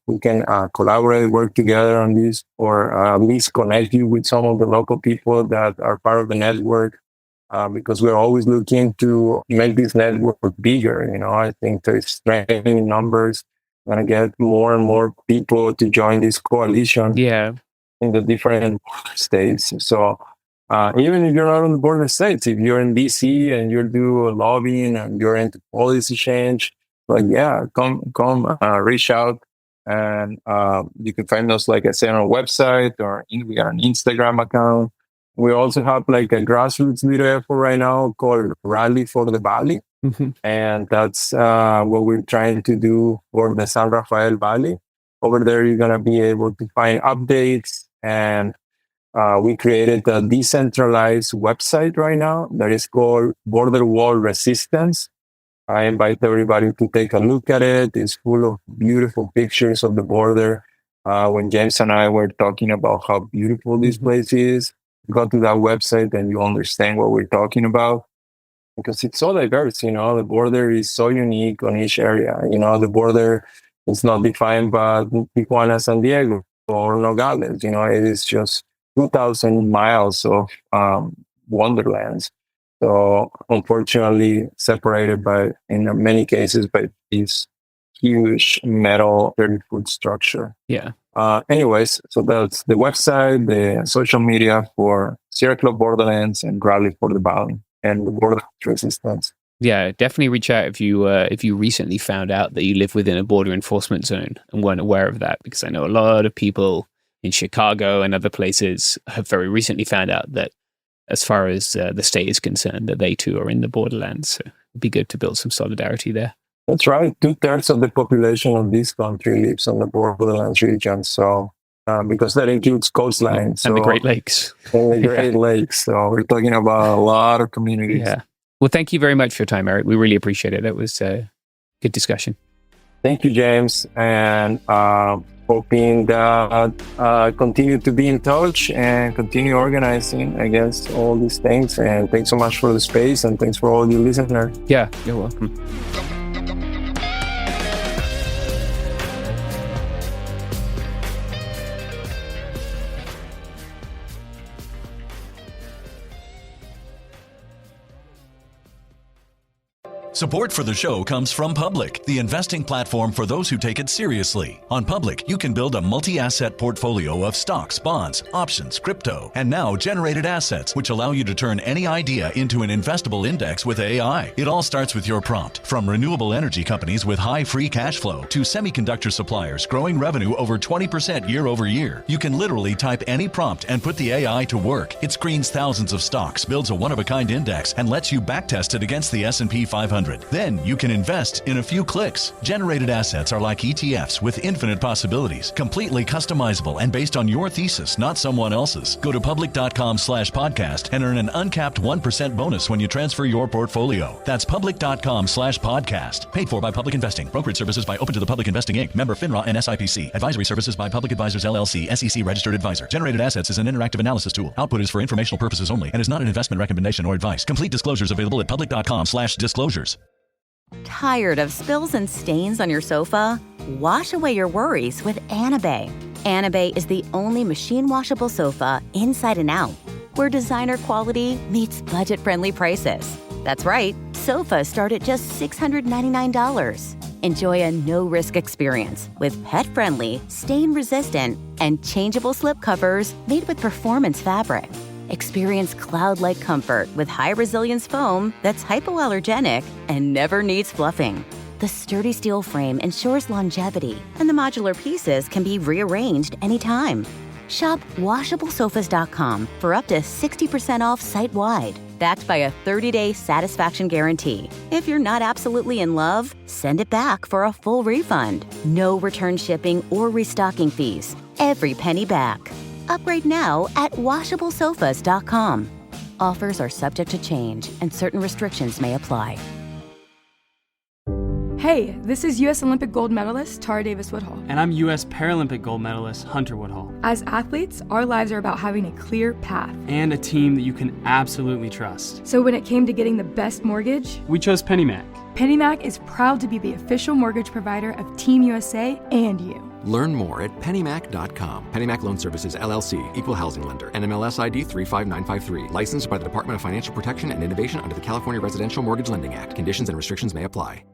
we can collaborate, work together on this, or at least connect you with some of the local people that are part of the network, because we're always looking to make this network bigger. I think there's strength in numbers. We're going to get more and more people to join this coalition in the different border states. So even if you're not on the border states, if you're in DC and you do lobbying and you're into policy change, come reach out, and you can find us, like I said, on our website, or we got an Instagram account. We also have like a grassroots leader effort right now called Rally for the Valley. Mm-hmm. And that's what we're trying to do for the San Rafael Valley. Over there, you're going to be able to find updates, and we created a decentralized website right now that is called Border Wall Resistance. I invite everybody to take a look at it. It's full of beautiful pictures of the border. When James and I were talking about how beautiful this place is, go to that website and you understand what we're talking about. Because it's so diverse, the border is so unique on each area. The border is not defined by Tijuana, San Diego, or Nogales. It is just 2,000 miles of wonderlands. So unfortunately separated in many cases, by this huge metal 30-foot structure. Yeah. Anyways, so that's the website, the social media for Sierra Club Borderlands and Rally for the Valley and the Border Resistance. Yeah, definitely reach out if you recently found out that you live within a border enforcement zone and weren't aware of that, because I know a lot of people in Chicago and other places have very recently found out that as far as the state is concerned, that they too are in the borderlands. So it'd be good to build some solidarity there. That's right. 2/3 of the population of this country lives on the Borderlands region. So, because that includes coastlines. And the Great Lakes. And the Great Lakes. So we're talking about a lot of communities. Yeah. Well, thank you very much for your time, Eric. We really appreciate it. That was a good discussion. Thank you, James. And hoping that continue to be in touch and continue organizing against all these things. And thanks so much for the space, and thanks for all you listeners. Yeah, you're welcome. Support for the show comes from Public, the investing platform for those who take it seriously. On Public, you can build a multi-asset portfolio of stocks, bonds, options, crypto, and now generated assets, which allow you to turn any idea into an investable index with AI. It all starts with your prompt. From renewable energy companies with high free cash flow to semiconductor suppliers growing revenue over 20% year over year, you can literally type any prompt and put the AI to work. It screens thousands of stocks, builds a one-of-a-kind index, and lets you backtest it against the S&P 500. Then you can invest in a few clicks. Generated assets are like ETFs with infinite possibilities, completely customizable and based on your thesis, not someone else's. Go to public.com/podcast and earn an uncapped 1% bonus when you transfer your portfolio. That's public.com/podcast. Paid for by Public Investing. Brokerage services by Open to the Public Investing Inc. Member FINRA and SIPC. Advisory services by Public Advisors LLC, SEC registered advisor. Generated assets is an interactive analysis tool. Output is for informational purposes only and is not an investment recommendation or advice. Complete disclosures available at public.com/disclosures. Tired of spills and stains on your sofa? Wash away your worries with Anabay. Anabay is the only machine washable sofa inside and out, where designer quality meets budget-friendly prices. That's right, sofas start at just $699. Enjoy a no-risk experience with pet-friendly, stain-resistant, and changeable slip covers made with performance fabric. Experience cloud-like comfort with high-resilience foam that's hypoallergenic and never needs fluffing. The sturdy steel frame ensures longevity, and the modular pieces can be rearranged anytime. Shop WashableSofas.com for up to 60% off site-wide, backed by a 30-day satisfaction guarantee. If you're not absolutely in love, send it back for a full refund. No return shipping or restocking fees. Every penny back. Upgrade now at WashableSofas.com. Offers are subject to change, and certain restrictions may apply. Hey, this is U.S. Olympic gold medalist Tara Davis Woodhull. And I'm U.S. Paralympic gold medalist Hunter Woodhull. As athletes, our lives are about having a clear path. And a team that you can absolutely trust. So when it came to getting the best mortgage, we chose PennyMac. PennyMac is proud to be the official mortgage provider of Team USA and you. Learn more at pennymac.com. PennyMac Loan Services, LLC, Equal Housing Lender, NMLS ID 35953. Licensed by the Department of Financial Protection and Innovation under the California Residential Mortgage Lending Act. Conditions and restrictions may apply.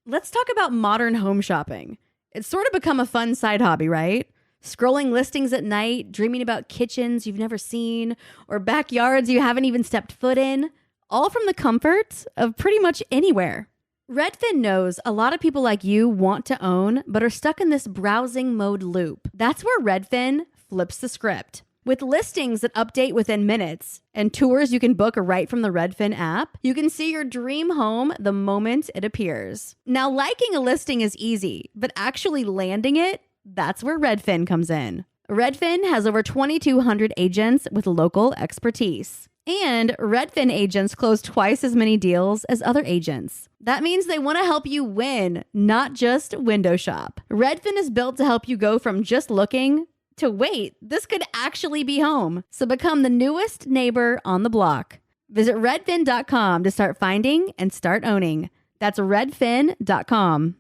Let's talk about modern home shopping. It's sort of become a fun side hobby, right? Scrolling listings at night, dreaming about kitchens you've never seen, or backyards you haven't even stepped foot in, all from the comfort of pretty much anywhere. Redfin knows a lot of people like you want to own, but are stuck in this browsing mode loop. That's where Redfin flips the script. With listings that update within minutes and tours you can book right from the Redfin app, you can see your dream home the moment it appears. Now, liking a listing is easy, but actually landing it, that's where Redfin comes in. Redfin has over 2,200 agents with local expertise. And Redfin agents close twice as many deals as other agents. That means they want to help you win, not just window shop. Redfin is built to help you go from just looking to wait, this could actually be home. So become the newest neighbor on the block. Visit redfin.com to start finding and start owning. That's redfin.com.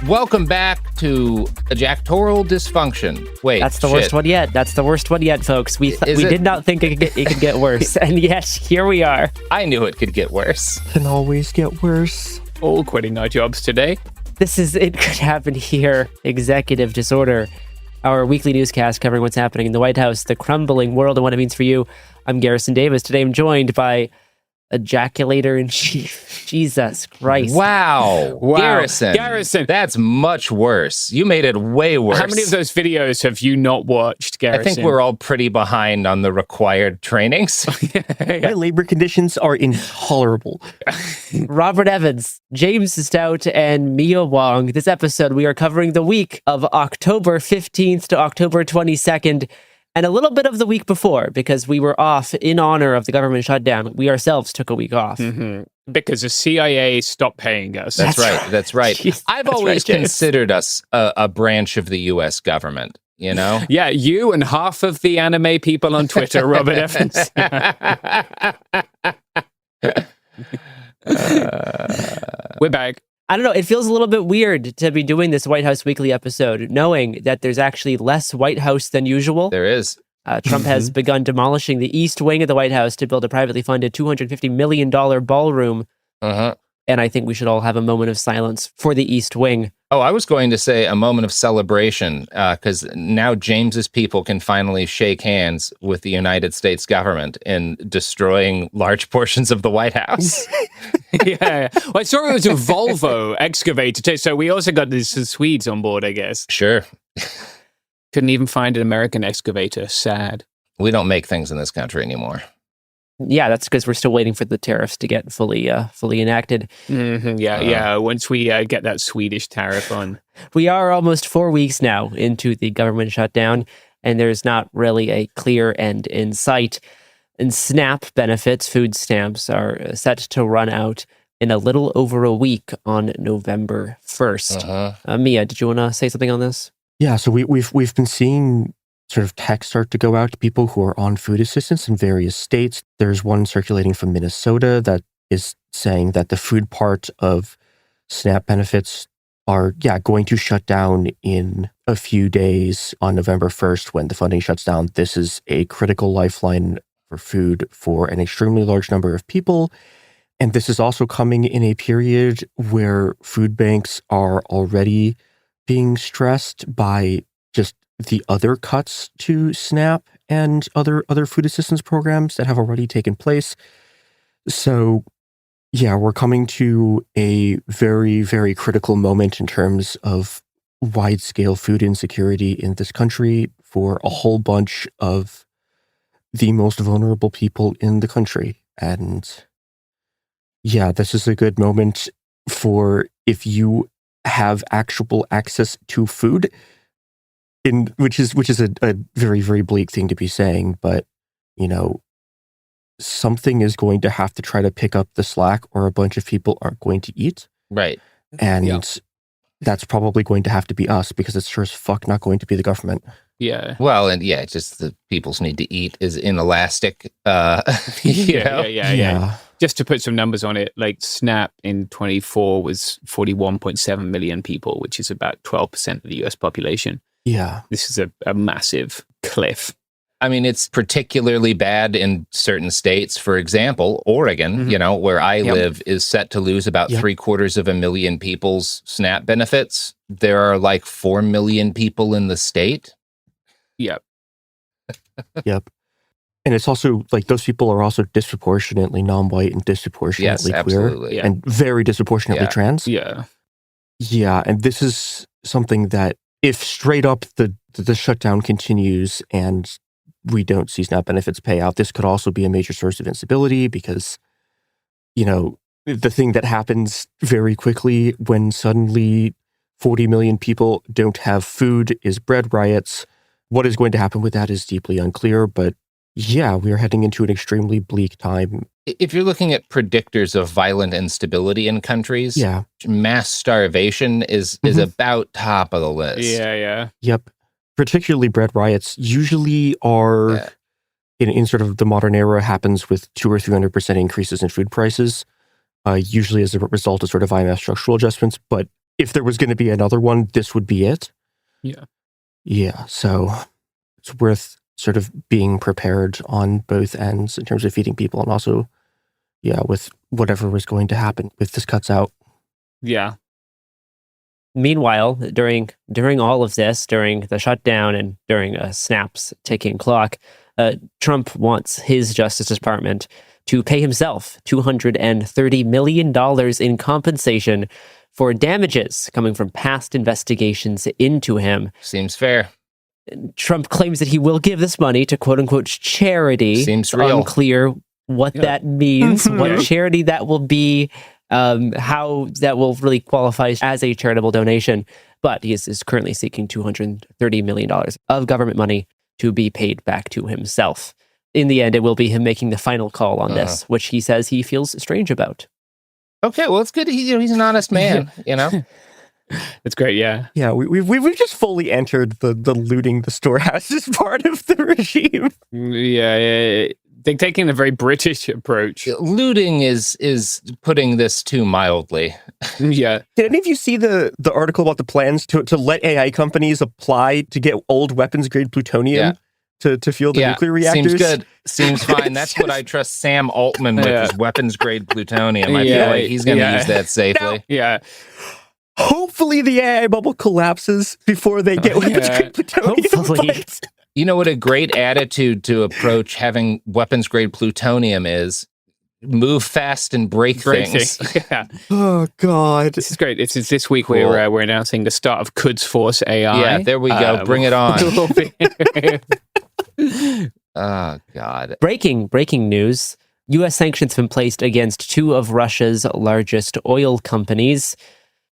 Welcome back to ejectoral dysfunction. Wait, that's the worst one yet. That's the worst one yet, folks. We did not think it could get worse, and yes, here we are. I knew it could get worse. Can always get worse. All quitting our jobs today. It could happen here. Executive Disorder, our weekly newscast covering what's happening in the White House, the crumbling world, and what it means for you. I'm Garrison Davis. Today I'm joined by ejaculator in chief. Jesus Christ. Wow. Garrison. That's much worse. You made it way worse. How many of those videos have you not watched, Garrison? I think we're all pretty behind on the required trainings. My labor conditions are intolerable. Robert Evans, James Stout, and Mia Wong. This episode, we are covering the week of October 15th to October 22nd. And a little bit of the week before, because we were off in honor of the government shutdown. We ourselves took a week off. Mm-hmm. Because the CIA stopped paying us. That's right. Jeez, I've always considered us a branch of the U.S. government, you know? Yeah, you and half of the anime people on Twitter, Robert Evans. We're back. I don't know. It feels a little bit weird to be doing this White House Weekly episode, knowing that there's actually less White House than usual. There is. Trump has begun demolishing the East Wing of the White House to build a privately funded $250 million ballroom. Uh-huh. And I think we should all have a moment of silence for the East Wing. Oh, I was going to say a moment of celebration, because now James's people can finally shake hands with the United States government in destroying large portions of the White House. Yeah. Well, I saw it was a Volvo excavator too, so we also got the Swedes on board, I guess. Sure. Couldn't even find an American excavator. Sad. We don't make things in this country anymore. Yeah, that's because we're still waiting for the tariffs to get fully enacted. Mm-hmm, yeah. Once we get that Swedish tariff on. We are almost 4 weeks now into the government shutdown, and there's not really a clear end in sight. And SNAP benefits, food stamps, are set to run out in a little over a week on November 1st. Mia, did you want to say something on this? Yeah, so we've been seeing sort of text start to go out to people who are on food assistance in various states. There's one circulating from Minnesota that is saying that the food part of SNAP benefits are, going to shut down in a few days on November 1st when the funding shuts down. This is a critical lifeline for food for an extremely large number of people. And this is also coming in a period where food banks are already being stressed by just the other cuts to SNAP and other food assistance programs that have already taken place. So, we're coming to a very, very critical moment in terms of wide-scale food insecurity in this country for a whole bunch of the most vulnerable people in the country. And this is a good moment for if you have actual access to food, which is a very, very bleak thing to be saying, but something is going to have to try to pick up the slack or a bunch of people aren't going to eat. Right. And that's probably going to have to be us, because it's sure as fuck not going to be the government. Yeah. Well, and just the people's need to eat is inelastic. Yeah. Just to put some numbers on it, like SNAP in 24 was 41.7 million people, which is about 12% of the US population. Yeah. This is a massive cliff. I mean, it's particularly bad in certain states. For example, Oregon, where I live, is set to lose about 750,000 people's SNAP benefits. There are like 4 million people in the state. Yep. Yep. And it's also like those people are also disproportionately non-white and disproportionately queer and very disproportionately trans. Yeah. Yeah. And this is something that if straight up the shutdown continues and we don't see SNAP benefits pay out, this could also be a major source of instability because, the thing that happens very quickly when suddenly 40 million people don't have food is bread riots. What is going to happen with that is deeply unclear, but we are heading into an extremely bleak time. If you're looking at predictors of violent instability in countries, mass starvation is about top of the list. Yeah. Yep. Particularly bread riots usually are, in sort of the modern era, happens with 200 or 300% increases in food prices, usually as a result of sort of IMF structural adjustments. But if there was going to be another one, this would be it. Yeah. Yeah. So it's worth sort of being prepared on both ends in terms of feeding people and also, with whatever was going to happen with this cuts out. Yeah. Meanwhile, during all of this, during the shutdown and during SNAP's ticking clock, Trump wants his Justice Department to pay himself $230 million in compensation for damages coming from past investigations into him. Seems fair. Trump claims that he will give this money to quote-unquote charity. Seems real. Unclear what that means, what charity that will be, how that will really qualify as a charitable donation. But he is currently seeking $230 million of government money to be paid back to himself. In the end, it will be him making the final call on this, which he says he feels strange about. Okay, well, it's good. He's an honest man, you know? That's great, yeah. Yeah, we've just fully entered the looting the storehouses part of the regime. Yeah. They're taking a very British approach. Looting is putting this too mildly. Yeah. Did any of you see the article about the plans to let AI companies apply to get old weapons-grade plutonium to fuel the nuclear reactors? Seems good. Seems fine. That's what I trust Sam Altman with, is weapons-grade plutonium. I feel like he's going to use that safely. Hopefully the AI bubble collapses before they get weapons-grade plutonium. Hopefully. You know what a great attitude to approach having weapons-grade plutonium is? Move fast and break things. Yeah. Oh, God. This is great. It's this week we're announcing the start of Quds Force AI. Yeah, there we go. Bring it on. Oh, God. Breaking news. U.S. sanctions have been placed against two of Russia's largest oil companies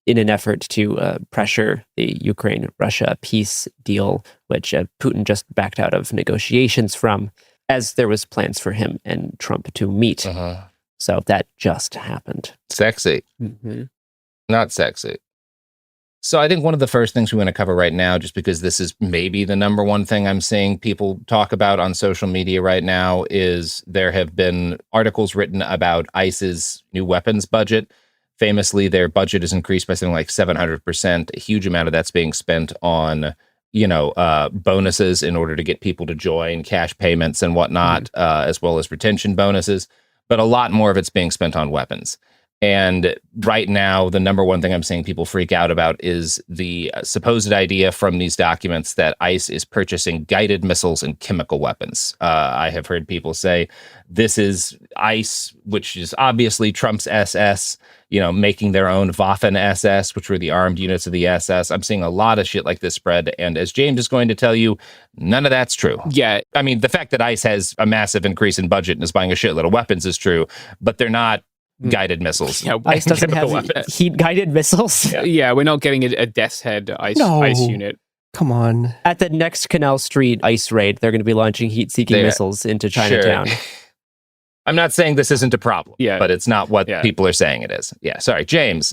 in an effort to pressure the Ukraine-Russia peace deal, which Putin just backed out of negotiations from, as there was plans for him and Trump to meet. So that just happened. Sexy. Not sexy. So I think one of the first things we want to cover right now, just because this is maybe the number one thing I'm seeing people talk about on social media right now, is there have been articles written about ICE's new weapons budget. Famously, their budget is increased by something like 700%. A huge amount of that's being spent on, bonuses in order to get people to join, cash payments and whatnot, as well as retention bonuses. But a lot more of it's being spent on weapons. And right now, the number one thing I'm seeing people freak out about is the supposed idea from these documents that ICE is purchasing guided missiles and chemical weapons. I have heard people say this is ICE, which is obviously Trump's SS, making their own Waffen SS, which were the armed units of the SS. I'm seeing a lot of shit like this spread. And as James is going to tell you, none of that's true. Yeah. I mean, the fact that ICE has a massive increase in budget and is buying a shitload of weapons is true, but they're not guided missiles. ICE doesn't have heat-guided missiles. Yeah, we're not getting a Death's Head ICE unit. Come on. At the next Canal Street ICE raid, they're going to be launching heat-seeking missiles into Chinatown. Sure. I'm not saying this isn't a problem, but it's not what people are saying it is. Yeah, sorry, James.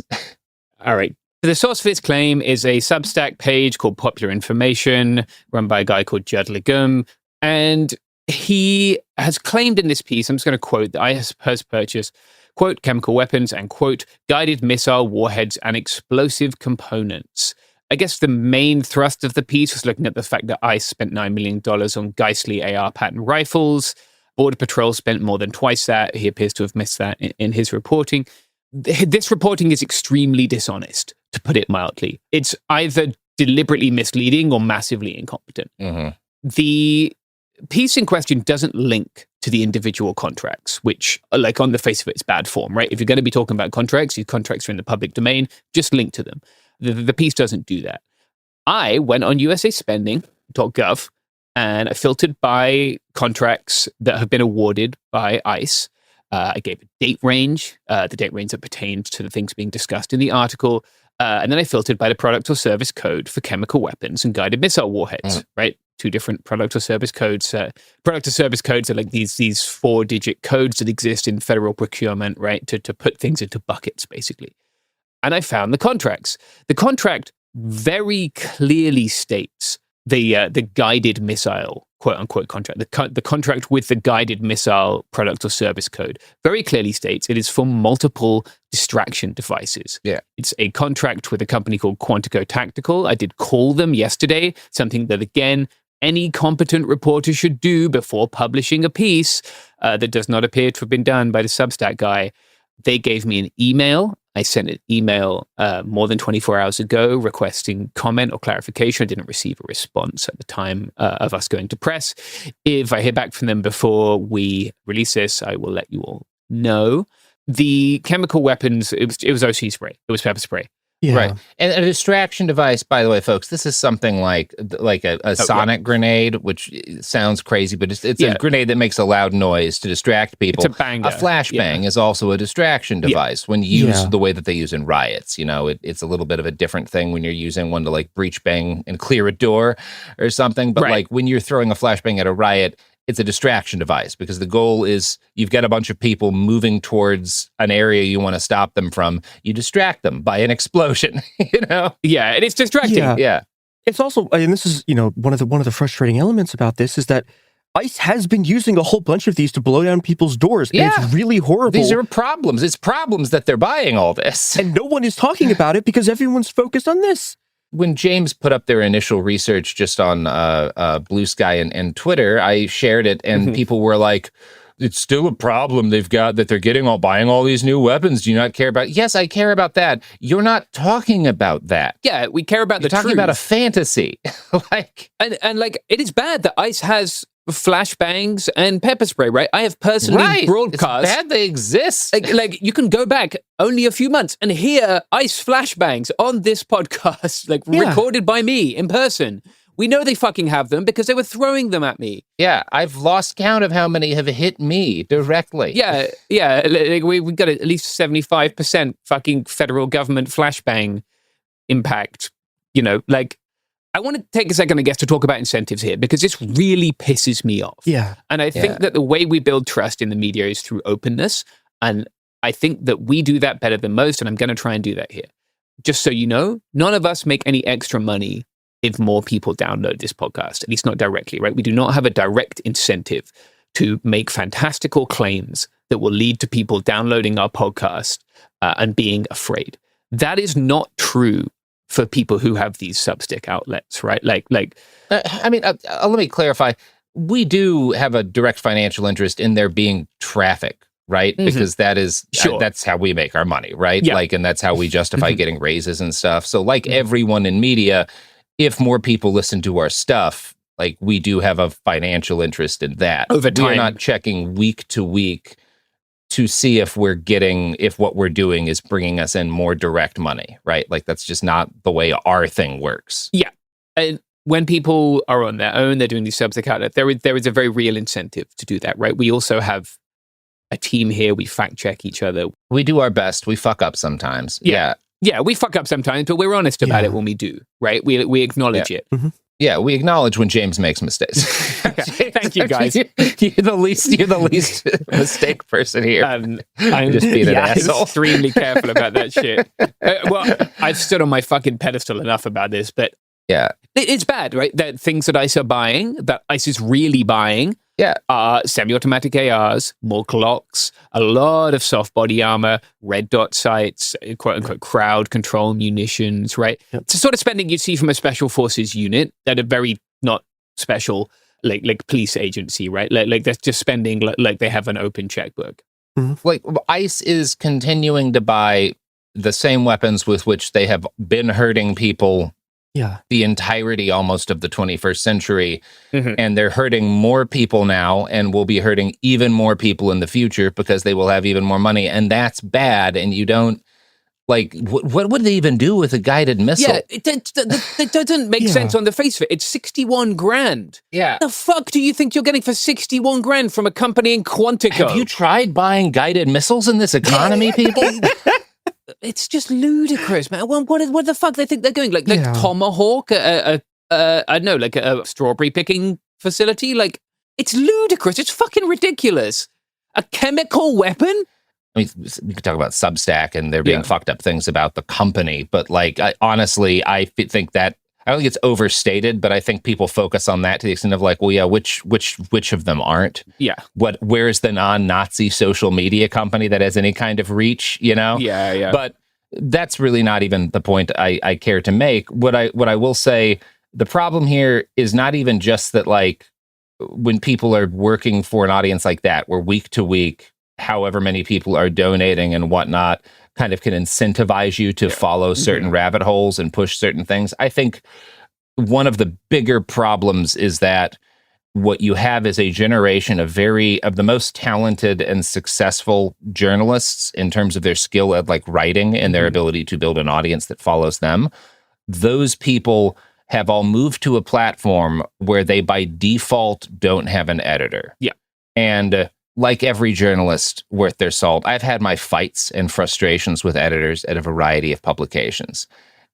All right. The source for this claim is a Substack page called Popular Information, run by a guy called Judd Legum. And he has claimed in this piece, I'm just going to quote, that ICE has purchased, quote, chemical weapons and, quote, guided missile warheads and explosive components. I guess the main thrust of the piece was looking at the fact that ICE spent $9 million on Geissele AR pattern rifles. Border Patrol spent more than twice that. He appears to have missed that in his reporting. This reporting is extremely dishonest, to put it mildly. It's either deliberately misleading or massively incompetent. The piece in question doesn't link to the individual contracts, which, like, on the face of it, it's bad form, right? If you're going to be talking about contracts, these contracts are in the public domain, just link to them. The piece doesn't do that. I went on usaspending.gov and I filtered by contracts that have been awarded by ICE. I gave a date range, the date range that pertained to the things being discussed in the article. And then I filtered by the product or service code for chemical weapons and guided missile warheads, right? Two different product or service codes. Product or service codes are like these 4-digit codes that exist in federal procurement, right? To put things into buckets, basically. And I found the contracts. The contract very clearly states the guided missile, quote unquote, contract. The contract with the guided missile product or service code very clearly states it is for multiple distraction devices. Yeah. It's a contract with a company called Quantico Tactical. I did call them yesterday, something that, again, any competent reporter should do before publishing a piece that does not appear to have been done by the Substack guy. They gave me an email I sent an email more than 24 hours ago requesting comment or clarification. I didn't receive a response at the time of us going to press. If I hear back from them before we release this, I will let you all know. The chemical weapons, it was OC spray. It was pepper spray. Yeah. Right. And a distraction device, by the way, folks, this is something like a sonic grenade, which sounds crazy, but it's a grenade that makes a loud noise to distract people. It's a banger. A flashbang is also a distraction device when used the way that they use in riots. You know, it's a little bit of a different thing when you're using one to like breach bang and clear a door or something. But like when you're throwing a flashbang at a riot, it's a distraction device because the goal is you've got a bunch of people moving towards an area you want to stop them from. You distract them by an explosion, you know? Yeah, and it's distracting. Yeah. It's also, and this is, you know, one of the frustrating elements about this is that ICE has been using a whole bunch of these to blow down people's doors. And it's really horrible. These are problems. It's problems that they're buying all this. And no one is talking about it because everyone's focused on this. When James put up their initial research just on Blue Sky and Twitter, I shared it, and people were like, it's still a problem they've got that they're buying all these new weapons. Do you not care about? Yes, I care about that. You're not talking about that. Yeah, we care about You're the talking truth. about a fantasy. and like it is bad that ICE has flashbangs and pepper spray, right? I have personally broadcast. It's bad they exist. Like you can go back only a few months and hear ICE flashbangs on this podcast, recorded by me in person. We know they fucking have them because they were throwing them at me. Yeah, I've lost count of how many have hit me directly. Yeah. Like we got at least 75% fucking federal government flashbang impact. You know, like I want to take a second, I guess, to talk about incentives here because this really pisses me off. Yeah. And I think that the way we build trust in the media is through openness. And I think that we do that better than most. And I'm going to try and do that here. Just so you know, none of us make any extra money if more people download this podcast, at least not directly, right? We do not have a direct incentive to make fantastical claims that will lead to people downloading our podcast and being afraid. That is not true for people who have these Substack outlets, right? Let me clarify. We do have a direct financial interest in there being traffic, right? Because that is, that's how we make our money, right? Yeah. And that's how we justify getting raises and stuff. So everyone in media, if more people listen to our stuff, we do have a financial interest in that. Over time. We're not checking week to week to see if if what we're doing is bringing us in more direct money, right? That's just not the way our thing works. Yeah. And when people are on their own, they're doing these Substack outlets, there is a very real incentive to do that, right? We also have a team here. We fact check each other. We do our best. We fuck up sometimes. Yeah, we fuck up sometimes, but we're honest about it when we do, right? We acknowledge it. Mm-hmm. Yeah, we acknowledge when James makes mistakes. Thank you, guys. You're the least mistake person here. I'm just being an asshole. Extremely careful about that shit. I've stood on my fucking pedestal enough about this, but yeah, it's bad, right? That things that ICE are buying, that ICE is really buying, are semi-automatic ARs, more clocks, a lot of soft body armor, red dot sights, quote-unquote crowd control munitions, right? Yep. It's the sort of spending you'd see from a special forces unit that are very not special, like police agency, right? Like they're just spending like they have an open checkbook. Mm-hmm. ICE is continuing to buy the same weapons with which they have been hurting people the entirety almost of the 21st century. And they're hurting more people now and will be hurting even more people in the future because they will have even more money. And that's bad. And you don't, what would they even do with a guided missile? Yeah, it doesn't make sense on the face of it. It's 61 grand. Yeah. The fuck do you think you're getting for 61 grand from a company in Quantico? Have you tried buying guided missiles in this economy, people? It's just ludicrous, man. What the fuck they think they're going? Like Tomahawk, I don't know, like a strawberry picking facility? It's ludicrous. It's fucking ridiculous. A chemical weapon? I mean, we could talk about Substack and there being fucked up things about the company, but honestly, I think that I don't think it's overstated, but I think people focus on that to the extent of which of them aren't? Yeah. Where's the non-Nazi social media company that has any kind of reach, you know? Yeah. But that's really not even the point I care to make. What I will say, the problem here is not even just that when people are working for an audience like that, where week to week however many people are donating and whatnot kind of can incentivize you to follow certain rabbit holes and push certain things. I think one of the bigger problems is that what you have is a generation of the most talented and successful journalists in terms of their skill at like writing and their ability to build an audience that follows them. Those people have all moved to a platform where they by default don't have an editor. Yeah. And like every journalist worth their salt, I've had my fights and frustrations with editors at a variety of publications.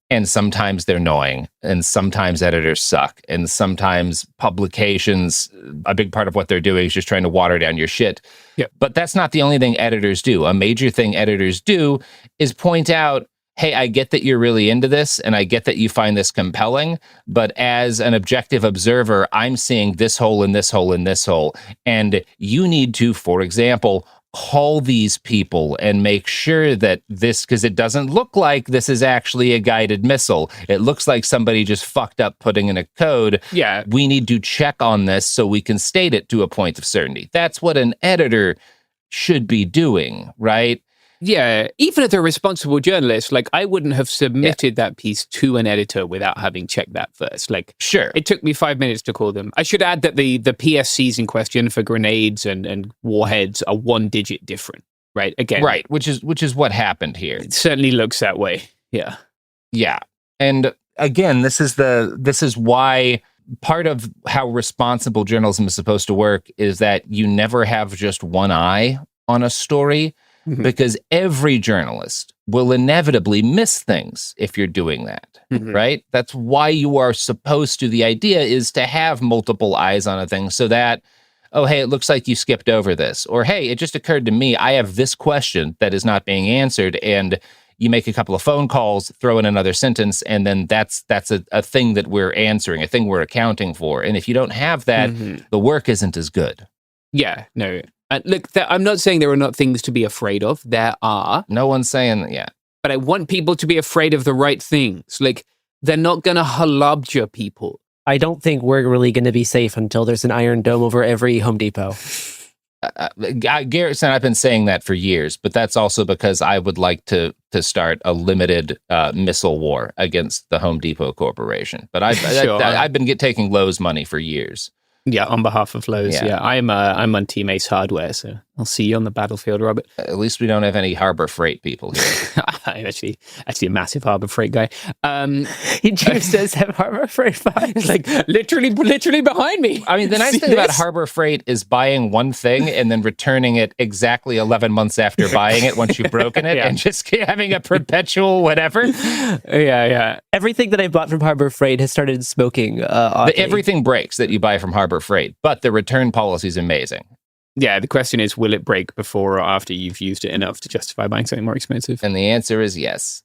And sometimes they're annoying, and sometimes editors suck, and sometimes publications, a big part of what they're doing is just trying to water down your shit. Yeah. But that's not the only thing editors do. A major thing editors do is point out, hey, I get that you're really into this, and I get that you find this compelling, but as an objective observer, I'm seeing this hole and this hole and this hole, and you need to, for example, call these people and make sure that this, because it doesn't look like this is actually a guided missile. It looks like somebody just fucked up putting in a code. Yeah. We need to check on this so we can state it to a point of certainty. That's what an editor should be doing, right? Yeah, even if they're responsible journalists, like I wouldn't have submitted that piece to an editor without having checked that first. Like, sure, it took me 5 minutes to call them. I should add that the PSCs in question for grenades and warheads are 1 digit different, right? Again, right, which is what happened here. It certainly looks that way. Yeah, yeah, and again, this is why part of how responsible journalism is supposed to work is that you never have just one eye on a story. Because every journalist will inevitably miss things if you're doing that, right? That's why you are supposed to. The idea is to have multiple eyes on a thing so that, oh, hey, it looks like you skipped over this. Or, hey, it just occurred to me, I have this question that is not being answered. And you make a couple of phone calls, throw in another sentence, and then that's a thing that we're answering, a thing we're accounting for. And if you don't have that, the work isn't as good. Yeah, no. Look, I'm not saying there are not things to be afraid of. There are. No one's saying that, yeah. But I want people to be afraid of the right things. Like, they're not going to halabja people. I don't think we're really going to be safe until there's an Iron Dome over every Home Depot. Garrett and I've been saying that for years, but that's also because I would like to start a limited missile war against the Home Depot Corporation. But I've been taking Lowe's money for years. Yeah, on behalf of Lowe's. Yeah, I'm on Team Ace Hardware, so I'll see you on the battlefield, Robert. At least we don't have any Harbor Freight people here. I'm actually a massive Harbor Freight guy. He just does have Harbor Freight vibes. It's like literally behind me. I mean, the nice thing about Harbor Freight is buying one thing and then returning it exactly 11 months after buying it once you've broken it and just having a perpetual whatever. Yeah. Everything that I bought from Harbor Freight has started smoking. Everything breaks that you buy from Harbor Freight, but the return policy is amazing. Yeah, the question is, will it break before or after you've used it enough to justify buying something more expensive? And the answer is yes.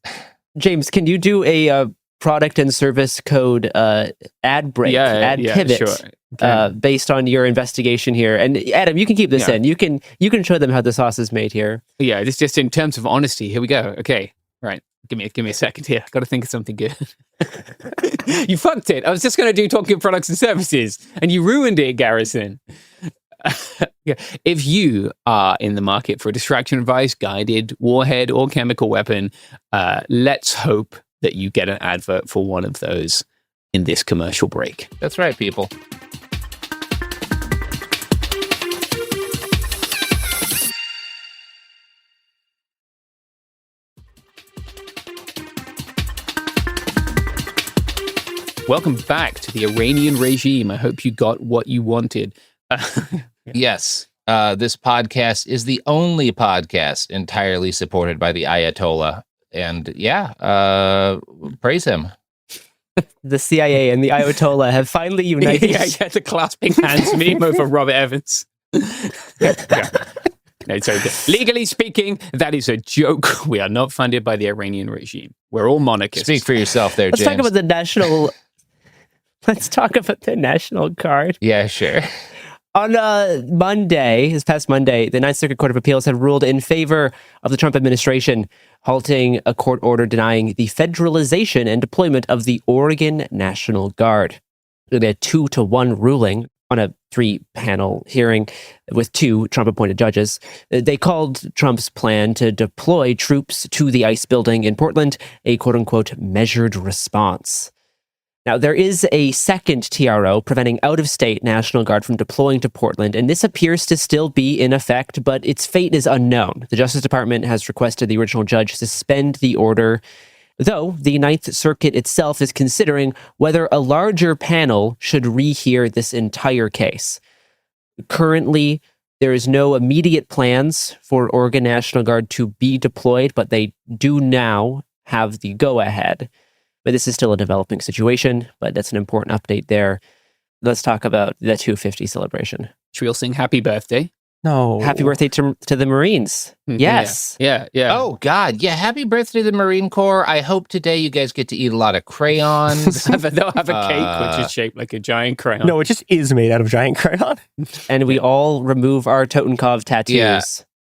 James, can you do a product and service code ad break, ad pivot, sure. Based on your investigation here? And Adam, you can keep this in. You can show them how the sauce is made here. Yeah, this just in terms of honesty. Here we go. Okay, right. Give me a second here. Got to think of something good. You fucked it. I was just going to do talking products and services, and you ruined it, Garrison. If you are in the market for a distraction device, guided warhead, or chemical weapon, let's hope that you get an advert for one of those in this commercial break. That's right, people. Welcome back to the Iranian regime. I hope you got what you wanted. Yes. This podcast is the only podcast entirely supported by the Ayatollah. And praise him. The CIA and the Ayatollah have finally united. Yeah, the clasping hands meme over Robert Evans. No, so legally speaking, that is a joke. We are not funded by the Iranian regime. We're all monarchists. Speak for yourself there, James. Let's talk about the national... Let's talk about the National Guard. Yeah, sure. On this past Monday, the Ninth Circuit Court of Appeals had ruled in favor of the Trump administration, halting a court order denying the federalization and deployment of the Oregon National Guard. It had a 2-1 ruling on a 3-panel hearing with 2 Trump-appointed judges. They called Trump's plan to deploy troops to the ICE building in Portland a quote-unquote measured response. Now, there is a second TRO preventing out-of-state National Guard from deploying to Portland, and this appears to still be in effect, but its fate is unknown. The Justice Department has requested the original judge suspend the order, though the Ninth Circuit itself is considering whether a larger panel should rehear this entire case. Currently, there is no immediate plans for Oregon National Guard to be deployed, but they do now have the go-ahead. But this is still a developing situation, but that's an important update there. Let's talk about the 250 celebration. Should we all sing happy birthday? No. Happy birthday to the Marines. Yes. Yeah. Oh, God. Yeah, happy birthday to the Marine Corps. I hope today you guys get to eat a lot of crayons. They'll have a cake which is shaped like a giant crayon. No, it just is made out of giant crayon. And we all remove our Totenkov tattoos. Yeah.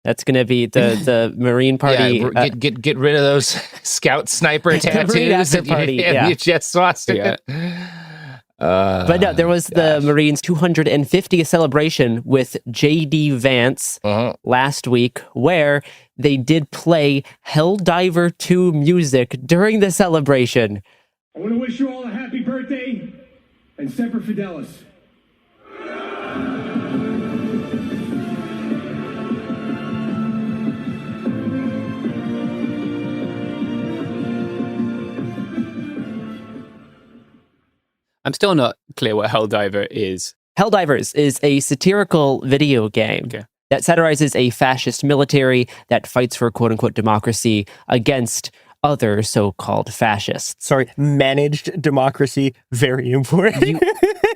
That's going to be the Marine party. Yeah, get rid of those scout sniper tattoos and your jet swastika. But no, there was the Marines' 250th celebration with J.D. Vance last week, where they did play Helldiver 2 music during the celebration. I want to wish you all a happy birthday and Semper Fidelis. I'm still not clear what Helldiver is. Helldivers is a satirical video game that satirizes a fascist military that fights for quote-unquote democracy against other so-called fascists. Sorry, managed democracy, very important.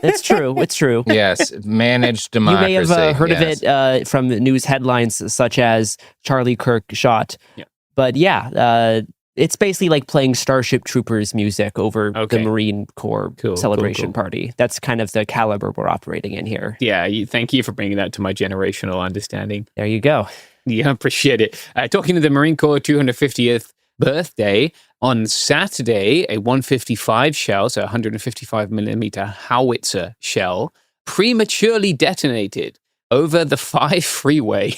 It's true. It's true. Yes, managed democracy. You may have heard of it from news headlines such as Charlie Kirk shot. Yeah. But it's basically like playing Starship Troopers music over the Marine Corps celebration party. That's kind of the caliber we're operating in here. Yeah, thank you for bringing that to my generational understanding. There you go. Yeah, appreciate it. Talking to the Marine Corps 250th birthday, on Saturday, a 155 shell, so 155 millimeter howitzer shell, prematurely detonated over the 5 freeway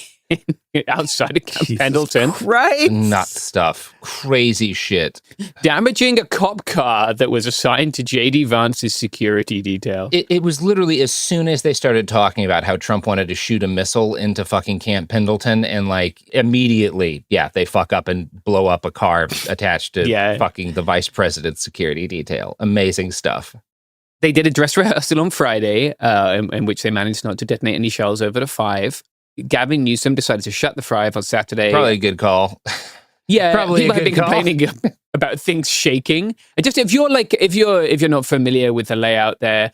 outside of Camp Pendleton. Right? Nuts stuff. Crazy shit. Damaging a cop car that was assigned to J.D. Vance's security detail. It was literally as soon as they started talking about how Trump wanted to shoot a missile into fucking Camp Pendleton, and like immediately, they fuck up and blow up a car attached to fucking the vice president's security detail. Amazing stuff. They did a dress rehearsal on Friday, in which they managed not to detonate any shells over the 5. Gavin Newsom decided to shut the 5 on Saturday. Probably a good call. Yeah, probably people have been call. complaining about things shaking. And just if you're not familiar with the layout there,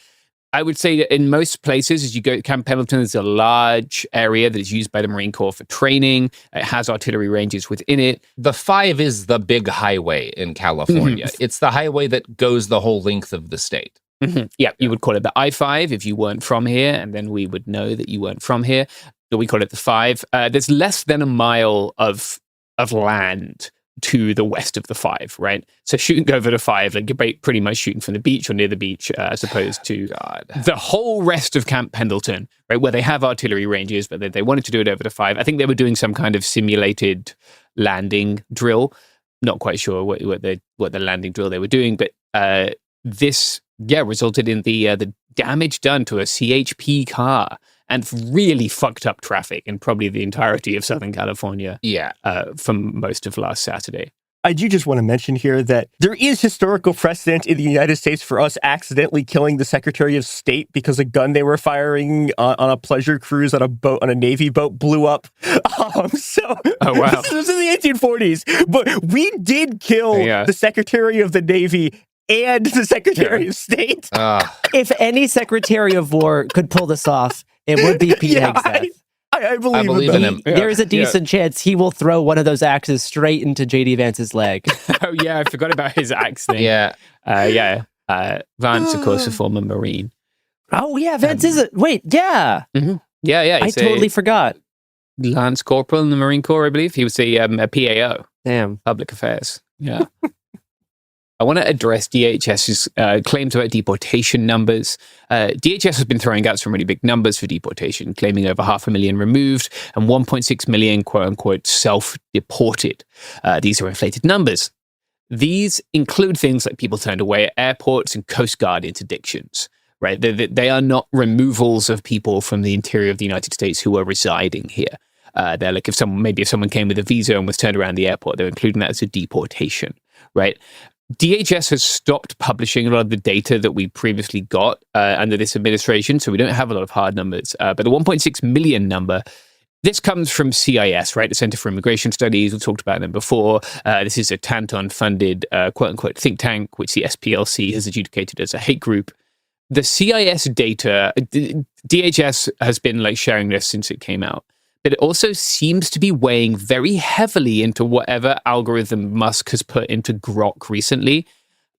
I would say that in most places, as you go to Camp Pendleton, there's a large area that is used by the Marine Corps for training. It has artillery ranges within it. The 5 is the big highway in California. It's the highway that goes the whole length of the state. Yeah, you would call it the I-5 if you weren't from here, and then we would know that you weren't from here. But we call it the 5. There's less than a mile of land to the west of the 5, right? So shooting over the 5, like you're pretty much shooting from the beach or near the beach, as opposed to the whole rest of Camp Pendleton, right, where they have artillery ranges, but they wanted to do it over the 5. I think they were doing some kind of simulated landing drill. Not quite sure what the landing drill they were doing, but this resulted in the damage done to a CHP car and really fucked up traffic in probably the entirety of Southern California. Yeah, for most of last Saturday. I do just want to mention here that there is historical precedent in the United States for us accidentally killing the Secretary of State because a gun they were firing on a pleasure cruise on a Navy boat blew up. Oh, wow. This was in the 1840s. But we did kill the Secretary of the Navy and the Secretary of State. If any Secretary of War could pull this off, it would be Pete Hegseth. I believe in him. There is a decent chance he will throw one of those axes straight into J.D. Vance's leg. Oh, yeah, I forgot about his axe thing. Vance, of course, a former Marine. Oh, yeah, Vance is it. Wait, yeah. Mm-hmm. Yeah. I totally forgot. Lance Corporal in the Marine Corps, I believe. He was a PAO. Damn. Public Affairs. Yeah. I want to address DHS's claims about deportation numbers. DHS has been throwing out some really big numbers for deportation, claiming over 500,000 removed and 1.6 million, quote unquote, self-deported. These are inflated numbers. These include things like people turned away at airports and Coast Guard interdictions, right? They are not removals of people from the interior of the United States who are residing here. They're like if someone came with a visa and was turned around the airport, they're including that as a deportation, right? DHS has stopped publishing a lot of the data that we previously got under this administration, so we don't have a lot of hard numbers. But the 1.6 million number, this comes from CIS, right? The Center for Immigration Studies. We've talked about them before. This is a Tanton-funded, quote-unquote, think tank, which the SPLC has adjudicated as a hate group. The CIS data, DHS has been sharing this since it came out. But it also seems to be weighing very heavily into whatever algorithm Musk has put into Grok recently.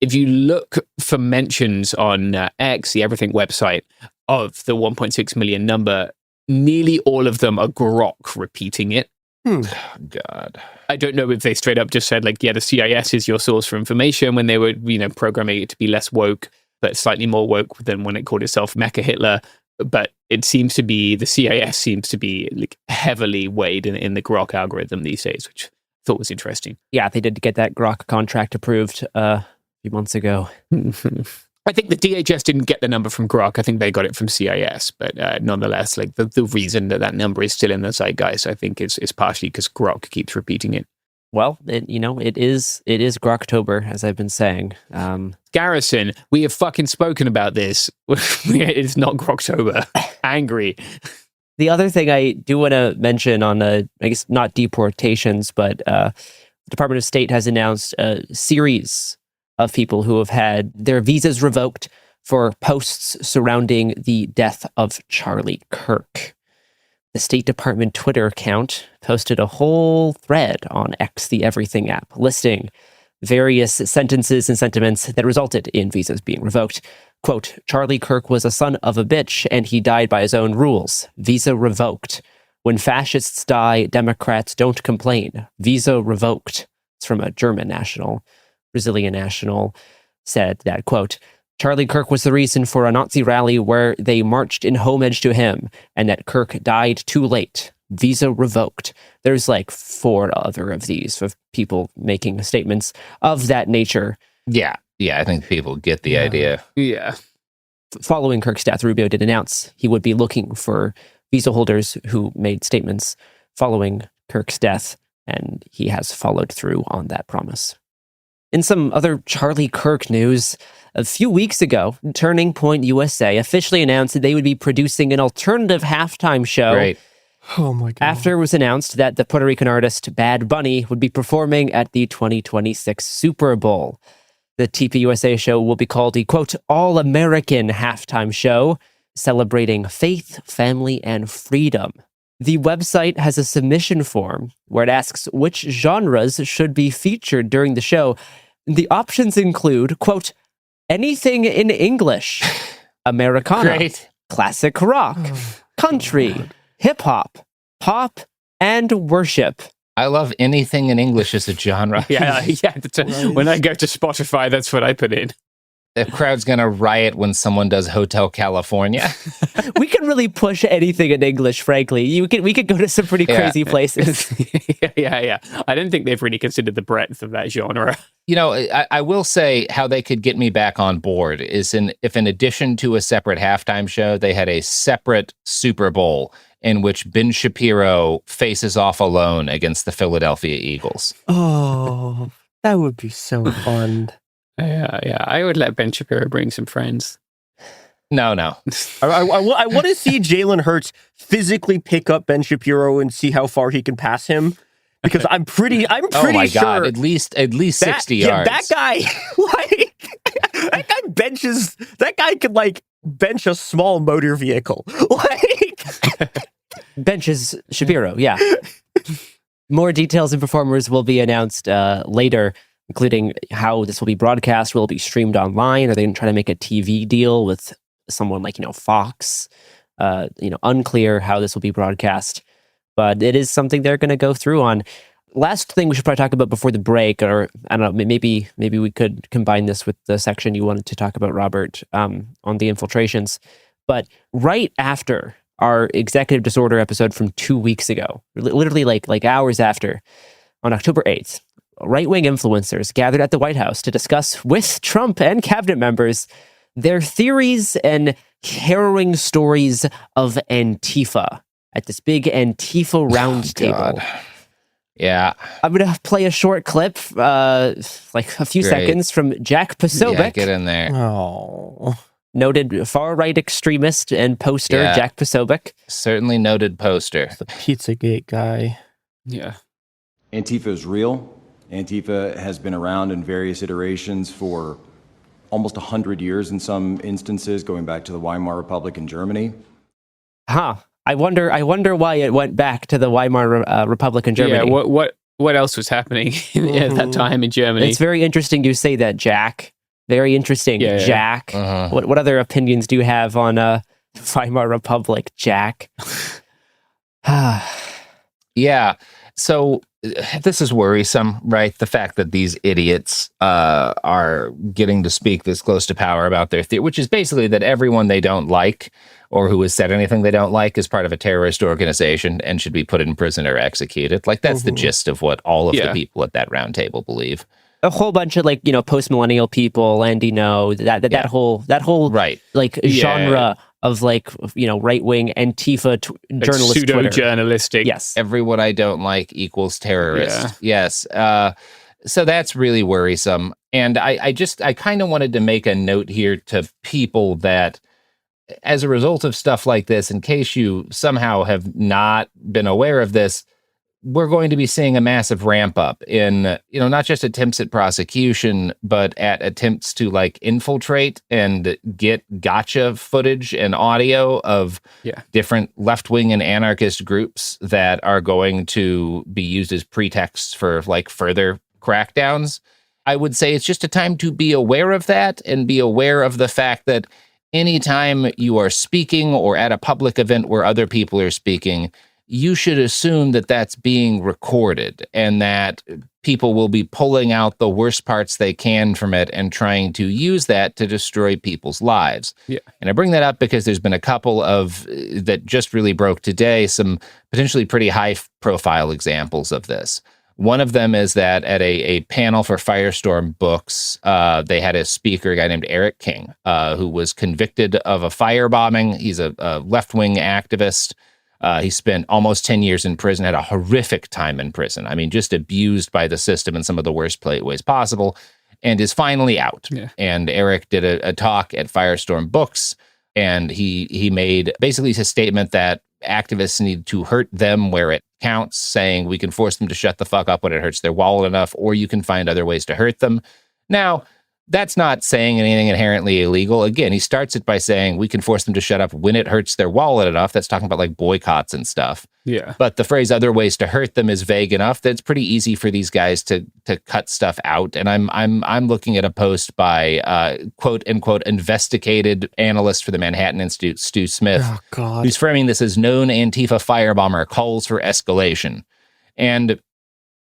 If you look for mentions on X, the Everything website, of the 1.6 million number, nearly all of them are Grok repeating it. God. I don't know if they straight up just said, the CIS is your source for information when they were, programming it to be less woke, but slightly more woke than when it called itself Mecha Hitler. But it seems to be, the CIS seems to be heavily weighed in the Grok algorithm these days, which I thought was interesting. Yeah, they did get that Grok contract approved a few months ago. I think the DHS didn't get the number from Grok. I think they got it from CIS. But nonetheless, the reason that number is still in the zeitgeist, I think, is partially because Grok keeps repeating it. Well, it is Groktober, as I've been saying. Garrison, we have fucking spoken about this. It's not Groktober. Angry. The other thing I do want to mention on, I guess not deportations, but the Department of State has announced a series of people who have had their visas revoked for posts surrounding the death of Charlie Kirk. The State Department Twitter account posted a whole thread on X, the Everything app, listing various sentences and sentiments that resulted in visas being revoked. Quote, Charlie Kirk was a son of a bitch and he died by his own rules. Visa revoked. When fascists die, Democrats don't complain. Visa revoked. It's from a German national. Brazilian national said that, quote, Charlie Kirk was the reason for a Nazi rally where they marched in homage to him, and that Kirk died too late. Visa revoked. There's 4 other of these, of people making statements of that nature. Yeah, I think people get the idea. Yeah. Following Kirk's death, Rubio did announce he would be looking for visa holders who made statements following Kirk's death, and he has followed through on that promise. In some other Charlie Kirk news, a few weeks ago, Turning Point USA officially announced that they would be producing an alternative halftime show. Right. Oh my God. After it was announced that the Puerto Rican artist Bad Bunny would be performing at the 2026 Super Bowl. The TPUSA show will be called the, quote, All-American Halftime Show, celebrating faith, family, and freedom. The website has a submission form where it asks which genres should be featured during the show. The options include, quote, anything in English, Americana, Great. Classic rock, country, hip-hop, pop, and worship. I love anything in English as a genre. Yeah. When I go to Spotify, that's what I put in. The crowd's going to riot when someone does Hotel California. We can really push anything in English, frankly. We could go to some pretty crazy places. Yeah. I don't think they've really considered the breadth of that genre. I will say how they could get me back on board is if in addition to a separate halftime show, they had a separate Super Bowl in which Ben Shapiro faces off alone against the Philadelphia Eagles. Oh, that would be so fun. Yeah. I would let Ben Shapiro bring some friends. No. I want to see Jalen Hurts physically pick up Ben Shapiro and see how far he can pass him. Because I'm pretty oh my sure God, at least 60 yards. That guy, that guy could bench a small motor vehicle. Benches Shapiro, yeah. More details and performers will be announced later, including how this will be broadcast. Will it be streamed online? Are they going to try to make a TV deal with someone like, Fox? Unclear how this will be broadcast, but it is something they're going to go through on. Last thing we should probably talk about before the break, or I don't know, maybe we could combine this with the section you wanted to talk about, Robert, on the infiltrations. But right after our executive disorder episode from 2 weeks ago, literally like hours after, on October 8th, right-wing influencers gathered at the White House to discuss with Trump and cabinet members their theories and harrowing stories of Antifa at this big Antifa roundtable. Yeah. I'm going to play a short clip, like a few seconds, from Jack Posobiec. Yeah, get in there. Oh. Noted far-right extremist and poster, Jack Posobiec. Certainly noted poster. The Pizzagate guy. Yeah. Antifa is real. Antifa has been around in various iterations for almost 100 years in some instances, going back to the Weimar Republic in Germany. I wonder why it went back to the Weimar Republic in Germany. Yeah, what else was happening at that time in Germany? It's very interesting you say that, Jack. Very interesting, Jack. Uh-huh. What other opinions do you have on Weimar Republic, Jack? Yeah. So this is worrisome, right? The fact that these idiots are getting to speak this close to power about their theory, which is basically that everyone they don't like or who has said anything they don't like is part of a terrorist organization and should be put in prison or executed. Like, that's the gist of what all of the people at that round table believe. A whole bunch of post-millennial people, and that whole genre of right-wing Antifa journalist pseudo-journalistic. Yes. Everyone I don't like equals terrorist. Yeah. Yes. So that's really worrisome. And I kind of wanted to make a note here to people that as a result of stuff like this, in case you somehow have not been aware of this, we're going to be seeing a massive ramp up in, not just attempts at prosecution, but at attempts to infiltrate and get gotcha footage and audio of different left-wing and anarchist groups that are going to be used as pretexts for further crackdowns. I would say it's just a time to be aware of that and be aware of the fact that anytime you are speaking or at a public event where other people are speaking, you should assume that that's being recorded and that people will be pulling out the worst parts they can from it and trying to use that to destroy people's lives. Yeah. And I bring that up because there's been a couple of that just really broke today, some potentially pretty high-profile examples of this. One of them is that at a panel for Firestorm Books, they had a speaker, a guy named Eric King, who was convicted of a firebombing. He's a left-wing activist. He spent almost 10 years in prison, had a horrific time in prison. I mean, just abused by the system in some of the worst ways possible, and is finally out. Yeah. And Eric did a talk at Firestorm Books, and he made basically his statement that activists need to hurt them where it counts, saying we can force them to shut the fuck up when it hurts their wallet enough, or you can find other ways to hurt them. Now, that's not saying anything inherently illegal. Again, he starts it by saying we can force them to shut up when it hurts their wallet enough. That's talking about boycotts and stuff. Yeah. But the phrase other ways to hurt them is vague enough that it's pretty easy for these guys to cut stuff out. And I'm looking at a post by quote unquote investigated analyst for the Manhattan Institute, Stu Smith, who's framing this as known Antifa firebomber calls for escalation. And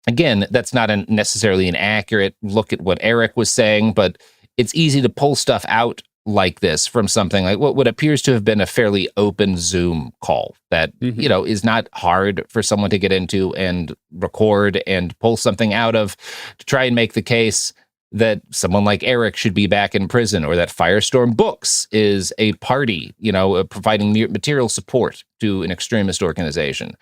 again, that's not necessarily an accurate look at what Eric was saying, but it's easy to pull stuff out like this from something like what appears to have been a fairly open Zoom call that, is not hard for someone to get into and record and pull something out of to try and make the case that someone like Eric should be back in prison, or that Firestorm Books is a party, providing material support to an extremist organization.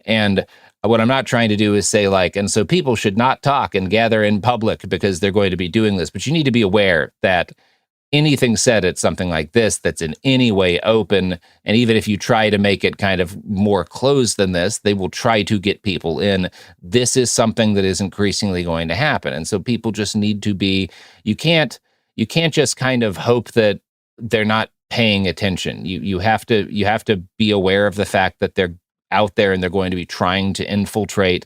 And what I'm not trying to do is say and so people should not talk and gather in public because they're going to be doing this. But you need to be aware that anything said at something like this that's in any way open, and even if you try to make it kind of more closed than this, they will try to get people in. This is something that is increasingly going to happen. And so people just need to be, you can't just kind of hope that they're not paying attention. You have to be aware of the fact that they're out there and they're going to be trying to infiltrate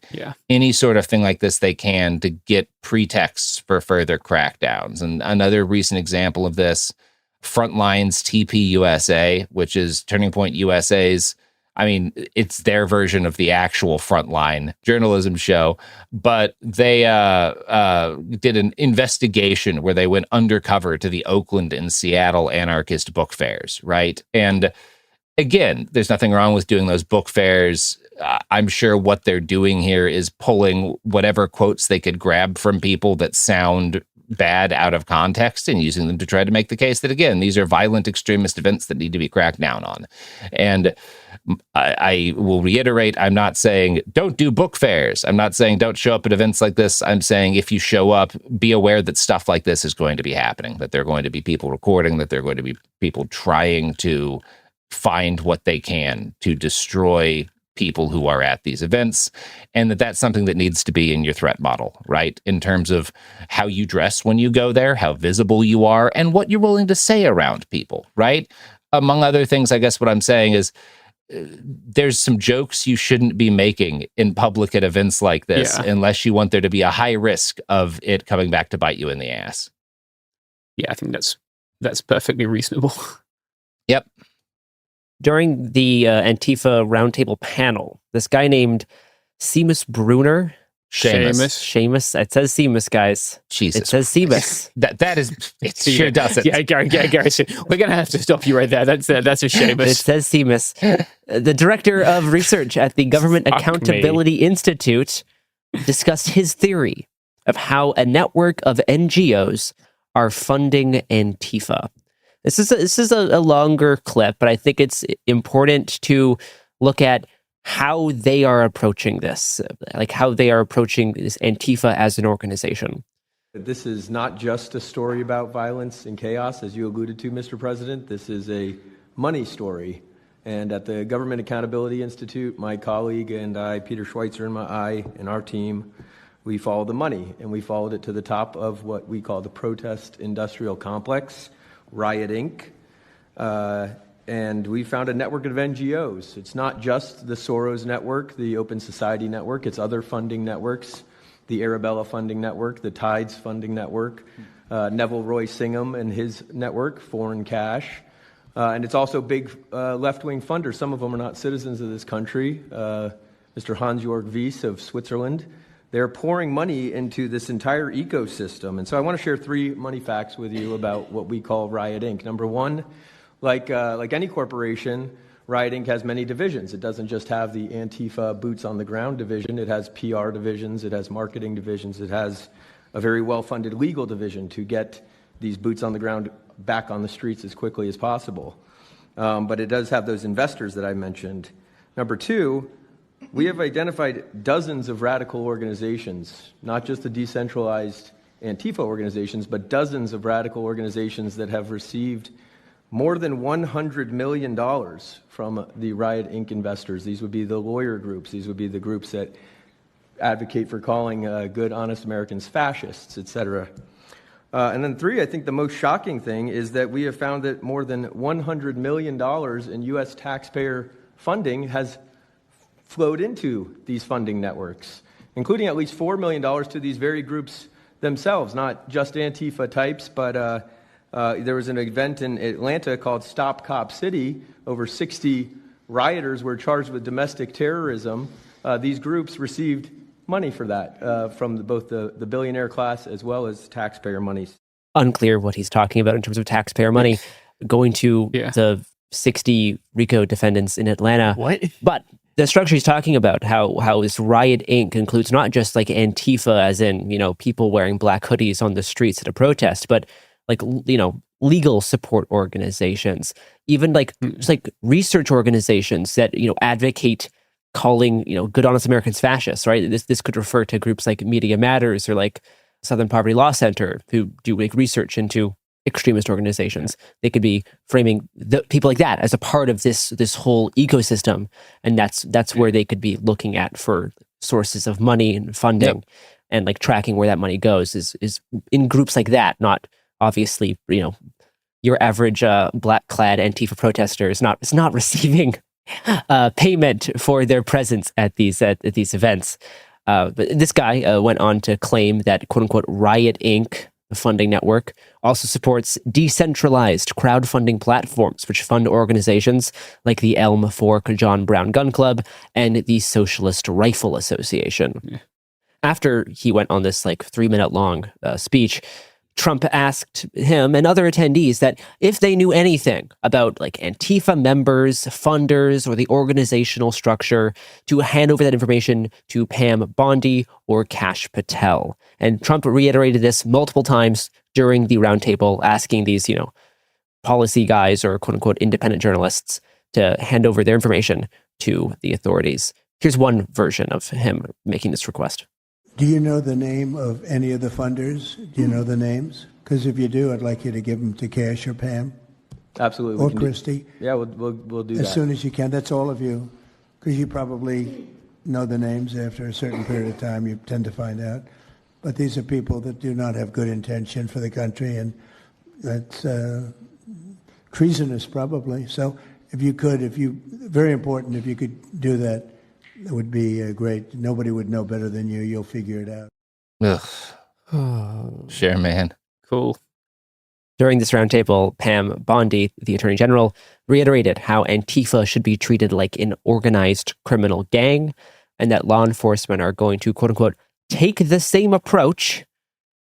any sort of thing like this they can to get pretexts for further crackdowns. And another recent example of this, Frontlines TP USA, which is Turning Point USA's I mean, it's their version of the actual Frontline journalism show, but they did an investigation where they went undercover to the Oakland and Seattle anarchist book fairs, right? And again, there's nothing wrong with doing those book fairs. I'm sure what they're doing here is pulling whatever quotes they could grab from people that sound bad out of context and using them to try to make the case that, again, these are violent extremist events that need to be cracked down on. And I will reiterate, I'm not saying don't do book fairs. I'm not saying don't show up at events like this. I'm saying if you show up, be aware that stuff like this is going to be happening, that there are going to be people recording, that there are going to be people trying to find what they can to destroy people who are at these events, and that's something that needs to be in your threat model, right? In terms of how you dress when you go there, how visible you are, and what you're willing to say around people, right? Among other things, I guess what I'm saying is there's some jokes you shouldn't be making in public at events like this unless you want there to be a high risk of it coming back to bite you in the ass. Yeah, I think that's perfectly reasonable. Yep. During the Antifa roundtable panel, this guy named Seamus Bruner. Seamus. It says Seamus, guys. Jesus. It says Seamus. that is, it sure doesn't. Yeah, Garrison, we're going to have to stop you right there. That's a Seamus. It says Seamus. The director of research at the Government Accountability Institute discussed his theory of how a network of NGOs are funding Antifa. This is a longer clip, but I think it's important to look at how they are approaching this, like how they are approaching this Antifa as an organization. This is not just a story about violence and chaos, as you alluded to, Mr. President. This is a money story. And at the Government Accountability Institute, my colleague and I, Peter Schweitzer and our team, we followed the money, and we followed it to the top of what we call the protest industrial complex, Riot Inc., and we found a network of NGOs. It's not just the Soros network, the Open Society network, it's other funding networks, the Arabella funding network, the Tides funding network, Neville Roy Singham and his network, Foreign Cash, and it's also big left-wing funders. Some of them are not citizens of this country. Mr. Hans-Jörg Wyss of Switzerland. They're pouring money into this entire ecosystem. And so I want to share 3 money facts with you about what we call Riot Inc. Number one, like any corporation, Riot Inc. has many divisions. It doesn't just have the Antifa boots on the ground division. It has PR divisions. It has marketing divisions. It has a very well-funded legal division to get these boots on the ground back on the streets as quickly as possible. But it does have those investors that I mentioned. Number two, we have identified dozens of radical organizations, not just the decentralized Antifa organizations, but dozens of radical organizations that have received more than $100 million from the Riot Inc. investors. These would be the lawyer groups. These would be the groups that advocate for calling good, honest Americans fascists, etc. And then 3, I think the most shocking thing is that we have found that more than $100 million in U.S. taxpayer funding has flowed into these funding networks, including at least $4 million to these very groups themselves, not just Antifa types, but there was an event in Atlanta called Stop Cop City. Over 60 rioters were charged with domestic terrorism. These groups received money for that from both the billionaire class as well as taxpayer monies. Unclear what he's talking about in terms of taxpayer money going to the 60 RICO defendants in Atlanta. What? But the structure he's talking about, how this Riot Inc. includes not just like Antifa, as in, people wearing black hoodies on the streets at a protest, but like, legal support organizations, even just like research organizations that, advocate calling, good, honest Americans fascists, right? This could refer to groups like Media Matters or like Southern Poverty Law Center, who do like research into extremist organizations. They could be framing people like that as a part of this whole ecosystem, and that's where they could be looking at for sources of money and funding, and like tracking where that money goes is in groups like that. Not obviously, your average black-clad Antifa protester is not receiving payment for their presence at these events. But this guy went on to claim that, quote unquote, Riot Inc., The funding network also supports decentralized crowdfunding platforms, which fund organizations like the Elm Fork John Brown Gun Club and the Socialist Rifle Association. Yeah. After he went on this 3-minute long speech, Trump asked him and other attendees that if they knew anything about Antifa members, funders, or the organizational structure, to hand over that information to Pam Bondi or Kash Patel. And Trump reiterated this multiple times during the roundtable, asking these, policy guys or quote unquote independent journalists to hand over their information to the authorities. Here's one version of him making this request. Do you know the name of any of the funders? Do you know the names? Because if you do, I'd like you to give them to Kash or Pam. Absolutely. Or Christy. Yeah, we'll do that. As soon as you can. That's all of you. Because you probably know the names after a certain period of time. You tend to find out. But these are people that do not have good intention for the country. And that's treasonous, probably. So if you could, very important, if you could do that, it would be great. Nobody would know better than you. You'll figure it out. Ugh. Sure, man. Cool. During this roundtable, Pam Bondi, the Attorney General, reiterated how Antifa should be treated like an organized criminal gang and that law enforcement are going to, quote unquote, take the same approach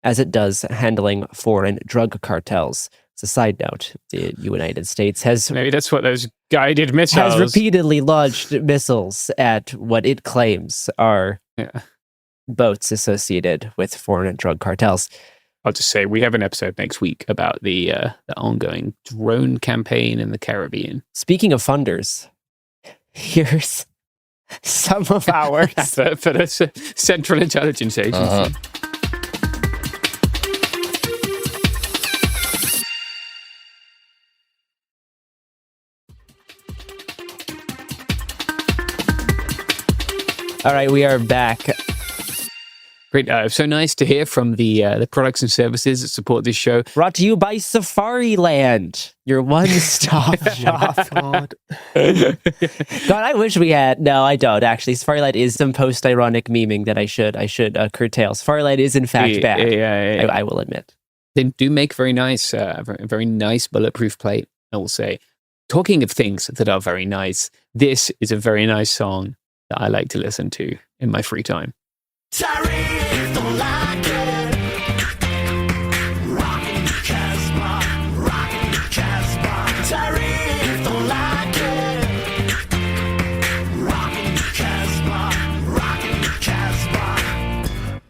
as it does handling foreign drug cartels. As a side note, the United States has... Maybe that's what those guided missiles... has repeatedly launched missiles at what it claims are boats associated with foreign drug cartels. I'll just say we have an episode next week about the ongoing drone campaign in the Caribbean. Speaking of funders, here's some of our... for the Central Intelligence Agency. Uh-huh. All right, we are back. Great. So nice to hear from the products and services that support this show. Brought to you by Safariland, your one-stop shop. God. God, I wish we had. No, I don't, actually. Safariland is some post-ironic memeing that I should curtail. Safariland is, in fact, bad. I will admit. They do make very nice bulletproof plate, I will say. Talking of things that are very nice, this is a very nice song that I like to listen to in my free time. Tariff, don't like it. Rockin' the Casbah, rockin' the Casbah. Tariff, don't like it. Rockin' the Casbah, rockin' the Casbah.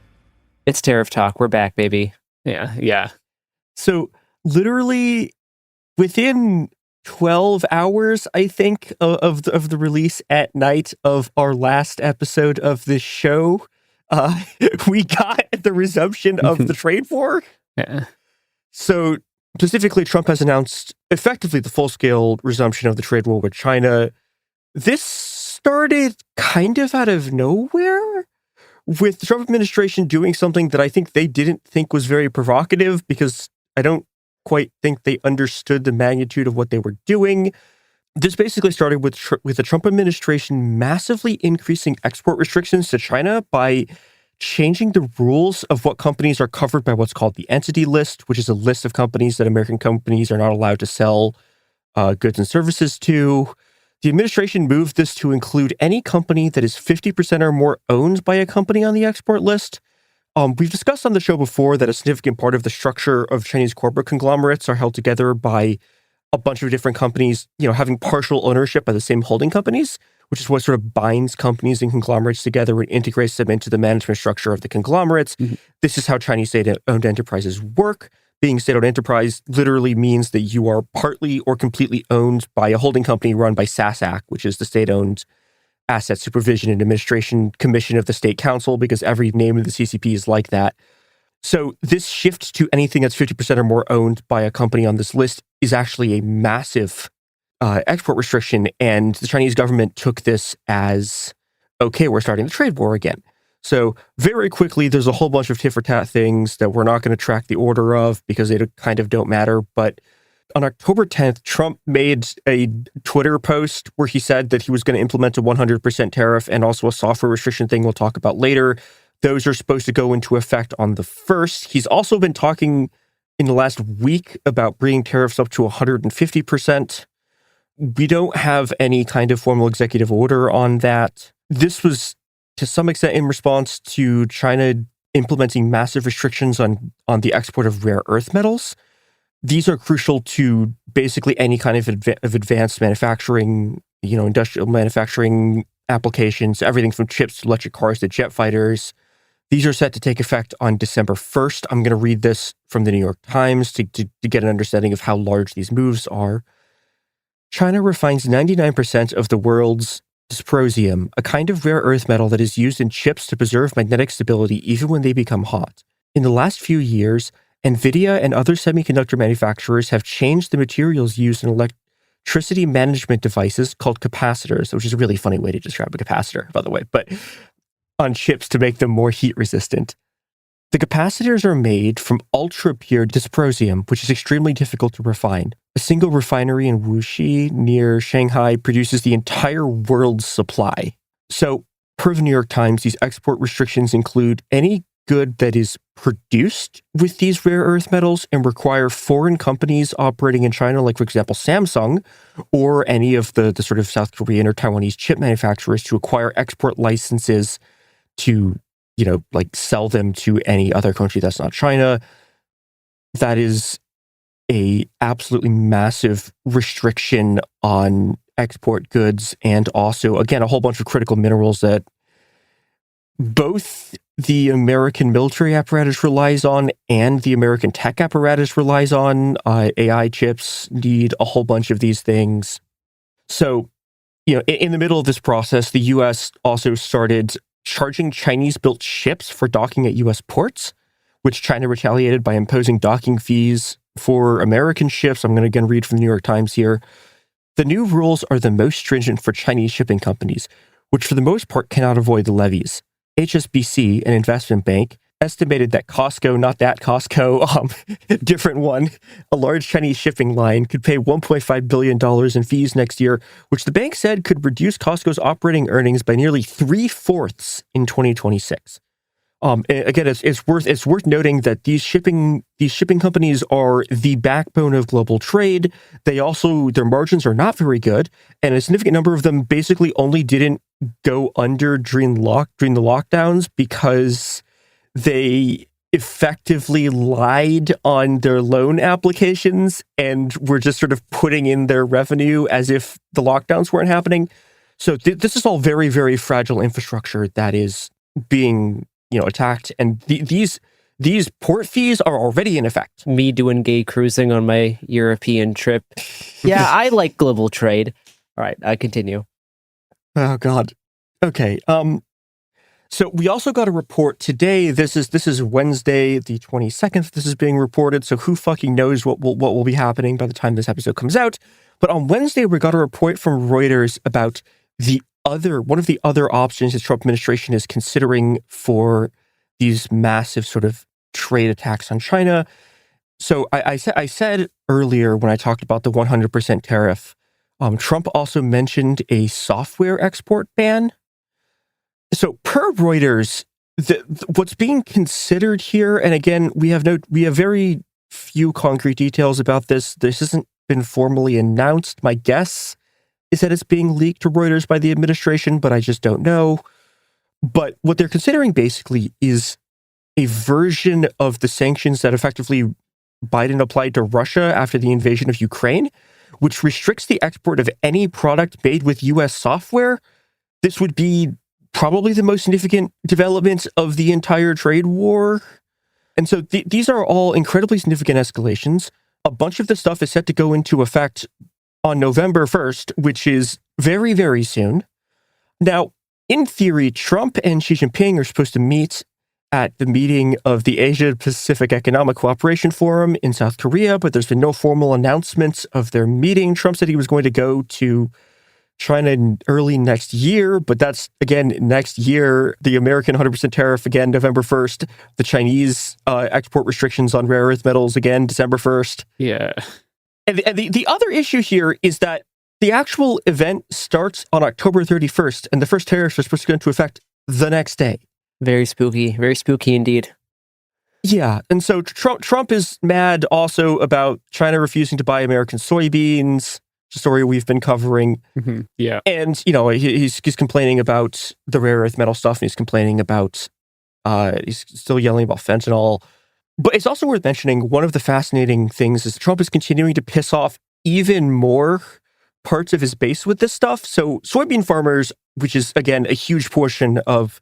It's Tariff Talk. We're back, baby. Yeah. So literally within 12 hours, I think, of the release at night of our last episode of this show, we got the resumption of the trade war. Yeah. So specifically, Trump has announced effectively the full-scale resumption of the trade war with China. This started kind of out of nowhere, with the Trump administration doing something that I think they didn't think was very provocative, because I don't quite think they understood the magnitude of what they were doing. This basically started with the Trump administration massively increasing export restrictions to China by changing the rules of what companies are covered by what's called the Entity List, which is a list of companies that American companies are not allowed to sell goods and services to. The administration moved this to include any company that is 50% or more owned by a company on the export list. We've discussed on the show before that a significant part of the structure of Chinese corporate conglomerates are held together by a bunch of different companies, having partial ownership by the same holding companies, which is what sort of binds companies and conglomerates together and integrates them into the management structure of the conglomerates. Mm-hmm. This is how Chinese state-owned enterprises work. Being state-owned enterprise literally means that you are partly or completely owned by a holding company run by SASAC, which is the state-owned Asset Supervision and Administration Commission of the State Council, because every name of the CCP is like that. So this shift to anything that's 50% or more owned by a company on this list is actually a massive export restriction, and the Chinese government took this as, okay, we're starting the trade war again. So very quickly, there's a whole bunch of tit-for-tat things that we're not going to track the order of because they kind of don't matter, but on October 10th, Trump made a Twitter post where he said that he was going to implement a 100% tariff and also a software restriction thing we'll talk about later Those are supposed to go into effect on the 1st. He's also been talking in the last week about bringing tariffs up to 150%. We don't have any kind of formal executive order on that. This was, to some extent, in response to China implementing massive restrictions on the export of rare earth metals. These are crucial to basically any kind of advanced manufacturing, industrial manufacturing applications, everything from chips to electric cars to jet fighters. These are set to take effect on December 1st. I'm going to read this from the New York Times to get an understanding of how large these moves are. China refines 99% of the world's dysprosium, a kind of rare earth metal that is used in chips to preserve magnetic stability even when they become hot. In the last few years, NVIDIA and other semiconductor manufacturers have changed the materials used in electricity management devices called capacitors, which is a really funny way to describe a capacitor, by the way, but on chips to make them more heat resistant. The capacitors are made from ultra-pure dysprosium, which is extremely difficult to refine. A single refinery in Wuxi near Shanghai produces the entire world's supply. So, per the New York Times, these export restrictions include any good that is produced with these rare earth metals and require foreign companies operating in China, like, for example, Samsung, or any of the sort of South Korean or Taiwanese chip manufacturers to acquire export licenses to sell them to any other country that's not China. That is a absolutely massive restriction on export goods, and also, again, a whole bunch of critical minerals that both the American military apparatus relies on and the American tech apparatus relies on. AI chips need a whole bunch of these things. So, in the middle of this process, the U.S. also started charging Chinese-built ships for docking at U.S. ports, which China retaliated by imposing docking fees for American ships. I'm going to again read from the New York Times here. The new rules are the most stringent for Chinese shipping companies, which for the most part cannot avoid the levies. HSBC, an investment bank, estimated that Costco, not that Costco, different one, a large Chinese shipping line, could pay $1.5 billion in fees next year, which the bank said could reduce Costco's operating earnings by nearly 3/4 in 2026. Again, it's worth noting that these shipping companies are the backbone of global trade. Their margins are not very good, and a significant number of them basically only didn't go under during the lockdowns because they effectively lied on their loan applications and were just sort of putting in their revenue as if the lockdowns weren't happening. So this is all very, very fragile infrastructure that is being attacked, and these port fees are already in effect. Me doing gay cruising on my European trip. Yeah, I like global trade. All right, I continue. Oh God. Okay. So we also got a report today. This is Wednesday, the 22nd. This is being reported. So who fucking knows what will be happening by the time this episode comes out? But on Wednesday, we got a report from Reuters about one of the other options the Trump administration is considering for these massive sort of trade attacks on China. So I said earlier when I talked about the 100% tariff, Trump also mentioned a software export ban. So per Reuters, what's being considered here, and again, we have very few concrete details about this. This hasn't been formally announced. My guess is that it's being leaked to Reuters by the administration, but I just don't know. But what they're considering basically is a version of the sanctions that effectively Biden applied to Russia after the invasion of Ukraine, which restricts the export of any product made with U.S. software. This would be probably the most significant developments of the entire trade war. And so these are all incredibly significant escalations. A bunch of the stuff is set to go into effect on November 1st, which is very, very soon. Now, in theory, Trump and Xi Jinping are supposed to meet at the meeting of the Asia-Pacific Economic Cooperation Forum in South Korea, but there's been no formal announcements of their meeting. Trump said he was going to go to China early next year, but that's, again, next year. The American 100% tariff, again, November 1st. The Chinese export restrictions on rare earth metals, again, December 1st. Yeah. And the other issue here is that the actual event starts on October 31st, and the first tariffs are supposed to go into effect the next day. Very spooky indeed. Yeah, and so Trump is mad also about China refusing to buy American soybeans, a story we've been covering. Mm-hmm. Yeah. And, you know, he's complaining about the rare earth metal stuff, and he's complaining about, he's still yelling about fentanyl. But it's also worth mentioning, one of the fascinating things is Trump is continuing to piss off even more parts of his base with this stuff. So soybean farmers, which is, again, a huge portion of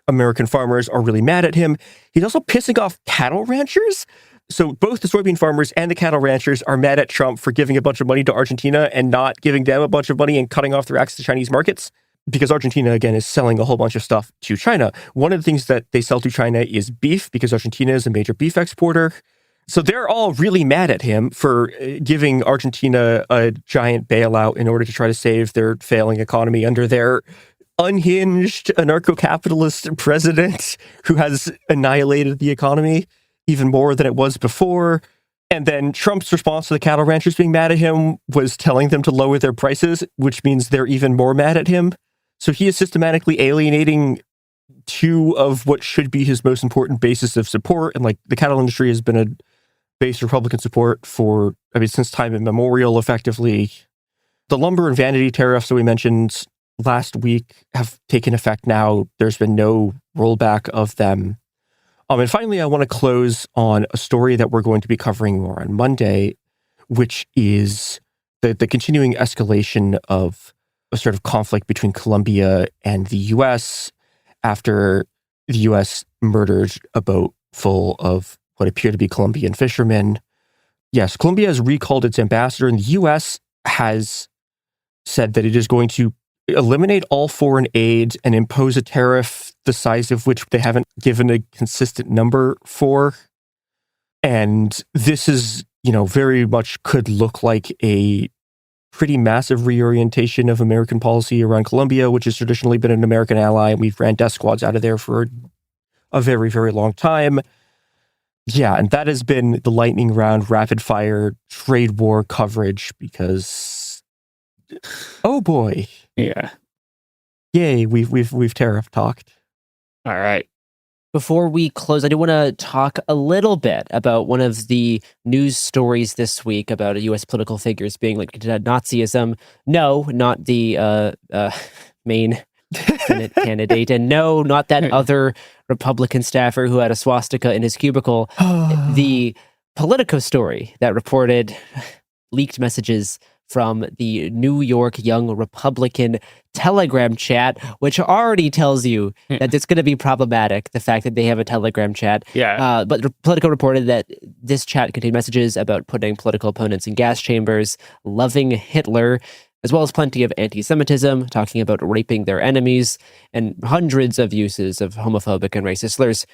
American farmers, are really mad at him. He's also pissing off cattle ranchers. So both the soybean farmers and the cattle ranchers are mad at Trump for giving a bunch of money to Argentina and not giving them a bunch of money and cutting off their access to Chinese markets, because Argentina, again, is selling a whole bunch of stuff to China. One of the things that they sell to China is beef, because Argentina is a major beef exporter. So they're all really mad at him for giving Argentina a giant bailout in order to try to save their failing economy under their unhinged anarcho-capitalist president who has annihilated the economy even more than it was before. And then Trump's response to the cattle ranchers being mad at him was telling them to lower their prices, which means they're even more mad at him. So he is systematically alienating two of what should be his most important bases of support. And like, the cattle industry has been a base Republican support for, since time immemorial, effectively. The lumber and vanity tariffs that we mentioned last week have taken effect now. There's been no rollback of them. And finally, I want to close on a story that we're going to be covering more on Monday, which is the continuing escalation of a sort of conflict between Colombia and the U.S. after the U.S. murdered a boat full of what appear to be Colombian fishermen. Yes, Colombia has recalled its ambassador, and the U.S. has said that it is going to eliminate all foreign aid and impose a tariff the size of which they haven't given a consistent number for. And this is, very much could look like a pretty massive reorientation of American policy around Colombia, which has traditionally been an American ally. We've ran death squads out of there for a very, very long time. Yeah, and that has been the lightning round, rapid fire trade war coverage because, oh boy. Yeah. Yay, we've tariff talked. All right. Before we close, I do want to talk a little bit about one of the news stories this week about U.S. political figures being linked to Nazism. No, not the main Senate candidate, and no, not that other Republican staffer who had a swastika in his cubicle. The Politico story that reported leaked messages from the New York Young Republican Telegram chat, which already tells you that it's going to be problematic, the fact that they have a Telegram chat. Yeah. But Politico reported that this chat contained messages about putting political opponents in gas chambers, loving Hitler, as well as plenty of anti-Semitism, talking about raping their enemies, and hundreds of uses of homophobic and racist slurs.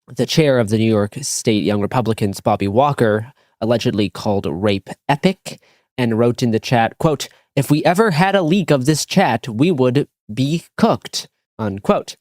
The chair of the New York State Young Republicans, Bobby Walker, allegedly called rape epic, and wrote in the chat, quote, "If we ever had a leak of this chat, we would be cooked," unquote.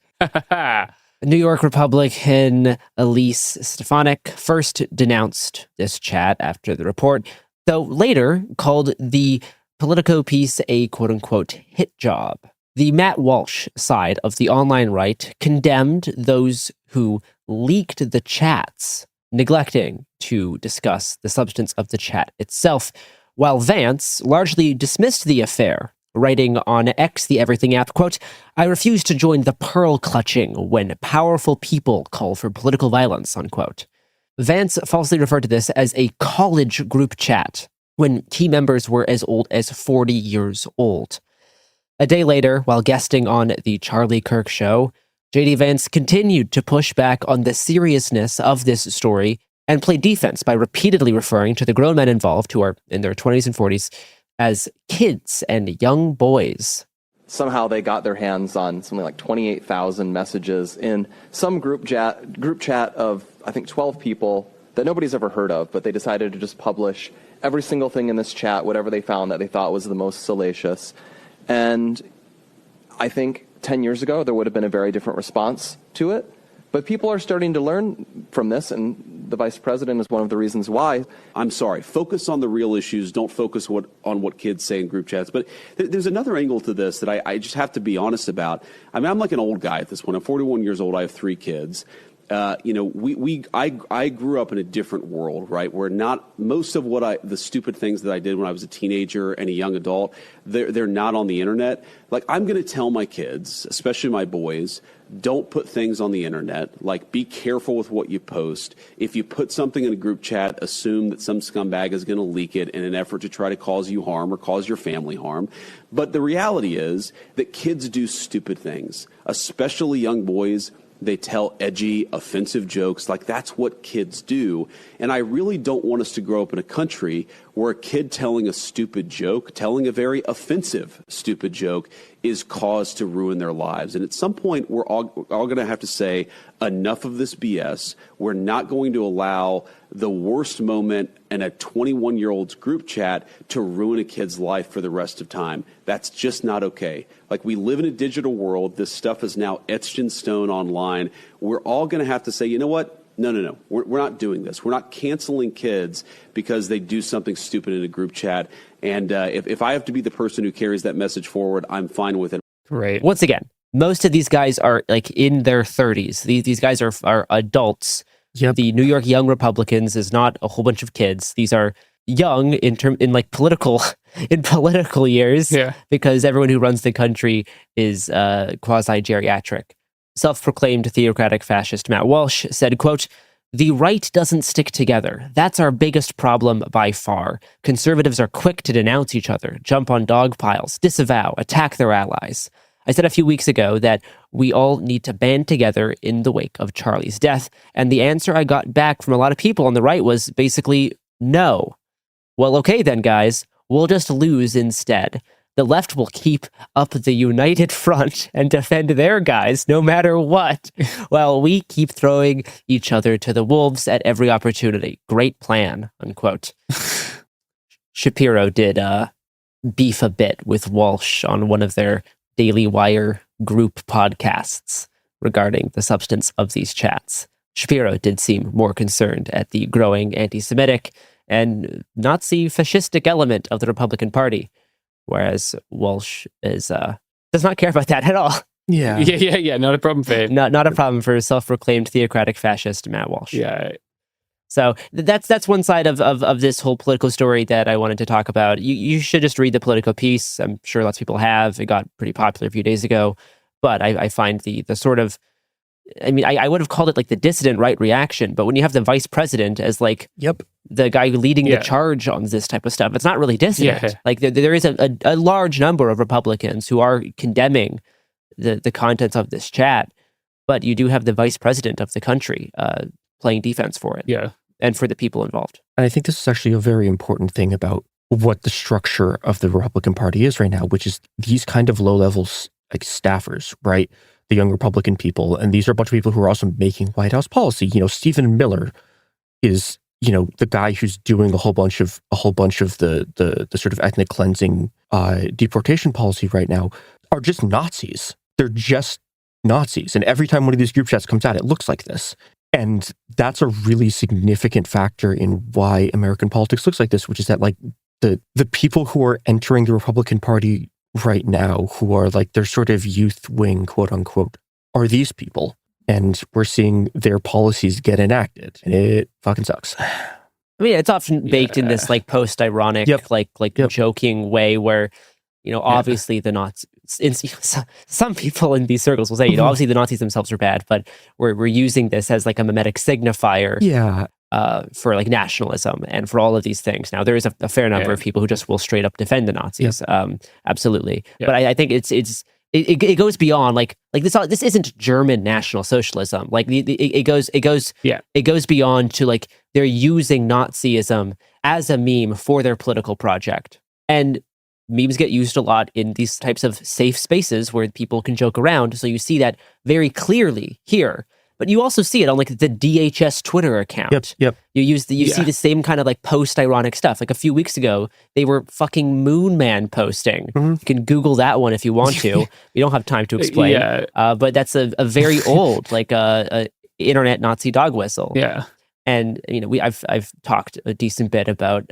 New York Republican Elise Stefanik first denounced this chat after the report, though later called the Politico piece a quote-unquote hit job. The Matt Walsh side of the online right condemned those who leaked the chats, neglecting to discuss the substance of the chat itself, while Vance largely dismissed the affair, writing on X, the Everything app, quote, "I refuse to join the pearl clutching when powerful people call for political violence," unquote. Vance falsely referred to this as a college group chat, when key members were as old as 40 years old. A day later, while guesting on The Charlie Kirk Show, J.D. Vance continued to push back on the seriousness of this story and played defense by repeatedly referring to the grown men involved, who are in their 20s and 40s, as kids and young boys. Somehow they got their hands on something like 28,000 messages in some group chat of, I think, 12 people that nobody's ever heard of, but they decided to just publish every single thing in this chat, whatever they found that they thought was the most salacious. And I think 10 years ago, there would have been a very different response to it. But people are starting to learn from this, and the vice president is one of the reasons why. I'm sorry. Focus on the real issues. Don't focus on what kids say in group chats. But there's another angle to this that I just have to be honest about. I mean, I'm like an old guy at this point. I'm 41 years old. I have 3 kids. I grew up in a different world, right? Where not most of the stupid things that I did when I was a teenager and a young adult, they're not on the internet. Like, I'm going to tell my kids, especially my boys, don't put things on the internet. Like, be careful with what you post. If you put something in a group chat, assume that some scumbag is going to leak it in an effort to try to cause you harm or cause your family harm. But the reality is that kids do stupid things, especially young boys. They tell edgy, offensive jokes. Like, that's what kids do. And I really don't want us to grow up in a country where a kid telling a stupid joke, telling a very offensive, stupid joke, is cause to ruin their lives. And at some point, we're all going to have to say, enough of this BS. We're not going to allow the worst moment in a 21-year-old's group chat to ruin a kid's life for the rest of time. That's just not okay. Like, we live in a digital world. This stuff is now etched in stone online. We're all going to have to say, you know what? No. We're not doing this. We're not canceling kids because they do something stupid in a group chat. And if I have to be the person who carries that message forward, I'm fine with it. Right. Once again, most of these guys are like in their 30s. These guys are adults. Yep. The New York Young Republicans is not a whole bunch of kids. These are young in political years, because everyone who runs the country is quasi geriatric. Self-proclaimed theocratic fascist Matt Walsh said, quote, "The right doesn't stick together. That's our biggest problem by far. Conservatives are quick to denounce each other, jump on dog piles, disavow, attack their allies. I said a few weeks ago that we all need to band together in the wake of Charlie's death, and the answer I got back from a lot of people on the right was basically no. Well, okay then, guys, we'll just lose instead. The left will keep up the united front and defend their guys no matter what, while we keep throwing each other to the wolves at every opportunity. Great plan," unquote. Shapiro did beef a bit with Walsh on one of their Daily Wire group podcasts regarding the substance of these chats. Shapiro did seem more concerned at the growing anti-Semitic and Nazi-fascistic element of the Republican Party, whereas Walsh does not care about that at all. Yeah. Not a problem for him. Not a problem for self-proclaimed theocratic fascist Matt Walsh. Yeah. So that's one side of this whole political story that I wanted to talk about. You should just read the Politico piece. I'm sure lots of people have. It got pretty popular a few days ago. But I find the sort of, I mean, I would have called it like the dissident right reaction. But when you have the vice president as like the guy leading the charge on this type of stuff, it's not really dissident. Yeah. Like there is a large number of Republicans who are condemning the contents of this chat. But you do have the vice president of the country playing defense for it. Yeah. And for the people involved. And I think this is actually a very important thing about what the structure of the Republican Party is right now, which is these kind of low-level like staffers, right? The young Republican people. And these are a bunch of people who are also making White House policy. You know, Stephen Miller is, you know, the guy who's doing a whole bunch of the sort of ethnic cleansing deportation policy right now are just Nazis. They're just Nazis. And every time one of these group chats comes out, it looks like this. And that's a really significant factor in why American politics looks like this, which is that like the people who are entering the Republican Party right now, who are like their sort of youth wing, quote unquote, are these people. And we're seeing their policies get enacted. And it fucking sucks. I mean, it's often baked in this like post-ironic, like joking way where, you know, obviously the Nazis, some people in these circles will say, you know, obviously the Nazis themselves are bad, but we're using this as like a mimetic signifier for like nationalism and for all of these things. Now, there is a fair number of people who just will straight up defend the Nazis. Absolutely. But I think it goes beyond like this isn't German National Socialism. Like it goes beyond to like they're using Nazism as a meme for their political project. And memes get used a lot in these types of safe spaces where people can joke around. So you see that very clearly here. But you also see it on like the DHS Twitter account. You see the same kind of like post-ironic stuff. Like a few weeks ago, they were fucking Moon Man posting. You can Google that one if you want to. We don't have time to explain. But that's a very old, like internet Nazi dog whistle. Yeah. And I've talked a decent bit about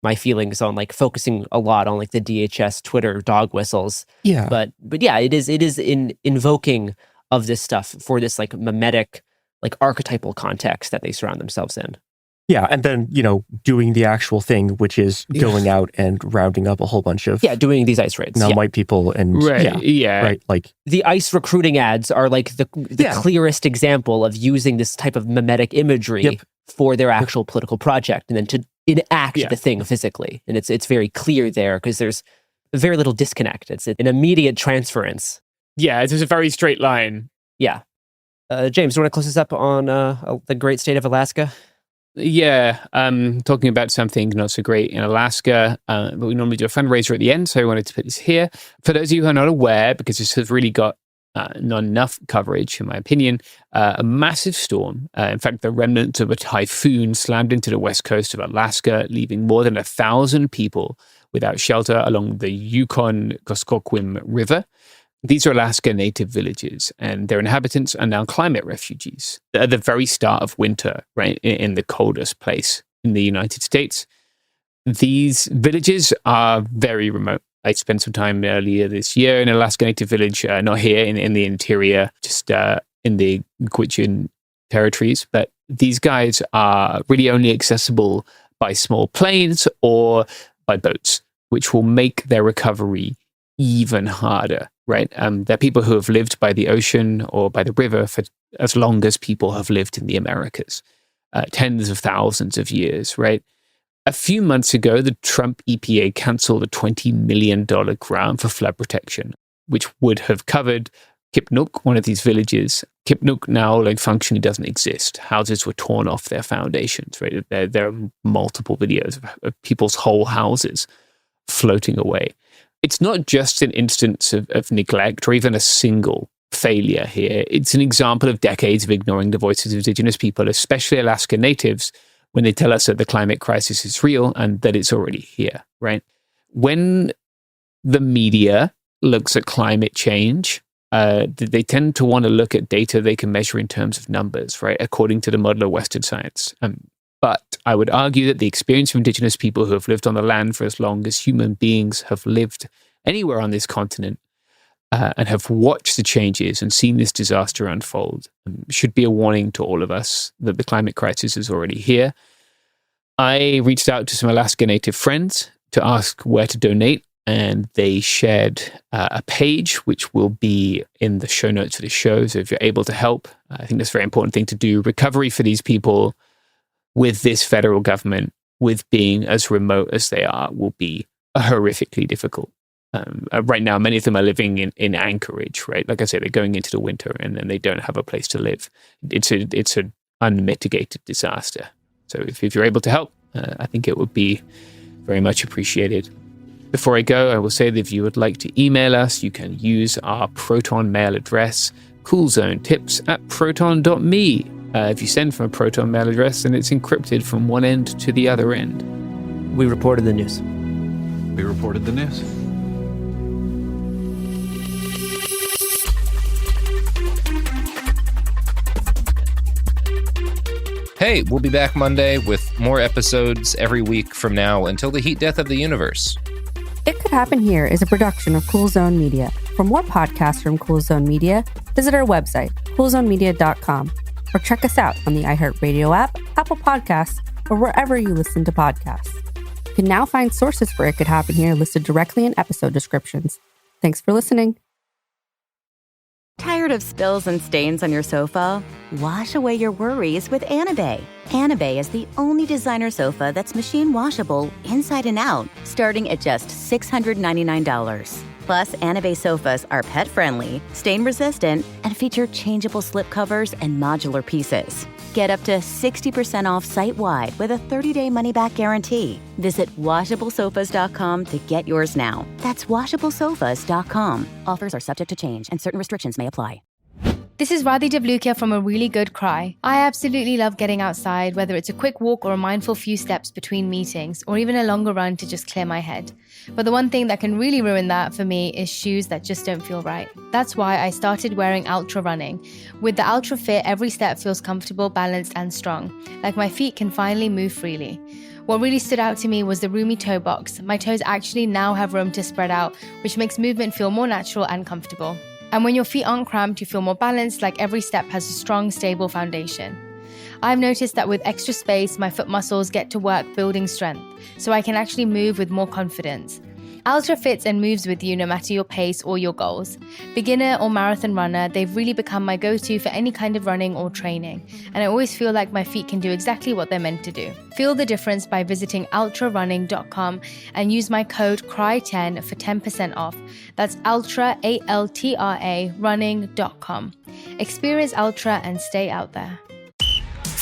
my feelings on like focusing a lot on like the DHS Twitter dog whistles. Yeah. But yeah, it is in invoking of this stuff for this like mimetic, like archetypal context that they surround themselves in. Yeah, and then, doing the actual thing, which is going out and rounding up a whole bunch of doing these ICE raids. Non-white people and right, like the ICE recruiting ads are like the clearest example of using this type of mimetic imagery for their actual political project, and then to enact the thing physically. And it's very clear there because there's very little disconnect. It's an immediate transference. Yeah, it's just a very straight line. Yeah. James, do you want to close us up on the great state of Alaska? Yeah, talking about something not so great in Alaska, but we normally do a fundraiser at the end, so I wanted to put this here. For those of you who are not aware, because this has really got not enough coverage, in my opinion, a massive storm, in fact, the remnants of a typhoon slammed into the west coast of Alaska, leaving more than 1,000 people without shelter along the Yukon-Kuskokwim River. These are Alaska native villages, and their inhabitants are now climate refugees at the very start of winter, right, in the coldest place in the United States. These villages are very remote. I spent some time earlier this year in an Alaska native village, not here in the interior, just in the Gwich'in territories, but these guys are really only accessible by small planes or by boats, which will make their recovery even harder. Right. They're people who have lived by the ocean or by the river for as long as people have lived in the Americas, tens of thousands of years. Right. A few months ago, the Trump EPA canceled a $20 million grant for flood protection, which would have covered Kipnuk, one of these villages. Kipnuk now functionally doesn't exist. Houses were torn off their foundations. Right. There are multiple videos of people's whole houses floating away. It's not just an instance of neglect or even a single failure here. It's an example of decades of ignoring the voices of indigenous people, especially Alaska natives, when they tell us that the climate crisis is real and that it's already here, right? When the media looks at climate change, they tend to want to look at data they can measure in terms of numbers, right? According to the model of Western science. But I would argue that the experience of indigenous people who have lived on the land for as long as human beings have lived anywhere on this continent and have watched the changes and seen this disaster unfold should be a warning to all of us that the climate crisis is already here. I reached out to some Alaska Native friends to ask where to donate, and they shared a page which will be in the show notes for the show. So if you're able to help, I think that's a very important thing to do. Recovery for these people with this federal government, with being as remote as they are, will be horrifically difficult. Right now, many of them are living in Anchorage, right? Like I said, they're going into the winter and then they don't have a place to live. It's an unmitigated disaster. So if you're able to help, I think it would be very much appreciated. Before I go, I will say that if you would like to email us, you can use our Proton mail address, coolzonetips@proton.me. If you send from a Proton mail address, then it's encrypted from one end to the other end. We reported the news. We reported the news. Hey, we'll be back Monday with more episodes every week from now until the heat death of the universe. It Could Happen Here is a production of Cool Zone Media. For more podcasts from Cool Zone Media, visit our website, coolzonemedia.com. Or check us out on the iHeartRadio app, Apple Podcasts, or wherever you listen to podcasts. You can now find sources for It Could Happen Here listed directly in episode descriptions. Thanks for listening. Tired of spills and stains on your sofa? Wash away your worries with Anabay. Anabay is the only designer sofa that's machine washable inside and out, starting at just $699. Plus, Anabay sofas are pet-friendly, stain-resistant, and feature changeable slipcovers and modular pieces. Get up to 60% off site-wide with a 30-day money-back guarantee. Visit washablesofas.com to get yours now. That's washablesofas.com. Offers are subject to change, and certain restrictions may apply. This is Radhi Devlukia from A Really Good Cry. I absolutely love getting outside, whether it's a quick walk or a mindful few steps between meetings, or even a longer run to just clear my head. But the one thing that can really ruin that for me is shoes that just don't feel right. That's why I started wearing Ultra Running. With the Ultra Fit, every step feels comfortable, balanced, and strong, like my feet can finally move freely. What really stood out to me was the roomy toe box. My toes actually now have room to spread out, which makes movement feel more natural and comfortable. And when your feet aren't cramped, you feel more balanced, like every step has a strong, stable foundation. I've noticed that with extra space, my foot muscles get to work building strength, so I can actually move with more confidence. Ultra fits and moves with you no matter your pace or your goals. Beginner or marathon runner, they've really become my go-to for any kind of running or training, and I always feel like my feet can do exactly what they're meant to do. Feel the difference by visiting ultrarunning.com and use my code CRY10 for 10% off. That's ultra, A-L-T-R-A, running.com. Experience Ultra and stay out there.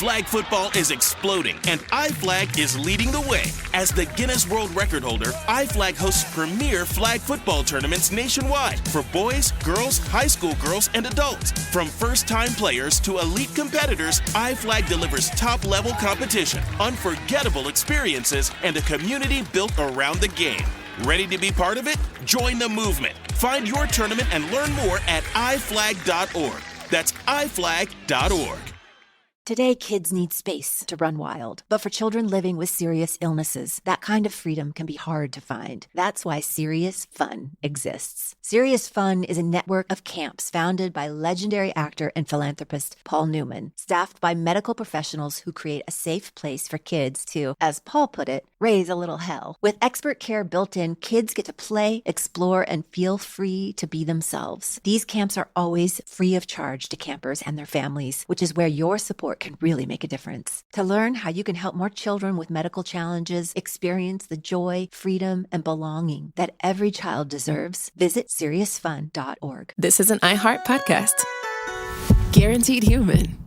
Flag football is exploding, and iFlag is leading the way. As the Guinness World Record holder, iFlag hosts premier flag football tournaments nationwide for boys, girls, high school girls, and adults. From first-time players to elite competitors, iFlag delivers top-level competition, unforgettable experiences, and a community built around the game. Ready to be part of it? Join the movement. Find your tournament and learn more at iflag.org. That's iflag.org. Today, kids need space to run wild. But for children living with serious illnesses, that kind of freedom can be hard to find. That's why Serious Fun exists. Serious Fun is a network of camps founded by legendary actor and philanthropist Paul Newman, staffed by medical professionals who create a safe place for kids to, as Paul put it, raise a little hell. With expert care built in, kids get to play, explore, and feel free to be themselves. These camps are always free of charge to campers and their families, which is where your support can really make a difference. To learn how you can help more children with medical challenges experience the joy, freedom, and belonging that every child deserves, visit SeriousFun.org. This is an iHeart podcast. Guaranteed Human.